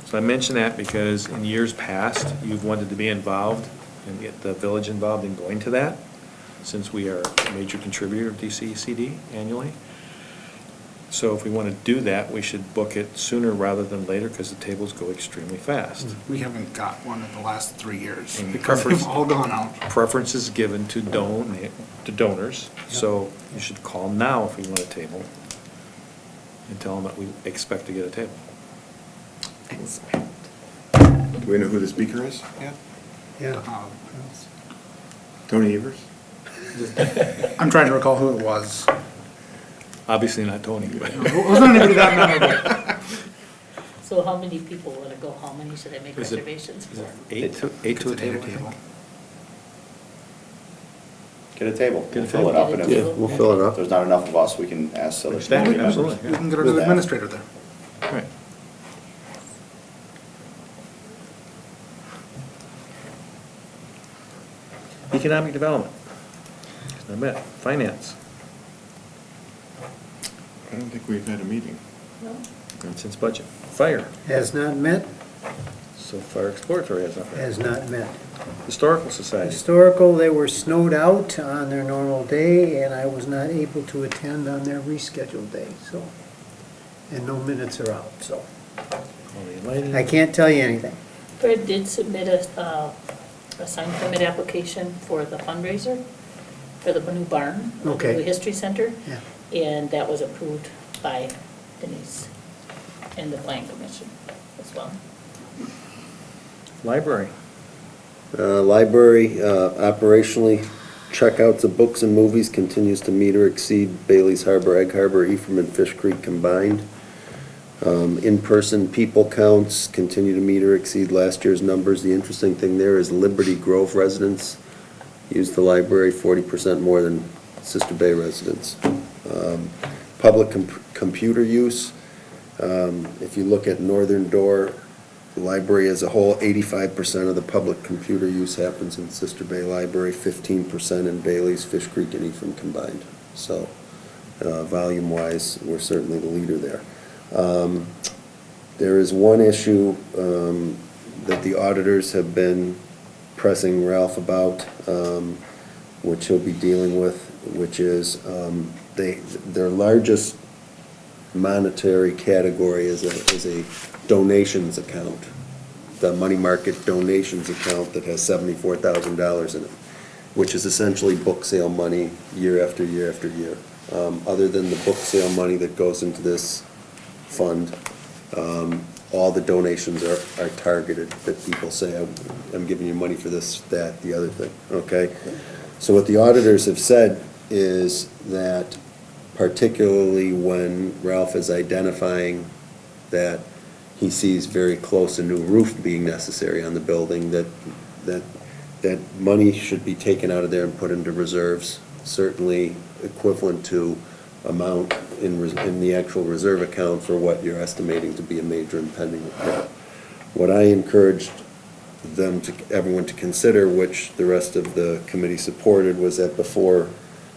So I mention that because in years past, you've wanted to be involved and get the village involved in going to that, since we are a major contributor of DCCD annually. So if we want to do that, we should book it sooner rather than later, because the tables go extremely fast. We haven't got one in the last 3 years And because preference- they've all gone out. Preference is given to donors, so you should call now if you want a table, and tell them that we expect to get a table. Do we know who the speaker is? Yeah. Yeah. Tony Evers? I'm trying to recall who it was. Obviously not Tony, but. It wasn't anybody that memorable. So how many people want to go? How many should I make Is it- reservations is for? it eight to a table, I think? Get a table. Get a We'll fill it table. up, and Yeah, if we'll fill it if up. there's not enough of us, we can ask other. Understand, community members. absolutely. We can get Do our that. administrator there. Right. Economic development. I met. Finance. I don't think we've had a meeting. No? And since budget. Fire. Has not met, So fire exploratory has not. has not met. Historical Society. Historical, they were snowed out on their normal day, and I was not able to attend on their rescheduled day, so. And no minutes are out, so. Quality lighting. I can't tell you anything. Fred did submit a sign permit application for the fundraiser for the new barn, the Okay. new history center. Yeah. And that was approved by Denise and the plan commission as well. Library. Library, operationally, checkouts of books and movies continues to meet or exceed Bailey's Harbor, Egg Harbor, Ephraim, and Fish Creek combined. In-person people counts continue to meet or exceed last year's numbers. The interesting thing there is Liberty Grove residents use the library 40% more than Sister Bay residents. Public computer use, if you look at Northern Door, the library as a whole, 85% of the public computer use happens in Sister Bay Library, 15% in Bailey's, Fish Creek, and Ephraim combined. So, volume-wise, we're certainly the leader there. There is one issue that the auditors have been pressing Ralph about, which he'll be dealing with, which is their largest monetary category is a donations account, the money market donations account that has $74,000 in it, which is essentially book sale money year after year after year. Other than the book sale money that goes into this fund, all the donations are targeted, that people say, I'm giving you money for this, that, the other thing, okay? So what the auditors have said is that particularly when Ralph is identifying that he sees very close a new roof being necessary on the building, that money should be taken out of there and put into reserves, certainly equivalent to amount in the actual reserve account for what you're estimating to be a major impending repair. What I encouraged everyone to consider, which the rest of the committee supported, was that before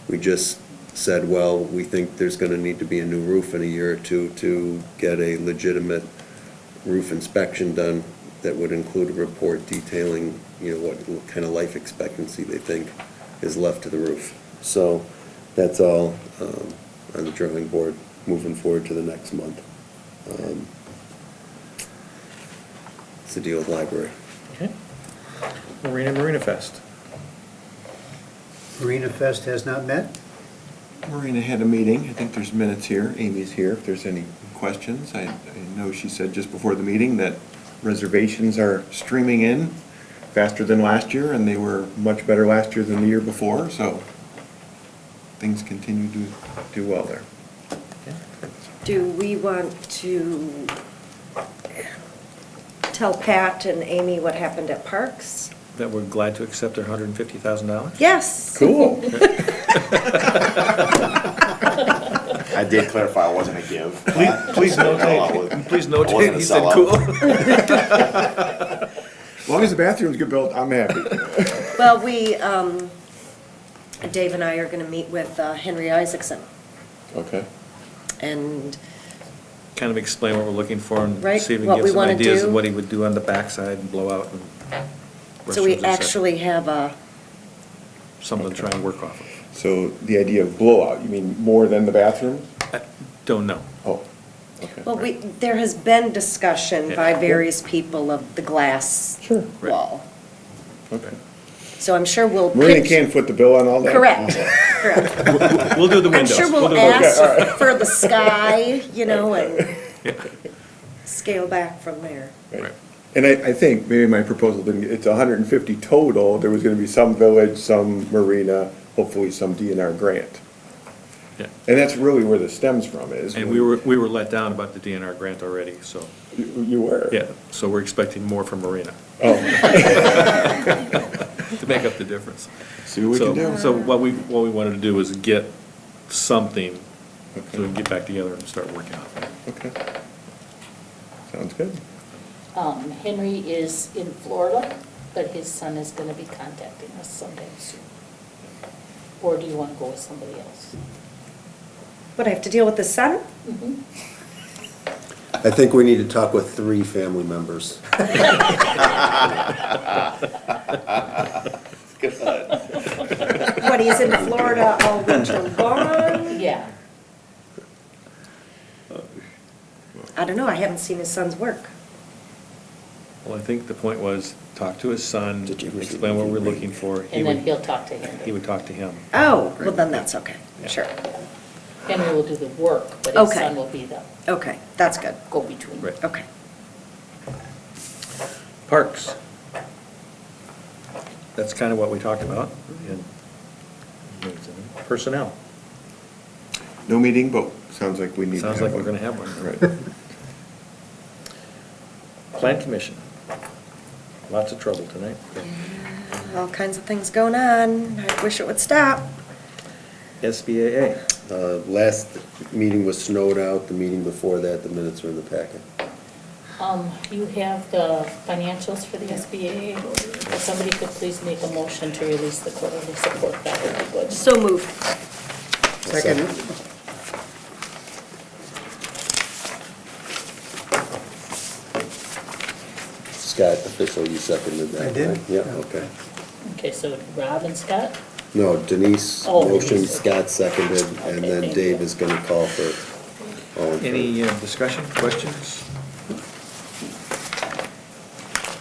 we just said, well, we think there's gonna need to be a new roof in a year or two to get a legitimate roof inspection done that would include a report detailing, what kind of life expectancy they think is left to the roof. So, That's all on the drawing board, moving forward to the next month. It's the deal with library. Okay. Marina Fest. Marina Fest has not met? Marina had a meeting, I think there's minutes here, Amy's here, if there's any questions. I know she said just before the meeting that reservations are streaming in faster than last year, and they were much better last year than the year before, so things continue to do well there. Do we want to tell Pat and Amy what happened at Parks? That we're glad to accept their $150,000? Yes. Cool. I did clarify I wasn't a give. Please notate, please I wasn't notate, a he said sellout. cool. As long as the bathrooms get built, I'm happy. Well, Dave and I are going to meet with Henry Isaacson Okay. and Kind of explain what we're looking for and Right, see if we what can we get some wanna ideas do. of what he would do on the backside and blow out and so we restrooms, et cetera. actually have Something to try and work off of. So the idea of blowout, you mean more than the bathrooms? I don't know. Oh, okay. well, there has been discussion by Yeah. various people of the glass Right. wall. Okay. So I'm sure we'll. Marina pitch- can't foot the bill on all that? Correct, correct. We'll do the I'm windows. sure we'll do the ask windows. for the sky, and Yeah. scale back from there. Right. And I think, maybe my proposal didn't, it's 150 total, there was gonna be some village, some marina, hopefully some DNR grant. Yeah. And that's really where the stems from is. And we were let down about the DNR grant already, so, You were? yeah, so we're expecting more from Marina. Oh. To make up the difference. See what we can do. So what we wanted to do was get something, so we can get back together and start working on it. Okay. Sounds good. Henry is in Florida, but his son is gonna be contacting us sometime soon. Or do you wanna go with somebody else? Would I have to deal with the son? Mhm. I think we need to talk with 3 family members. What, he's in Florida all winter long? Yeah. I don't know, I haven't seen his son's work. Well, I think the point was, talk to his son, explain what we're looking for. And then he'll talk to Henry. He would talk to him. Oh, well then that's okay, Yeah. sure. Henry will do the work, but his Okay. son will be the Okay, that's good, go-between. Right. okay. Parks. That's kind of what we talked about. And personnel. No meeting, but sounds like we need to have Sounds like we're one. gonna have one. Right. Plan commission. Lots of trouble tonight. All kinds of things going on, I wish it would stop. SBAA. Last meeting was snowed out, the meeting before that, the minutes were in the packet. You have the financials for the SBA. If somebody could please make a motion to release the quarterly support, that would be good. So moved. Second. Scott, official, you seconded that, I did? right? Yeah, okay. Okay, so Rob and Scott? No, Denise Oh, motioned, Denise. Scott seconded, and Okay, then thank Dave you. is gonna call for all in favor. Any discussion, questions?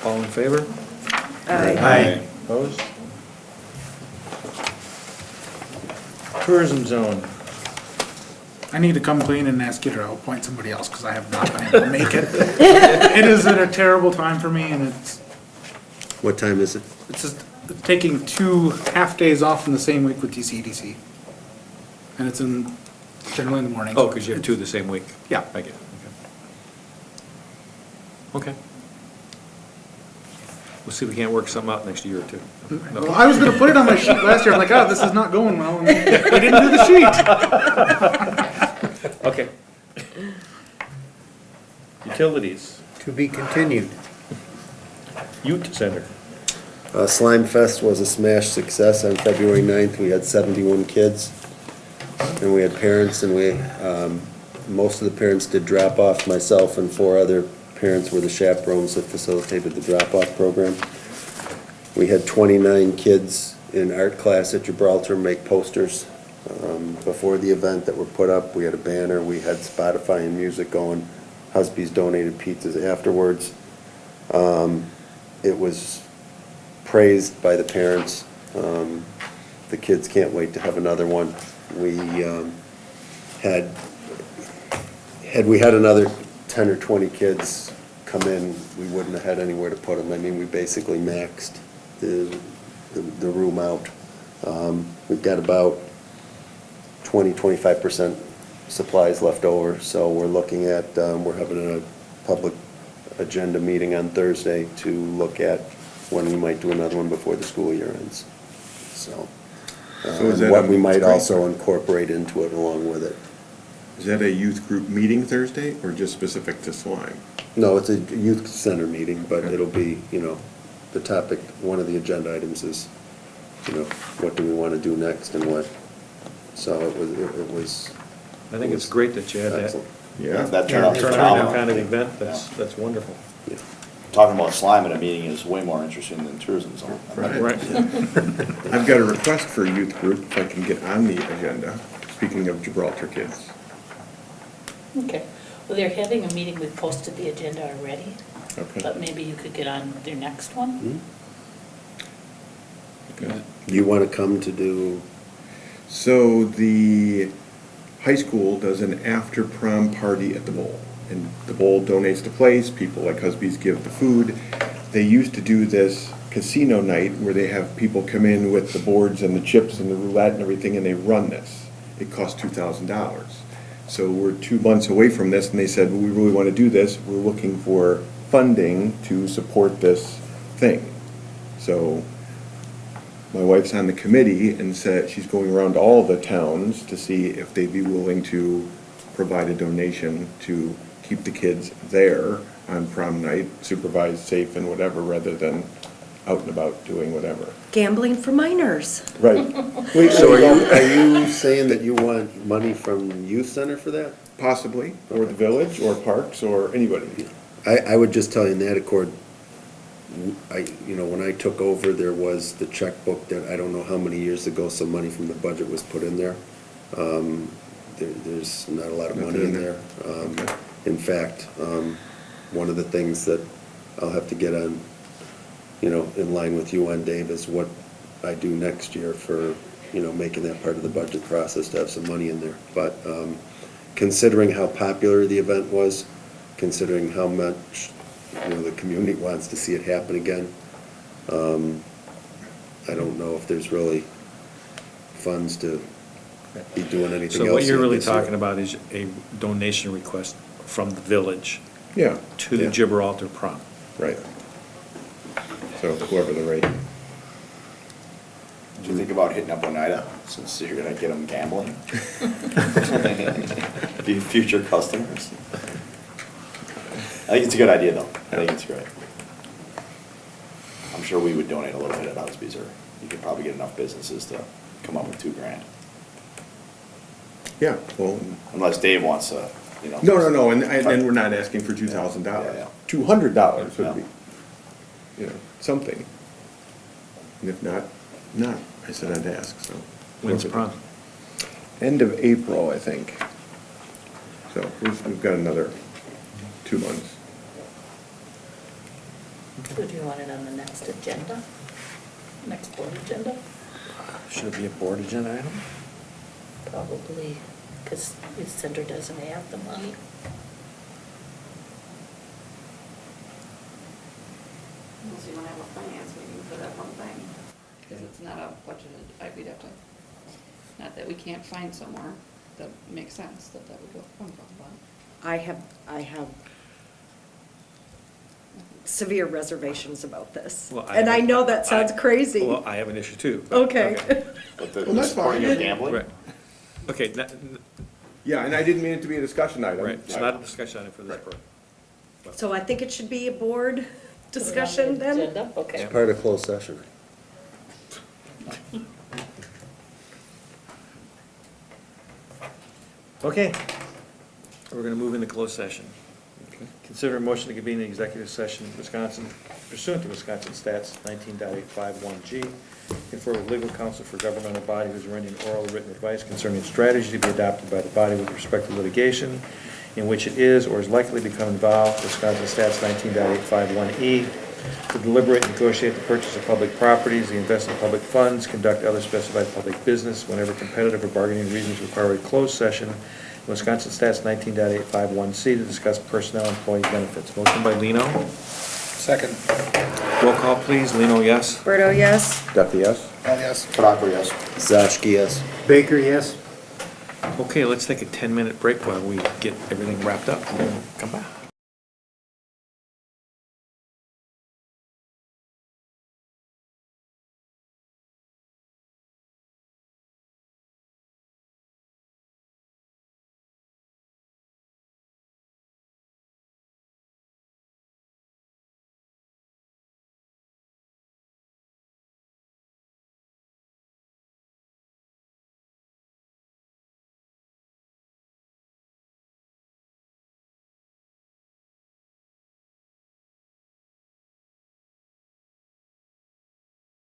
All in favor? Aye. Opposed? Tourism zone. I need to come clean and ask you to appoint somebody else, because I have not been able to make it. It is at a terrible time for me, and What time is it? it's just taking 2 half-days off in the same week with DCEDC. And it's generally in the morning. Oh, because you have two the same week. Yeah. I get it, okay. Okay. We'll see if we can't work something out next year or two. No. Well, I was gonna put it on my sheet last year, I'm like, oh, this is not going well, and I didn't do the sheet. Okay. Utilities, To be continued. Youth Center. Slime Fest was a smash success on February 9th. We had 71 kids, and we had parents, and most of the parents did drop-off. Myself and 4 other parents were the chaperones that facilitated the drop-off program. We had 29 kids in art class at Gibraltar make posters before the event that were put up. We had a banner, we had Spotify and music going. Husby's donated pizzas afterwards. It was praised by the parents. The kids can't wait to have another one. We had we had another 10 or 20 kids come in, we wouldn't have had anywhere to put them. I mean, we basically maxed the room out. We've got about 20-25% supplies left over, so we're looking at, we're having a public agenda meeting on Thursday to look at when we might do another one before the school year ends. So, is and that what a we might great- also incorporate into it along with it. Is that a youth group meeting Thursday, or just specific to slime? No, it's a youth center meeting, but it'll be, the topic, one of the agenda items is, what do we want to do next and what, so it was. I think it's great that you had that. Excellent. Yeah. That turned out Turnaround phenomenal. kind of event, that's wonderful. Talking about slime at a meeting is way more interesting than tourism zone. Right. I've got a request for a youth group, if I can get on the agenda, speaking of Gibraltar kids. Okay, well, they're having a meeting, we've posted the agenda already, Okay. but maybe you could get on their next one? Okay. You want to come to do, So the high school does an after-prom party at the Bowl. And the Bowl donates the place, people like Husby's give the food. They used to do this casino night where they have people come in with the boards and the chips and the roulette and everything, and they run this. It costs $2,000. So we're 2 months away from this, and they said, well, we really want to do this. We're looking for funding to support this thing. So my wife's on the committee and said she's going around to all the towns to see if they'd be willing to provide a donation to keep the kids there on prom night, supervised, safe, and whatever, rather than out and about doing whatever. Gambling for minors. Right. Wait, so are you saying that you want money from youth center for that? Possibly, or the village, or parks, or anybody. I would just tell you in that accord, when I took over, there was the checkbook that I don't know how many years ago, some money from the budget was put in there. There's not a lot of money in there. In fact, one of the things that I'll have to get on, in line with you on, Dave, is what I do next year for, making that part of the budget process to have some money in there. But considering how popular the event was, considering how much, the community wants to see it happen again, I don't know if there's really funds to be doing anything else. So what you're really this year. talking about is a donation request from the village Yeah. to the Yeah. Gibraltar prom. Right. So whoever the rate. Did you think about hitting up Oneida, since you're gonna get them gambling? Be future customers. I think it's a good idea, though. I think it's great. I'm sure we would donate a little bit at Husby's, or you could probably get enough businesses to come up with $2,000. Yeah, well. Unless Dave wants to, No, and we're not asking for $2,000. Yeah. $200 would be, something. And if not, I said I'd ask, so. When's prom? End of April, I think. So we've got another 2 months. So do you want it on the next agenda? Next board agenda? Should it be a board agenda item? Probably, because the center doesn't have the money. Unless you want to have a finance meeting for that one thing. Because it's not a budgeted, we'd have to, not that we can't find somewhere that makes sense that would go from, but. I have severe reservations about this. Well, And I know that sounds crazy. Well, I have an issue too. but- Okay. But the Well, that's supporting fine. of gambling? Right. Okay, Yeah, and I didn't mean it to be a discussion item. right, it's not a discussion item for this program. So I think it should be a board discussion then? Agenda, okay. Part of closed session. Okay, we're gonna move into closed session. Consider a motion to convene an executive session, Wisconsin pursuant to Wisconsin Stats 19.851G, confer with legal counsel for governmental body who is rendering oral or written advice concerning strategy to be adopted by the body with respect to litigation in which it is or is likely to become involved, Wisconsin Stats 19.851E, to deliberate and negotiate the purchase of public properties, the investment of public funds, conduct other specified public business whenever competitive or bargaining reasons require a closed session, Wisconsin Stats 19.851C, to discuss personnel and employee benefits. Motion by Lino. Second. Roll call, please. Lino, yes? Berto, yes? Duffy, yes? Yes. Bronco, yes. Zashki, yes. Baker, yes? Okay, let's take a 10-minute break while we get everything wrapped up and then come back.